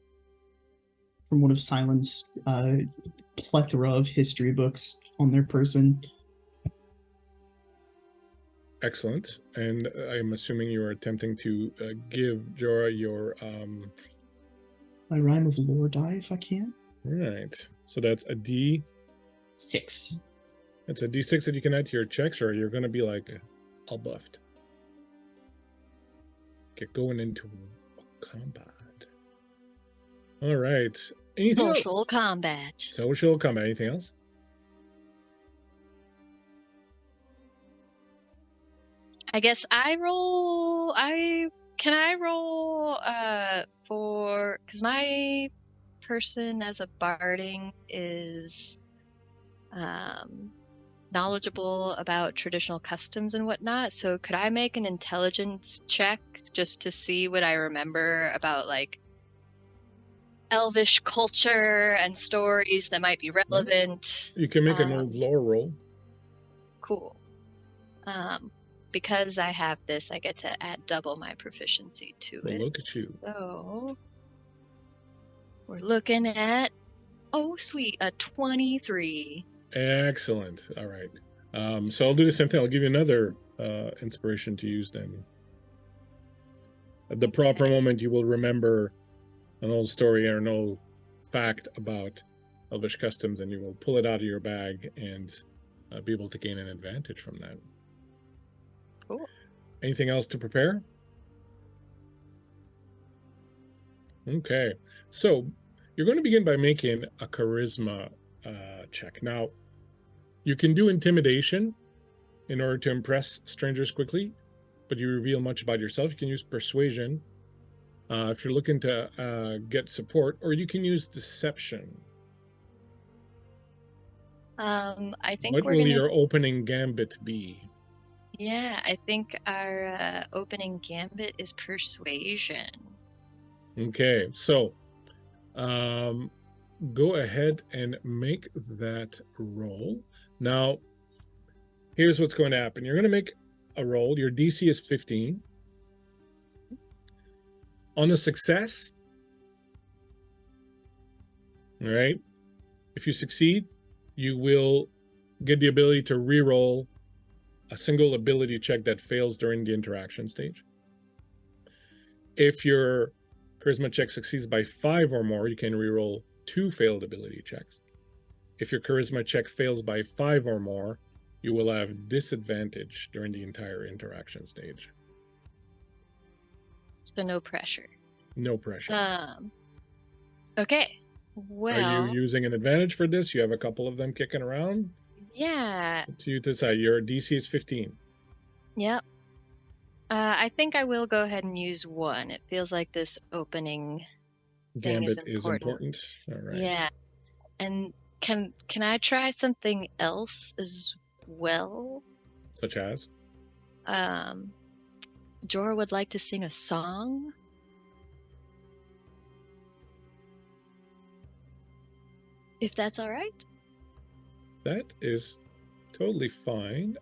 from one of Silent's plethora of history books on their person. Excellent. And I'm assuming you are attempting to give Jorah your... My rhyme of lore die if I can. All right. So that's a D6. 6. It's a D6 that you can add to your checks, or you're going to be like all buffed. Get going into combat. All right. Anything Social else? combat. Social combat. Anything else? I guess can I roll for, because my person as a barding is knowledgeable about traditional customs and whatnot, so could I make an intelligence check just to see what I remember about like elvish culture and stories that might be relevant? You can make an old lore roll. Cool. Because I have this, I get to add double my proficiency to Well, it. look at you. So We're looking at, oh sweet, a 23. Excellent. All right. So I'll do the same thing. I'll give you another inspiration to use then. At the proper moment, you will remember an old story or an old fact about Elvish customs, and you will pull it out of your bag and be able to gain an advantage from that. Cool. Anything else to prepare? Okay. So you're going to begin by making a charisma check. Now, you can do intimidation in order to impress strangers quickly, but you reveal much about yourself. You can use persuasion if you're looking to get support, or you can use deception. I think What we're will gonna. your opening gambit be? Yeah, I think our opening gambit is persuasion. Okay, so go ahead and make that roll. Now, here's what's going to happen. You're going to make a roll. Your DC is 15. On a success, all right, if you succeed, you will get the ability to re-roll a single ability check that fails during the interaction stage. If your charisma check succeeds by 5 or more, you can re-roll 2 failed ability checks. If your charisma check fails by 5 or more, you will have disadvantage during the entire interaction stage. So no pressure. No pressure. Okay. Are Well, you using an advantage for this? You have a couple of them kicking around. yeah. It's up to you to decide. Your DC is 15. Yep. I think I will go ahead and use one. It feels like this opening thing Gambit is important. All right. Yeah. And can I try something else as well? Such as? Jorah would like to sing a song. If that's all right. That is totally fine.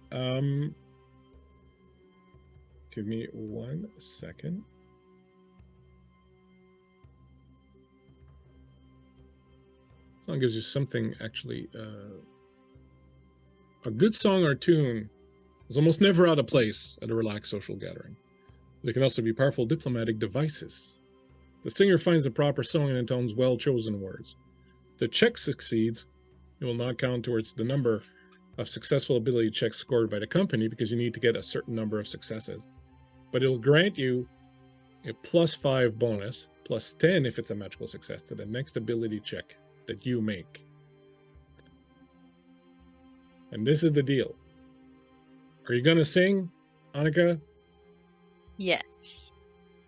Give me 1 second. Song gives you something actually. A good song or tune is almost never out of place at a relaxed social gathering. They can also be powerful diplomatic devices. The singer finds the proper song and intones well-chosen words. If the check succeeds, it will not count towards the number of successful ability checks scored by the company because you need to get a certain number of successes. But it will grant you a +5 bonus, +10 if it's a magical success, to the next ability check that you make. And this is the deal. Are you going to sing, Annika? Yes.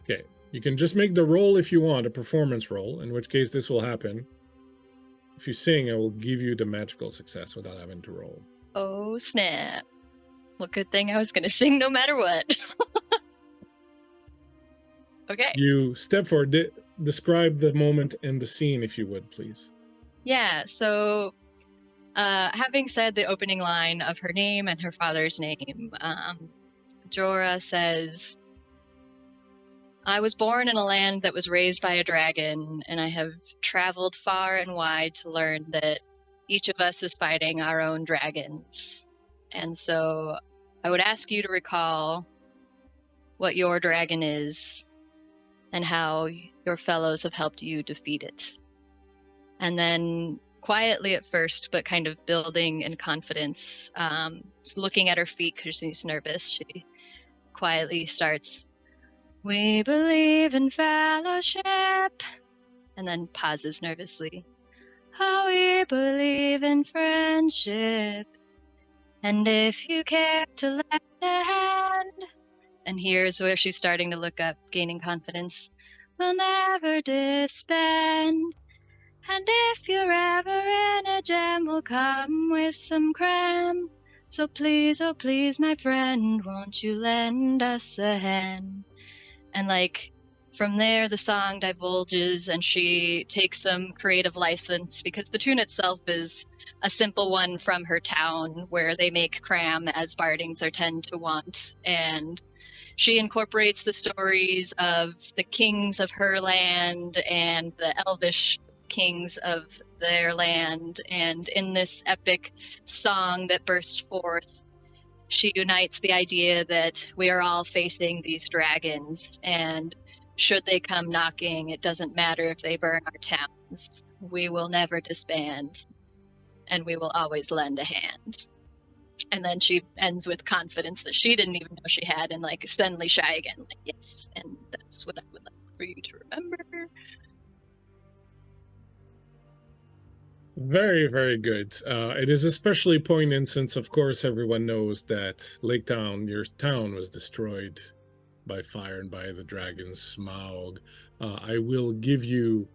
Okay. You can just make the roll if you want, a performance roll, in which case this will happen. If you sing, I will give you the magical success without having to roll. Oh, snap. Well, good thing I was going to sing no matter what. Okay. You step forward. Describe the moment and the scene, if you would, please. Yeah, so having said the opening line of her name and her father's name, Jorah says, I was born in a land that was raised by a dragon, and I have traveled far and wide to learn that each of us is fighting our own dragons. And so I would ask you to recall what your dragon is and how your fellows have helped you defeat it. And then quietly at first, but kind of building in confidence, looking at her feet because she's nervous, she quietly starts, we believe in fellowship, and then pauses nervously. How we believe in friendship, and if you care to lend a hand. And here's where she's starting to look up, gaining confidence. We'll never disband. And if you're ever in a jam, we'll come with some cram. So please, oh please, my friend, won't you lend us a hand? And like from there, the song divulges and she takes some creative license because the tune itself is a simple one from her town where they make cram as bardings are tend to want. And she incorporates the stories of the kings of her land and the elvish kings of their land, and in this epic song that burst forth, she unites the idea that we are all facing these dragons, and should they come knocking, it doesn't matter if they burn our towns. We will never disband, and we will always lend a hand. And then she ends with confidence that she didn't even know she had, and like suddenly shy again, like, yes, and that's what I would like for you to remember. Very, very good. It is especially poignant since, of course, everyone knows that Lake Town, your town, was destroyed by fire and by the dragon Smaug. I will give you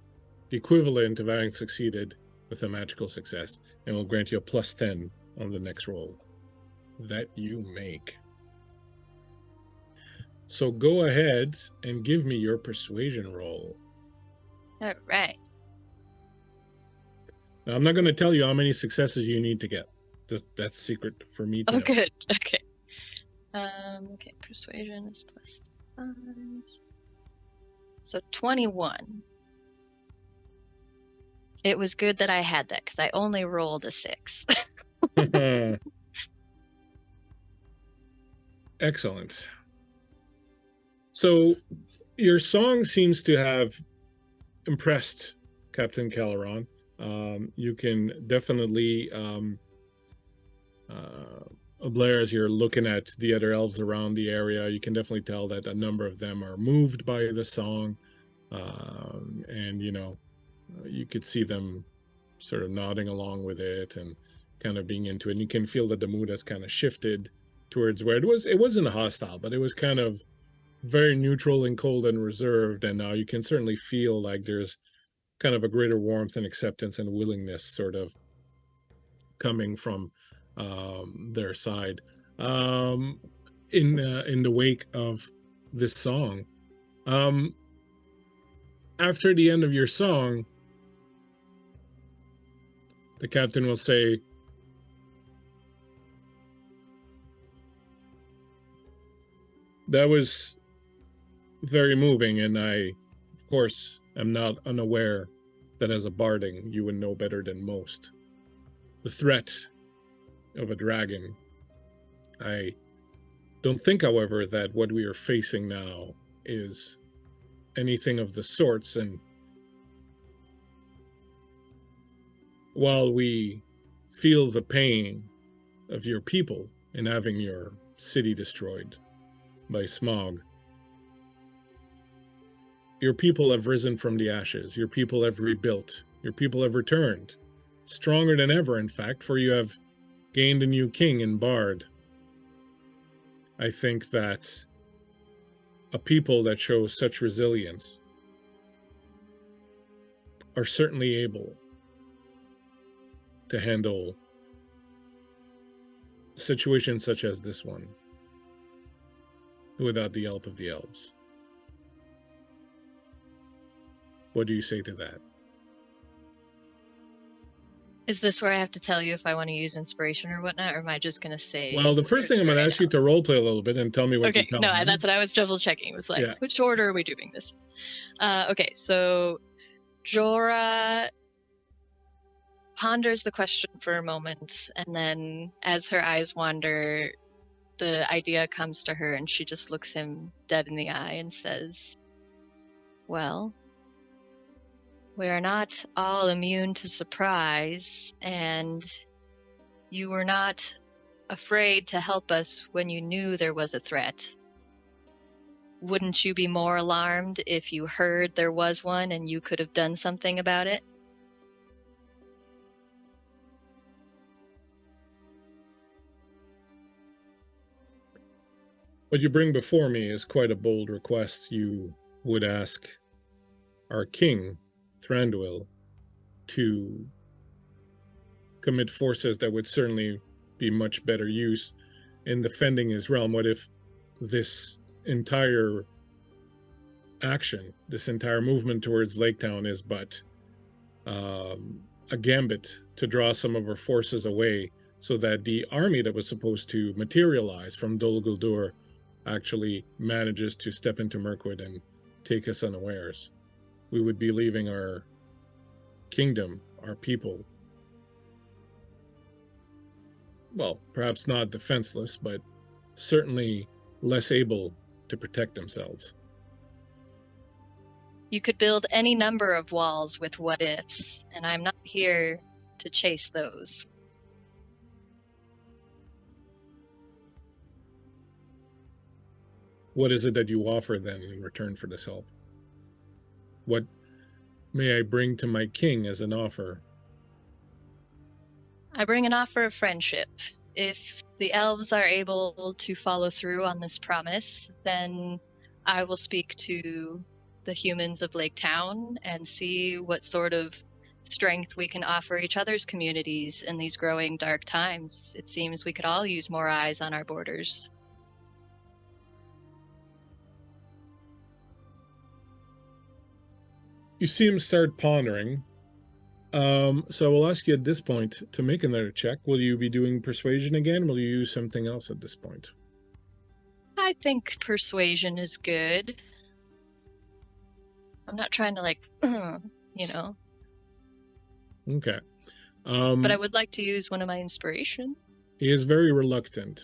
the equivalent of having succeeded with a magical success, and will grant you a +10 on the next roll that you make. So go ahead and give me your persuasion roll. All right. Now, I'm not going to tell you how many successes you need to get. That's secret for me to Oh, know. good. Okay. Okay, persuasion is +5. So 21. It was good that I had that because I only rolled a 6. Excellent. So your song seems to have impressed Captain Caleron. You can definitely, Blair, as you're looking at the other elves around the area, you can definitely tell that a number of them are moved by the song. And, you know, you could see them sort of nodding along with it and kind of being into it. And you can feel that the mood has kind of shifted towards where it wasn't hostile, but it was kind of very neutral and cold and reserved. And now you can certainly feel like there's kind of a greater warmth and acceptance and willingness sort of coming from their side. In the wake of this song, after the end of your song, the captain will say, "That was very moving, and I, of course, am not unaware that as a barding, you would know better than most. The threat of a dragon. I don't think, however, that what we are facing now is anything of the sorts, and while we feel the pain of your people in having your city destroyed by Smaug, your people have risen from the ashes. Your people have rebuilt. Your people have returned, stronger than ever, in fact, for you have gained a new king in Bard. I think that a people that show such resilience are certainly able to handle situations such as this one without the help of the elves. What do you say to that?" Is this where I have to tell you if I want to use inspiration or whatnot, or am I just going to say? Well, the first thing I'm going to ask you to roleplay a little bit and tell me what you Okay, tell no, me. that's what I was double checking. It was like, Yeah. which order are we doing this? Okay, so Jorah ponders the question for a moment, and then as her eyes wander, the idea comes to her, and she just looks him dead in the eye and says, "Well, we are not all immune to surprise, and you were not afraid to help us when you knew there was a threat. Wouldn't you be more alarmed if you heard there was one and you could have done something about it?" What you bring before me is quite a bold request. You would ask our king, Thranduil, to commit forces that would certainly be much better use in defending his realm. What if this entire action, this entire movement towards Lake Town is but a gambit to draw some of our forces away so that the army that was supposed to materialize from Dol Guldur actually manages to step into Mirkwood and take us unawares? We would be leaving our kingdom, our people, well, perhaps not defenseless, but certainly less able to protect themselves. You could build any number of walls with what ifs, and I'm not here to chase those. What is it that you offer then in return for this help? What may I bring to my king as an offer? I bring an offer of friendship. If the elves are able to follow through on this promise, then I will speak to the humans of Lake Town and see what sort of strength we can offer each other's communities in these growing dark times. It seems we could all use more eyes on our borders. You see him start pondering. So we'll ask you at this point to make another check. Will you be doing persuasion again? Will you use something else at this point? I think persuasion is good. I'm not trying to you know, Okay. but I would like to use one of my inspiration. He is very reluctant.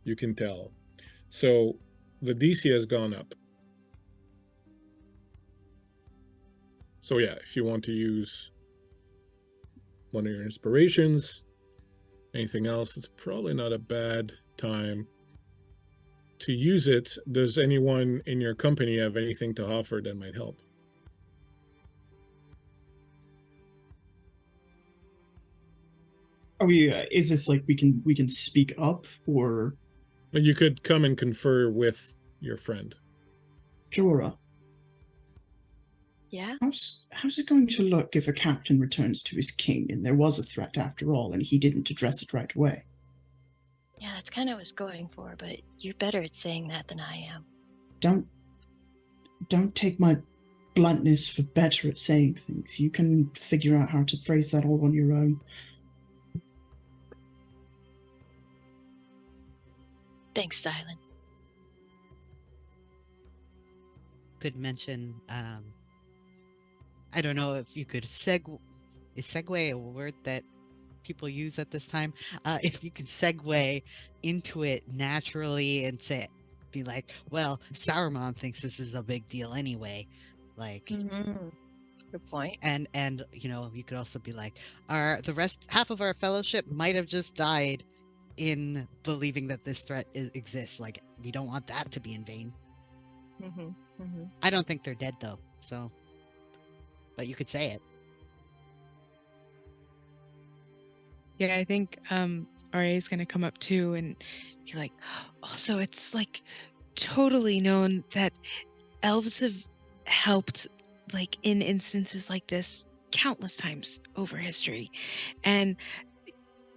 You can tell. So the DC has gone up. So yeah, if you want to use one of your inspirations, anything else, it's probably not a bad time to use it. Does anyone in your company have anything to offer that might help? Are we? Is this like we can speak up, or But you could come and confer with your friend. Jorah? Yeah? How's it going to look if a captain returns to his king and there was a threat after all, and he didn't address it right away? Yeah, that's kind of what I was going for, but you're better at saying that than I am. Don't take my bluntness for better at saying things. You can figure out how to phrase that all on your own. Thanks, Silent. Could mention, I don't know if you could is segue a word that people use at this time? If you could segue into it naturally and be like, well, Saruman thinks this is a big deal anyway. Like, Good point. and you know, you could also be like, half of our fellowship might have just died in believing that this threat exists. Like, we don't want that to be in vain. I don't think they're dead though, so, but you could say it. Yeah, I think RA is gonna come up too and be like, also it's like totally known that elves have helped like in instances like this countless times over history. And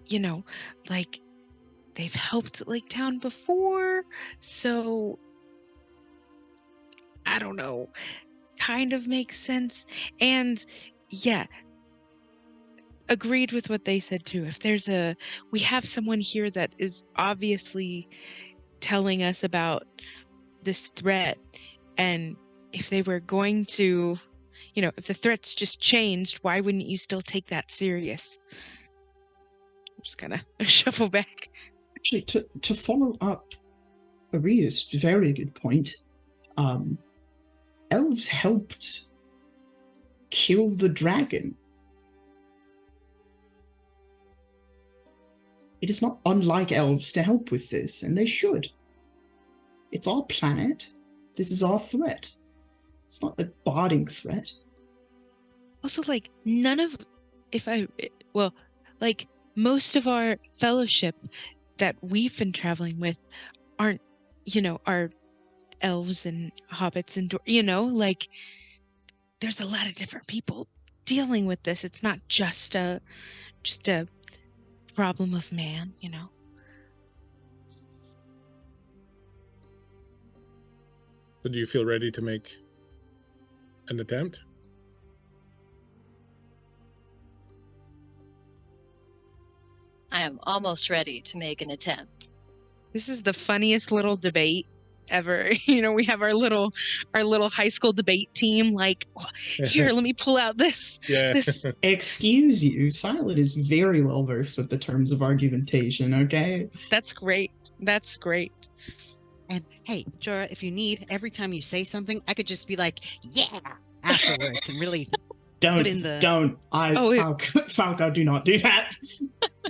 you know, like they've helped Lake Town before, so I don't know, kind of makes sense. And yeah, agreed with what they said too. If we have someone here that is obviously telling us about this threat, and if they were going to, you know, if the threat's just changed, why wouldn't you still take that serious? I'm just gonna shuffle back. Actually, to follow up Aria's very good point, elves helped kill the dragon. It is not unlike elves to help with this, and they should. It's our planet. This is our threat. It's not a barding threat. Also, like, like, most of our fellowship that we've been traveling with aren't, you know, are elves and hobbits and, you know, like, there's a lot of different people dealing with this. It's not just a problem of man, you know. So do you feel ready to make an attempt? I am almost ready to make an attempt. This is the funniest little debate ever. You know, we have our little high school debate team. Like, here, let me pull out this. Yeah. This. Excuse you, Silent is very well versed with the terms of argumentation, okay? That's great. That's great. And hey, Jorah, if you need, every time you say something, I could just be like, yeah, afterwards and really put in the. Falco, do not do that.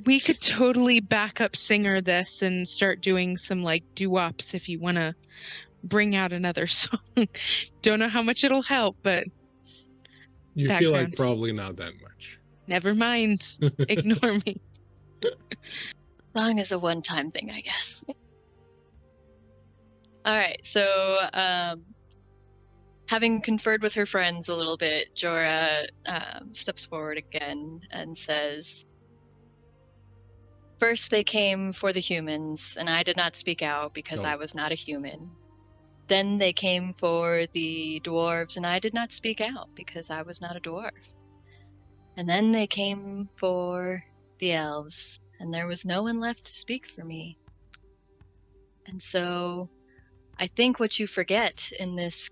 We could totally back up singer this and start doing some like doo-wops if you want to bring out another song. Don't know how much it'll help, but You feel like background. probably not that much. Never mind. Ignore me. Song is a one-time thing, I guess. All right, so having conferred with her friends a little bit, Jorah steps forward again and says, "First they came for the humans, and I did not speak out because No. I was not a human. Then they came for the dwarves, and I did not speak out because I was not a dwarf. And then they came for the elves, and there was no one left to speak for me. And so I think what you forget in this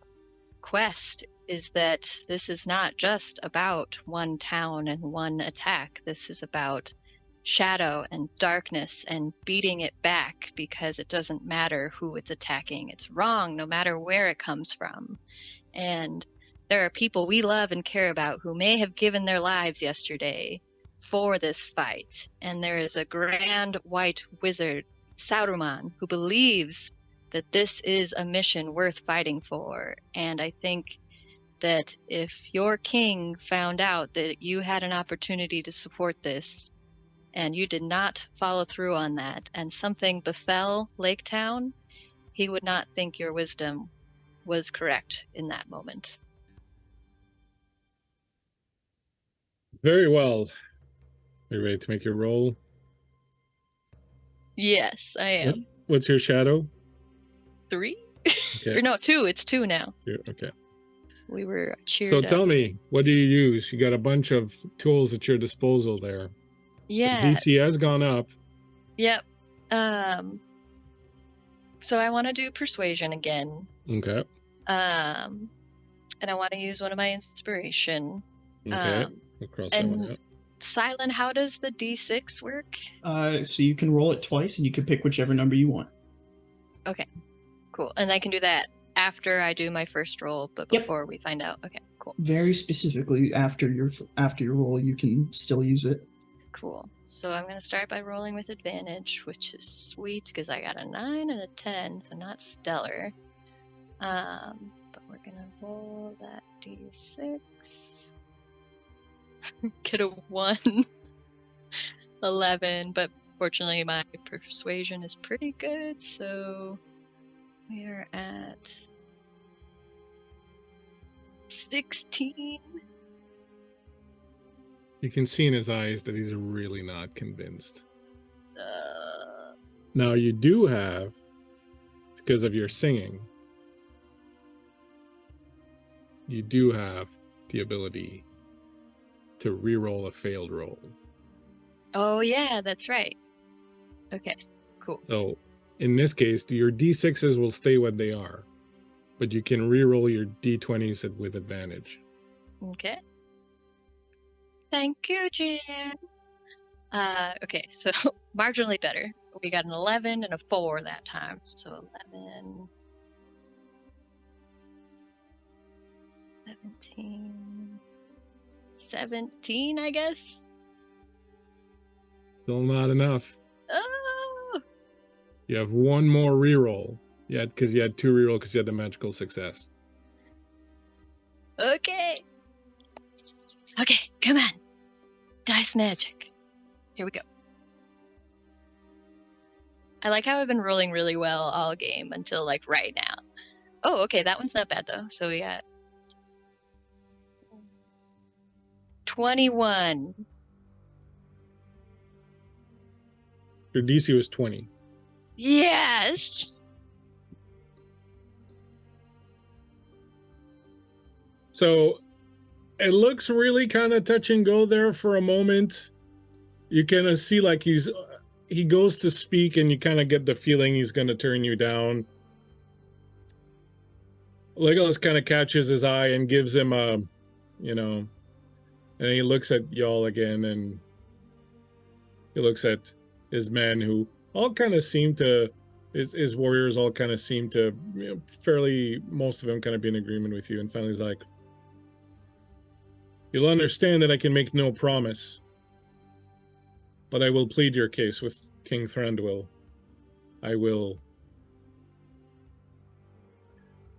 quest is that this is not just about one town and one attack. This is about shadow and darkness and beating it back because it doesn't matter who it's attacking. It's wrong no matter where it comes from. And there are people we love and care about who may have given their lives yesterday for this fight. And there is a grand white wizard, Saruman, who believes that this is a mission worth fighting for. And I think that if your king found out that you had an opportunity to support this, and you did not follow through on that, and something befell Lake Town, he would not think your wisdom was correct in that moment." Very well. Are you ready to make your roll? Yes, I am. What's your shadow? 3? Okay. Or no, 2. It's 2 now. Okay. We were cheered So up. tell me, what do you use? You got a bunch of tools at your disposal there. Yeah. The DC has gone up. Yep. So I want to do persuasion again. Okay. And I want to use one of my inspiration. Okay. We'll cross that one out. Silent, how does the D6 work? So you can roll it twice, and you can pick whichever number you want. Cool. And I can do that after I do my first roll, but Yep. before we find out. Okay, cool. Very specifically, after your roll, you can still use it. Cool. So I'm going to start by rolling with advantage, which is sweet because I got a 9 and a 10, so not stellar. But we're going to roll that D6. Get a 1. 11, but fortunately my persuasion is pretty good, so we are at 16. You can see in his eyes that he's really not convinced. Uh, Now you do have, because of your singing, you do have the ability to re-roll a failed roll. oh yeah, that's right. Okay, cool. So in this case, your D6s will stay what they are, but you can re-roll your D20s with advantage. Okay. Thank you, Jan. Okay, so marginally better. We got an 11 and a 4 that time. So 11, 17, 17, I guess. Still not enough. Oh, You have one more re-roll. Yeah, because you had 2 re-roll because you had the magical success. okay. Okay, come on. Dice magic. Here we go. I like how I've been rolling really well all game until like right now. Oh, okay, that one's not bad though. So we got 21. Your DC was 20. Yes. So it looks really kind of touch and go there for a moment. You kind of see like he goes to speak and you kind of get the feeling he's going to turn you down. Legolas kind of catches his eye and gives him a, you know, and he looks at y'all again, and he looks at his men, who all kind of seem to, his warriors all kind of seem to, you know, fairly, most of them kind of be in agreement with you. And finally he's like, you'll understand that I can make no promise, but I will plead your case with King Thranduil. I will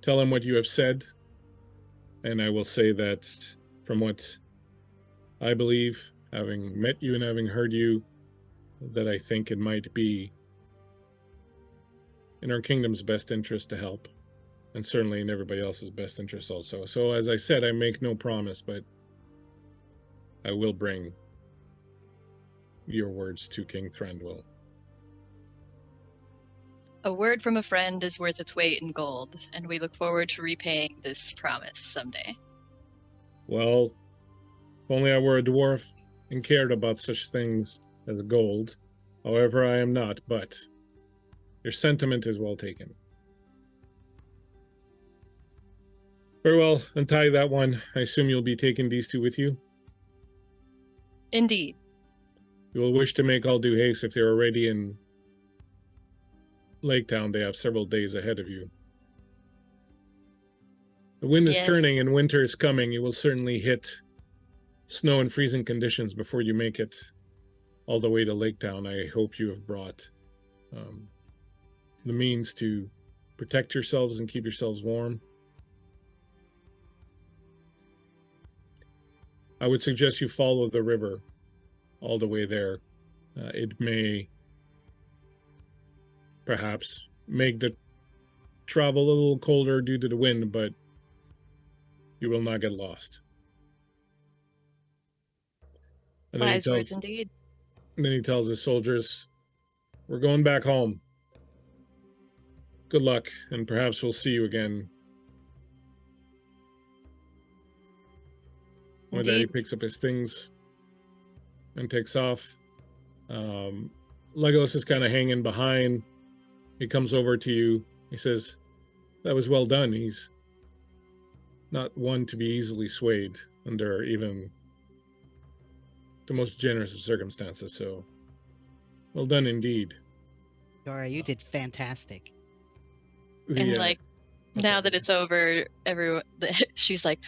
tell him what you have said, and I will say that from what I believe, having met you and having heard you, that I think it might be in our kingdom's best interest to help, and certainly in everybody else's best interest also. So as I said, I make no promise, but I will bring your words to King Thranduil. A word from a friend is worth its weight in gold, and we look forward to repaying this promise someday. Well, if only I were a dwarf and cared about such things as gold. However, I am not, but your sentiment is well taken. Very well, untie that one. I assume you'll be taking these two with you? Indeed. You will wish to make all due haste. If they're already in Lake Town, they have several days ahead of you. The wind is Yes. turning and winter is coming. You will certainly hit snow and freezing conditions before you make it all the way to Lake Town. I hope you have brought the means to protect yourselves and keep yourselves warm. I would suggest you follow the river all the way there. It may perhaps make the travel a little colder due to the wind, but you will not get lost. And then Wise words indeed. then he tells his soldiers, we're going back home. Good luck, and perhaps we'll see you again. With that, he Indeed. picks up his things and takes off. Legolas is kind of hanging behind. He comes over to you. He says, that was well done. He's not one to be easily swayed under even the most generous of circumstances, so well done indeed. Dora, you did fantastic. And like, I'm now sorry. that it's over, everyone, she's like,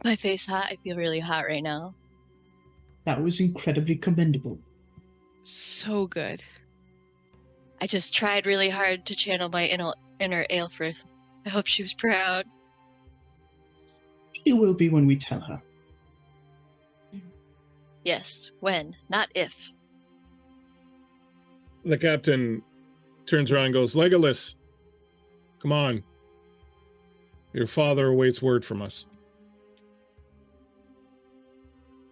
my face hot. I feel really hot right now. That was incredibly commendable. So good. I just tried really hard to channel my inner Aelfrith. I hope she was proud. She will be when we tell her. Yes, when, not if. The captain turns around and goes, Legolas, come on. Your father awaits word from us.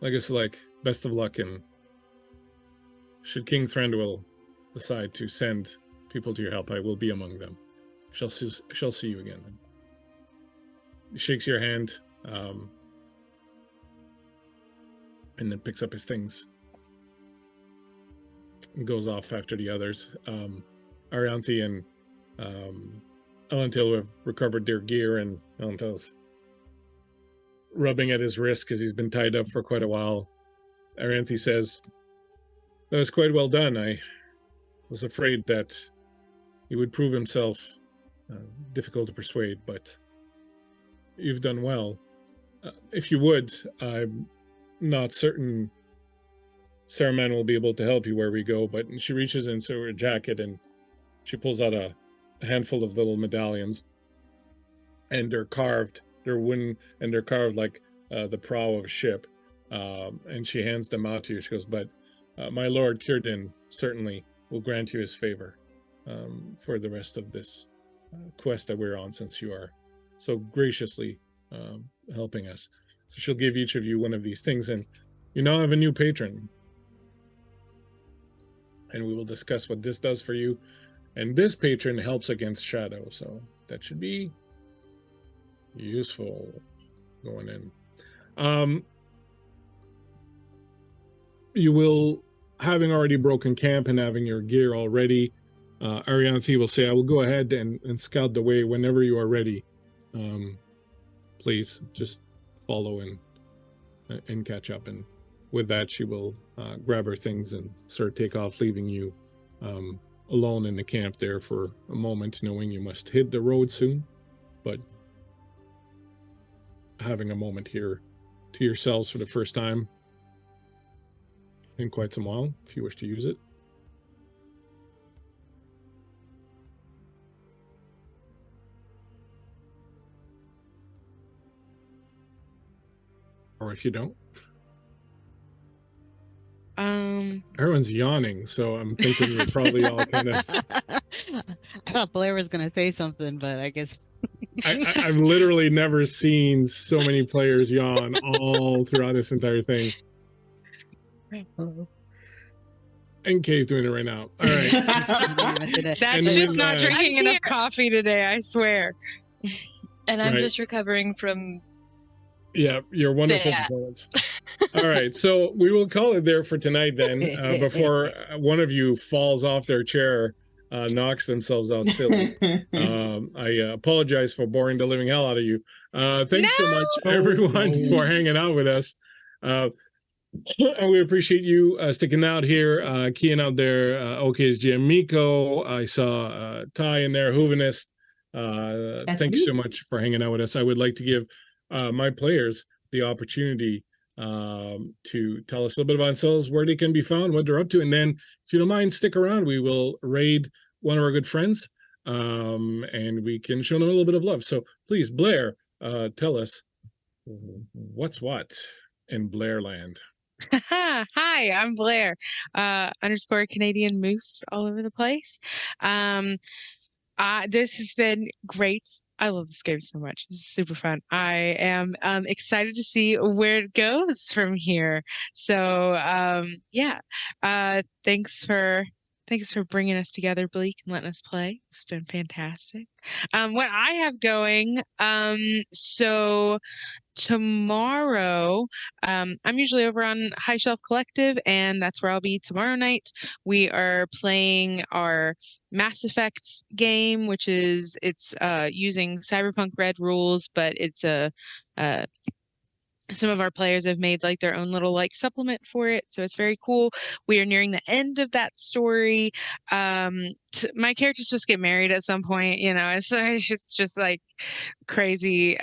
Legolas, like, best of luck, and should King Thranduil decide to send people to your help, I will be among them. Shall see you again. He shakes your hand, and then picks up his things and goes off after the others. Arianthi and Elentil have recovered their gear, and Elentil's rubbing at his wrist because he's been tied up for quite a while. Arianthi says, that was quite well done. I was afraid that he would prove himself difficult to persuade, but you've done well. If you would, I'm not certain Saruman will be able to help you where we go, but she reaches into her jacket and she pulls out a handful of little medallions, and they're carved, they're wooden, and they're carved like the prow of a ship, and she hands them out to you. She goes, but my lord Círdan certainly will grant you his favor for the rest of this quest that we're on, since you are so graciously helping us. So she'll give each of you one of these things, and you now have a new patron. And we will discuss what this does for you. And this patron helps against shadow, so that should be useful going in. You will, having already broken camp and having your gear all ready, Arianthe will say, I will go ahead and scout the way whenever you are ready. Please just follow and catch up. And with that, she will grab her things and sort of take off, leaving you alone in the camp there for a moment, knowing you must hit the road soon, but having a moment here to yourselves for the first time in quite some while, if you wish to use it. Or if you don't. Everyone's yawning, so I'm thinking we're probably all kind of... I thought Blair was going to say something, but I guess... I've literally never seen so many players yawn all throughout this entire thing. Hello. NK's doing it right now. All right. That's And just with not that- drinking I'm enough here. coffee today, I swear. And I'm Right. just recovering from Yeah, your wonderful Yeah. performance. All right, so we will call it there for tonight then, before one of you falls off their chair, knocks themselves out silly. I apologize for boring the living hell out of you. Thanks so much, No! everyone, for hanging out with us. And we appreciate you sticking out here, keying out there. OK's GM Miko. I saw Ty in there, Hoovenist. Thank you so much for hanging out with us. I would like to give my players the opportunity to tell us a little bit about themselves, where they can be found, what they're up to, and then if you don't mind, stick around. We will raid one of our good friends, and we can show them a little bit of love. So please, Blair, tell us what's what in Blairland. Hi, I'm Blair. _ Canadian Moose all over the place. This has been great. I love this game so much. This is super fun. I am excited to see where it goes from here. So yeah, thanks for bringing us together, Bleak, and letting us play. It's been fantastic. What I have going, so tomorrow, I'm usually over on High Shelf Collective, and that's where I'll be tomorrow night. We are playing our Mass Effect game, which is using Cyberpunk Red rules, but it's some of our players have made like their own little like supplement for it, so it's very cool. We are nearing the end of that story. My character's supposed to get married at some point, you know. It's just like crazy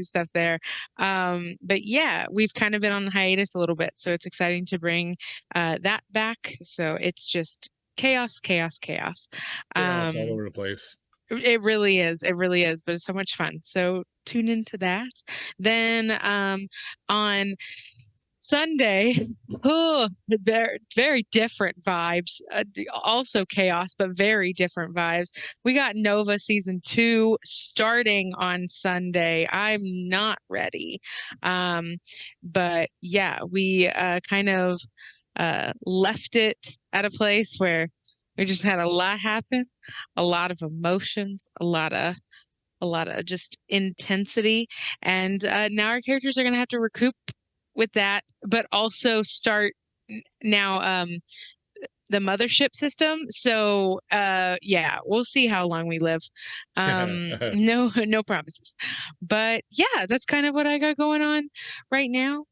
stuff there. But yeah, we've kind of been on hiatus a little bit, so it's exciting to bring that back. So it's just chaos. Chaos all over the place. It really is. It really is. But it's so much fun. So tune into that. Then on Sunday, very different vibes. Also chaos, but very different vibes. We got Nova Season 2 starting on Sunday. I'm not ready. But yeah, we kind of left it at a place where we just had a lot happen, a lot of emotions, a lot of just intensity, and now our characters are going to have to recoup with that, but also start now the mothership system. So yeah, we'll see how long we live. No promises, but yeah, that's kind of what I got going on right now.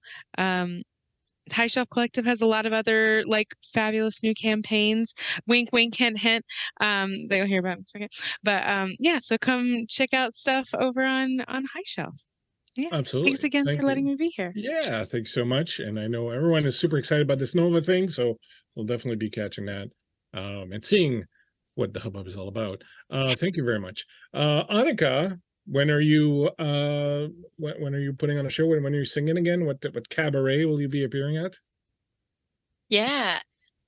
High Shelf Collective has a lot of other like fabulous new campaigns. Wink, wink, hint, hint. They'll hear about it in a second. But yeah, so come check out stuff over on High Shelf. Yeah. Absolutely. Thanks again Thank for letting you. me be here. Yeah, thanks so much. And I know everyone is super excited about this Nova thing, so we'll definitely be catching that and seeing what the hubbub is all about. Thank you very much. Annika, when are you putting on a show? When are you singing again? What cabaret will you be appearing at? Yeah.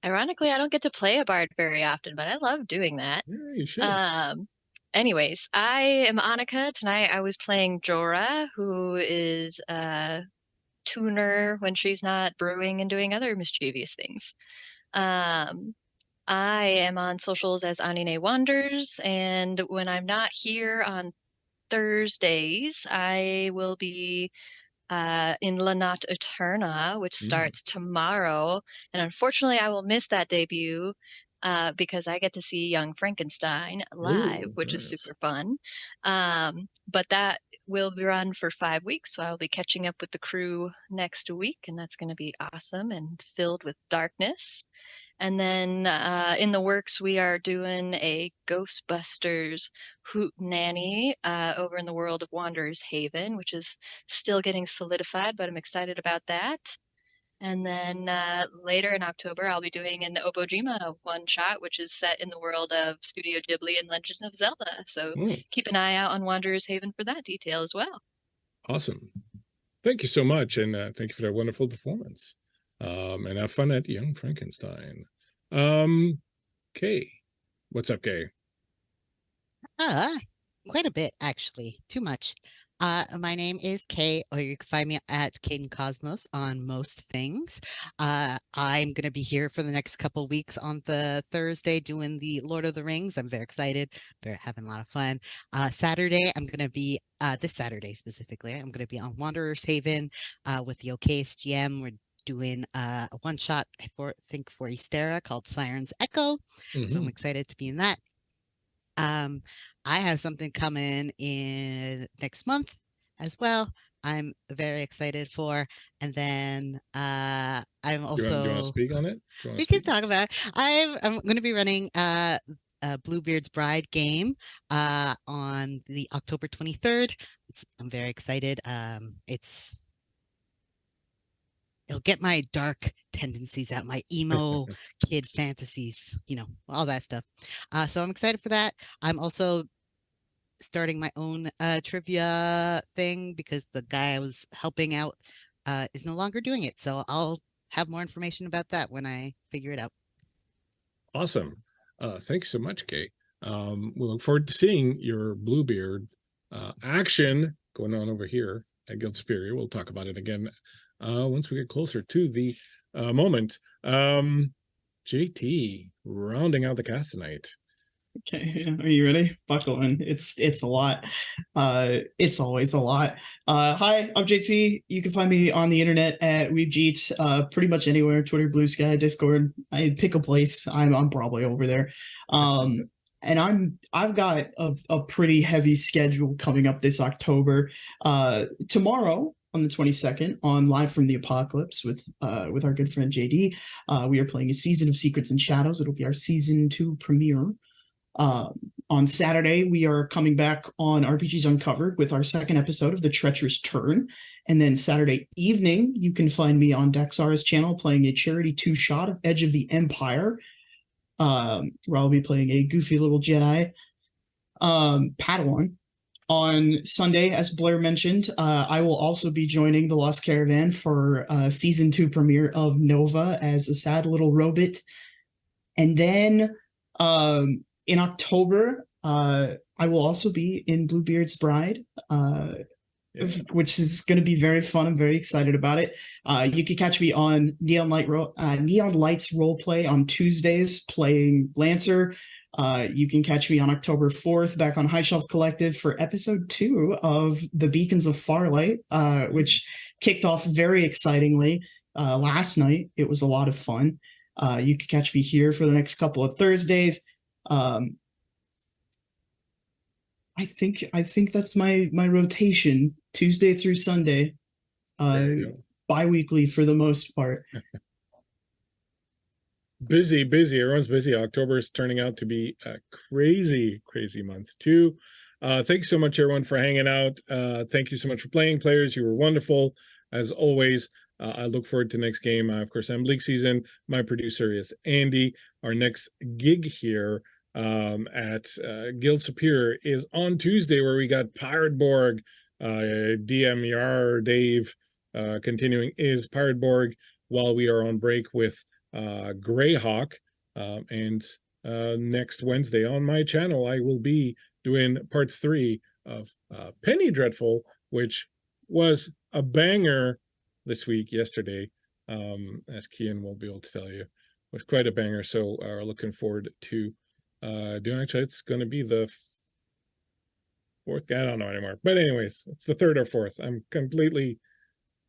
Ironically, I don't get to play a bard very often, but I love doing that. Yeah, you should. Anyways, I am Annika. Tonight I was playing Jorah, who is a tuner when she's not brewing and doing other mischievous things. I am on socials as Anine Wanders, and when I'm not here on Thursdays, I will be in Lanat Eterna, which starts tomorrow. And unfortunately, I will miss that debut because I get to see Young Frankenstein live, Ooh, which is nice. super fun. But that will be run for 5 weeks, so I'll be catching up with the crew next week, and that's going to be awesome and filled with darkness. And then in the works, we are doing a Ghostbusters Hoot Nanny over in the world of Wanderer's Haven, which is still getting solidified, but I'm excited about that. And then later in October, I'll be doing an Obojima one-shot, which is set in the world of Studio Ghibli and Legend of Zelda. So Oh, keep an eye out on Wanderer's Haven for that detail as well. awesome. Thank you so much, and thank you for that wonderful performance. And have fun at Young Frankenstein. Kay, what's up, Kay? Quite a bit, actually. Too much. My name is Kay, or you can find me at Caden Cosmos on most things. I'm going to be here for the next couple weeks on the Thursday doing the Lord of the Rings. I'm very excited. They're having a lot of fun. Saturday, I'm going to be, this Saturday specifically, I'm going to be on Wanderer's Haven with the OK's GM. We're doing a one-shot, I think, for Ystera called Siren's Echo. So I'm excited to be in that. I have something coming in next month as well. I'm very excited for, and then I'm Do you want also. to speak on it? We can talk about it. I'm going to be running Bluebeard's Bride game on the October 23rd. I'm very excited. It'll get my dark tendencies out, my emo kid fantasies, all that stuff. So I'm excited for that. I'm also starting my own trivia thing because the guy I was helping out is no longer doing it. So I'll have more information about that when I figure it out. Awesome. Thanks so much, Kay. We look forward to seeing your Bluebeard action going on over here at Guild Superior. We'll talk about it again once we get closer to the moment. JT, rounding out the cast tonight. Okay, are you ready? Buckle in. It's a lot. It's always a lot. Hi, I'm JT. You can find me on the internet at WeebJeet, pretty much anywhere, Twitter, Blue Sky, Discord. I pick a place. I'm probably over there. And I've got a pretty heavy schedule coming up this October. Tomorrow on the 22nd on Live from the Apocalypse with our good friend JD, we are playing a season of Secrets and Shadows. It'll be our season 2 premiere. On Saturday, we are coming back on RPGs Uncovered with our second episode of The Treacherous Turn. And then Saturday evening, you can find me on Dexara's channel playing a charity 2-shot of Edge of the Empire, where I'll be playing a goofy little Jedi Padawan. On Sunday, as Blair mentioned, I will also be joining the Lost Caravan for season 2 premiere of Nova as a sad little robot. And then in October, I will also be in Bluebeard's Bride, which is going to be very fun. I'm very excited about it. You can catch me on Neon Lights Roleplay on Tuesdays playing Lancer. You can catch me on October 4th back on High Shelf Collective for episode 2 of The Beacons of Farlight, which kicked off very excitingly last night. It was a lot of fun. You can catch me here for the next couple of Thursdays. I think that's my rotation, Tuesday through Sunday, bi-weekly for the most part. Busy. Everyone's busy. October is turning out to be a crazy month too. Thanks so much, everyone, for hanging out. Thank you so much for playing, players. You were wonderful, as always. I look forward to next game. Of course, I'm Bleakseason. My producer is Andy. Our next gig here at Guild Superior is on Tuesday, where we got Pirate Borg. DM Yar Dave continuing is Pirate Borg while we are on break with Greyhawk. And next Wednesday on my channel, I will be doing part 3 of Penny Dreadful, which was a banger this week, yesterday, as Kian will be able to tell you, was quite a banger. So are looking forward to doing. Actually, it's going to be the 4th guy. I don't know anymore, but anyways, it's the 3rd or 4th. I'm completely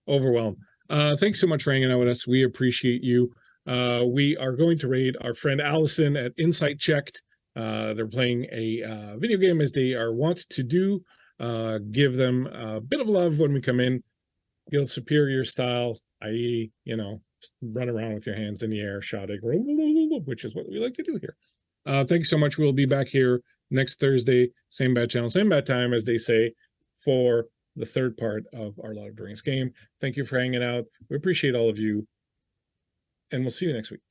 overwhelmed. Thanks so much for hanging out with us. We appreciate you. We are going to raid our friend Allison at Insight Checked. They're playing a video game as they are wont to do. Give them a bit of love when we come in. Guild Superior style, i.e., run around with your hands in the air, shouting, which is what we like to do here. Thank you so much. We'll be back here next Thursday, same bad channel, same bad time, as they say, for the third part of our Lord of the Rings game. Thank you for hanging out. We appreciate all of you, and we'll see you next week.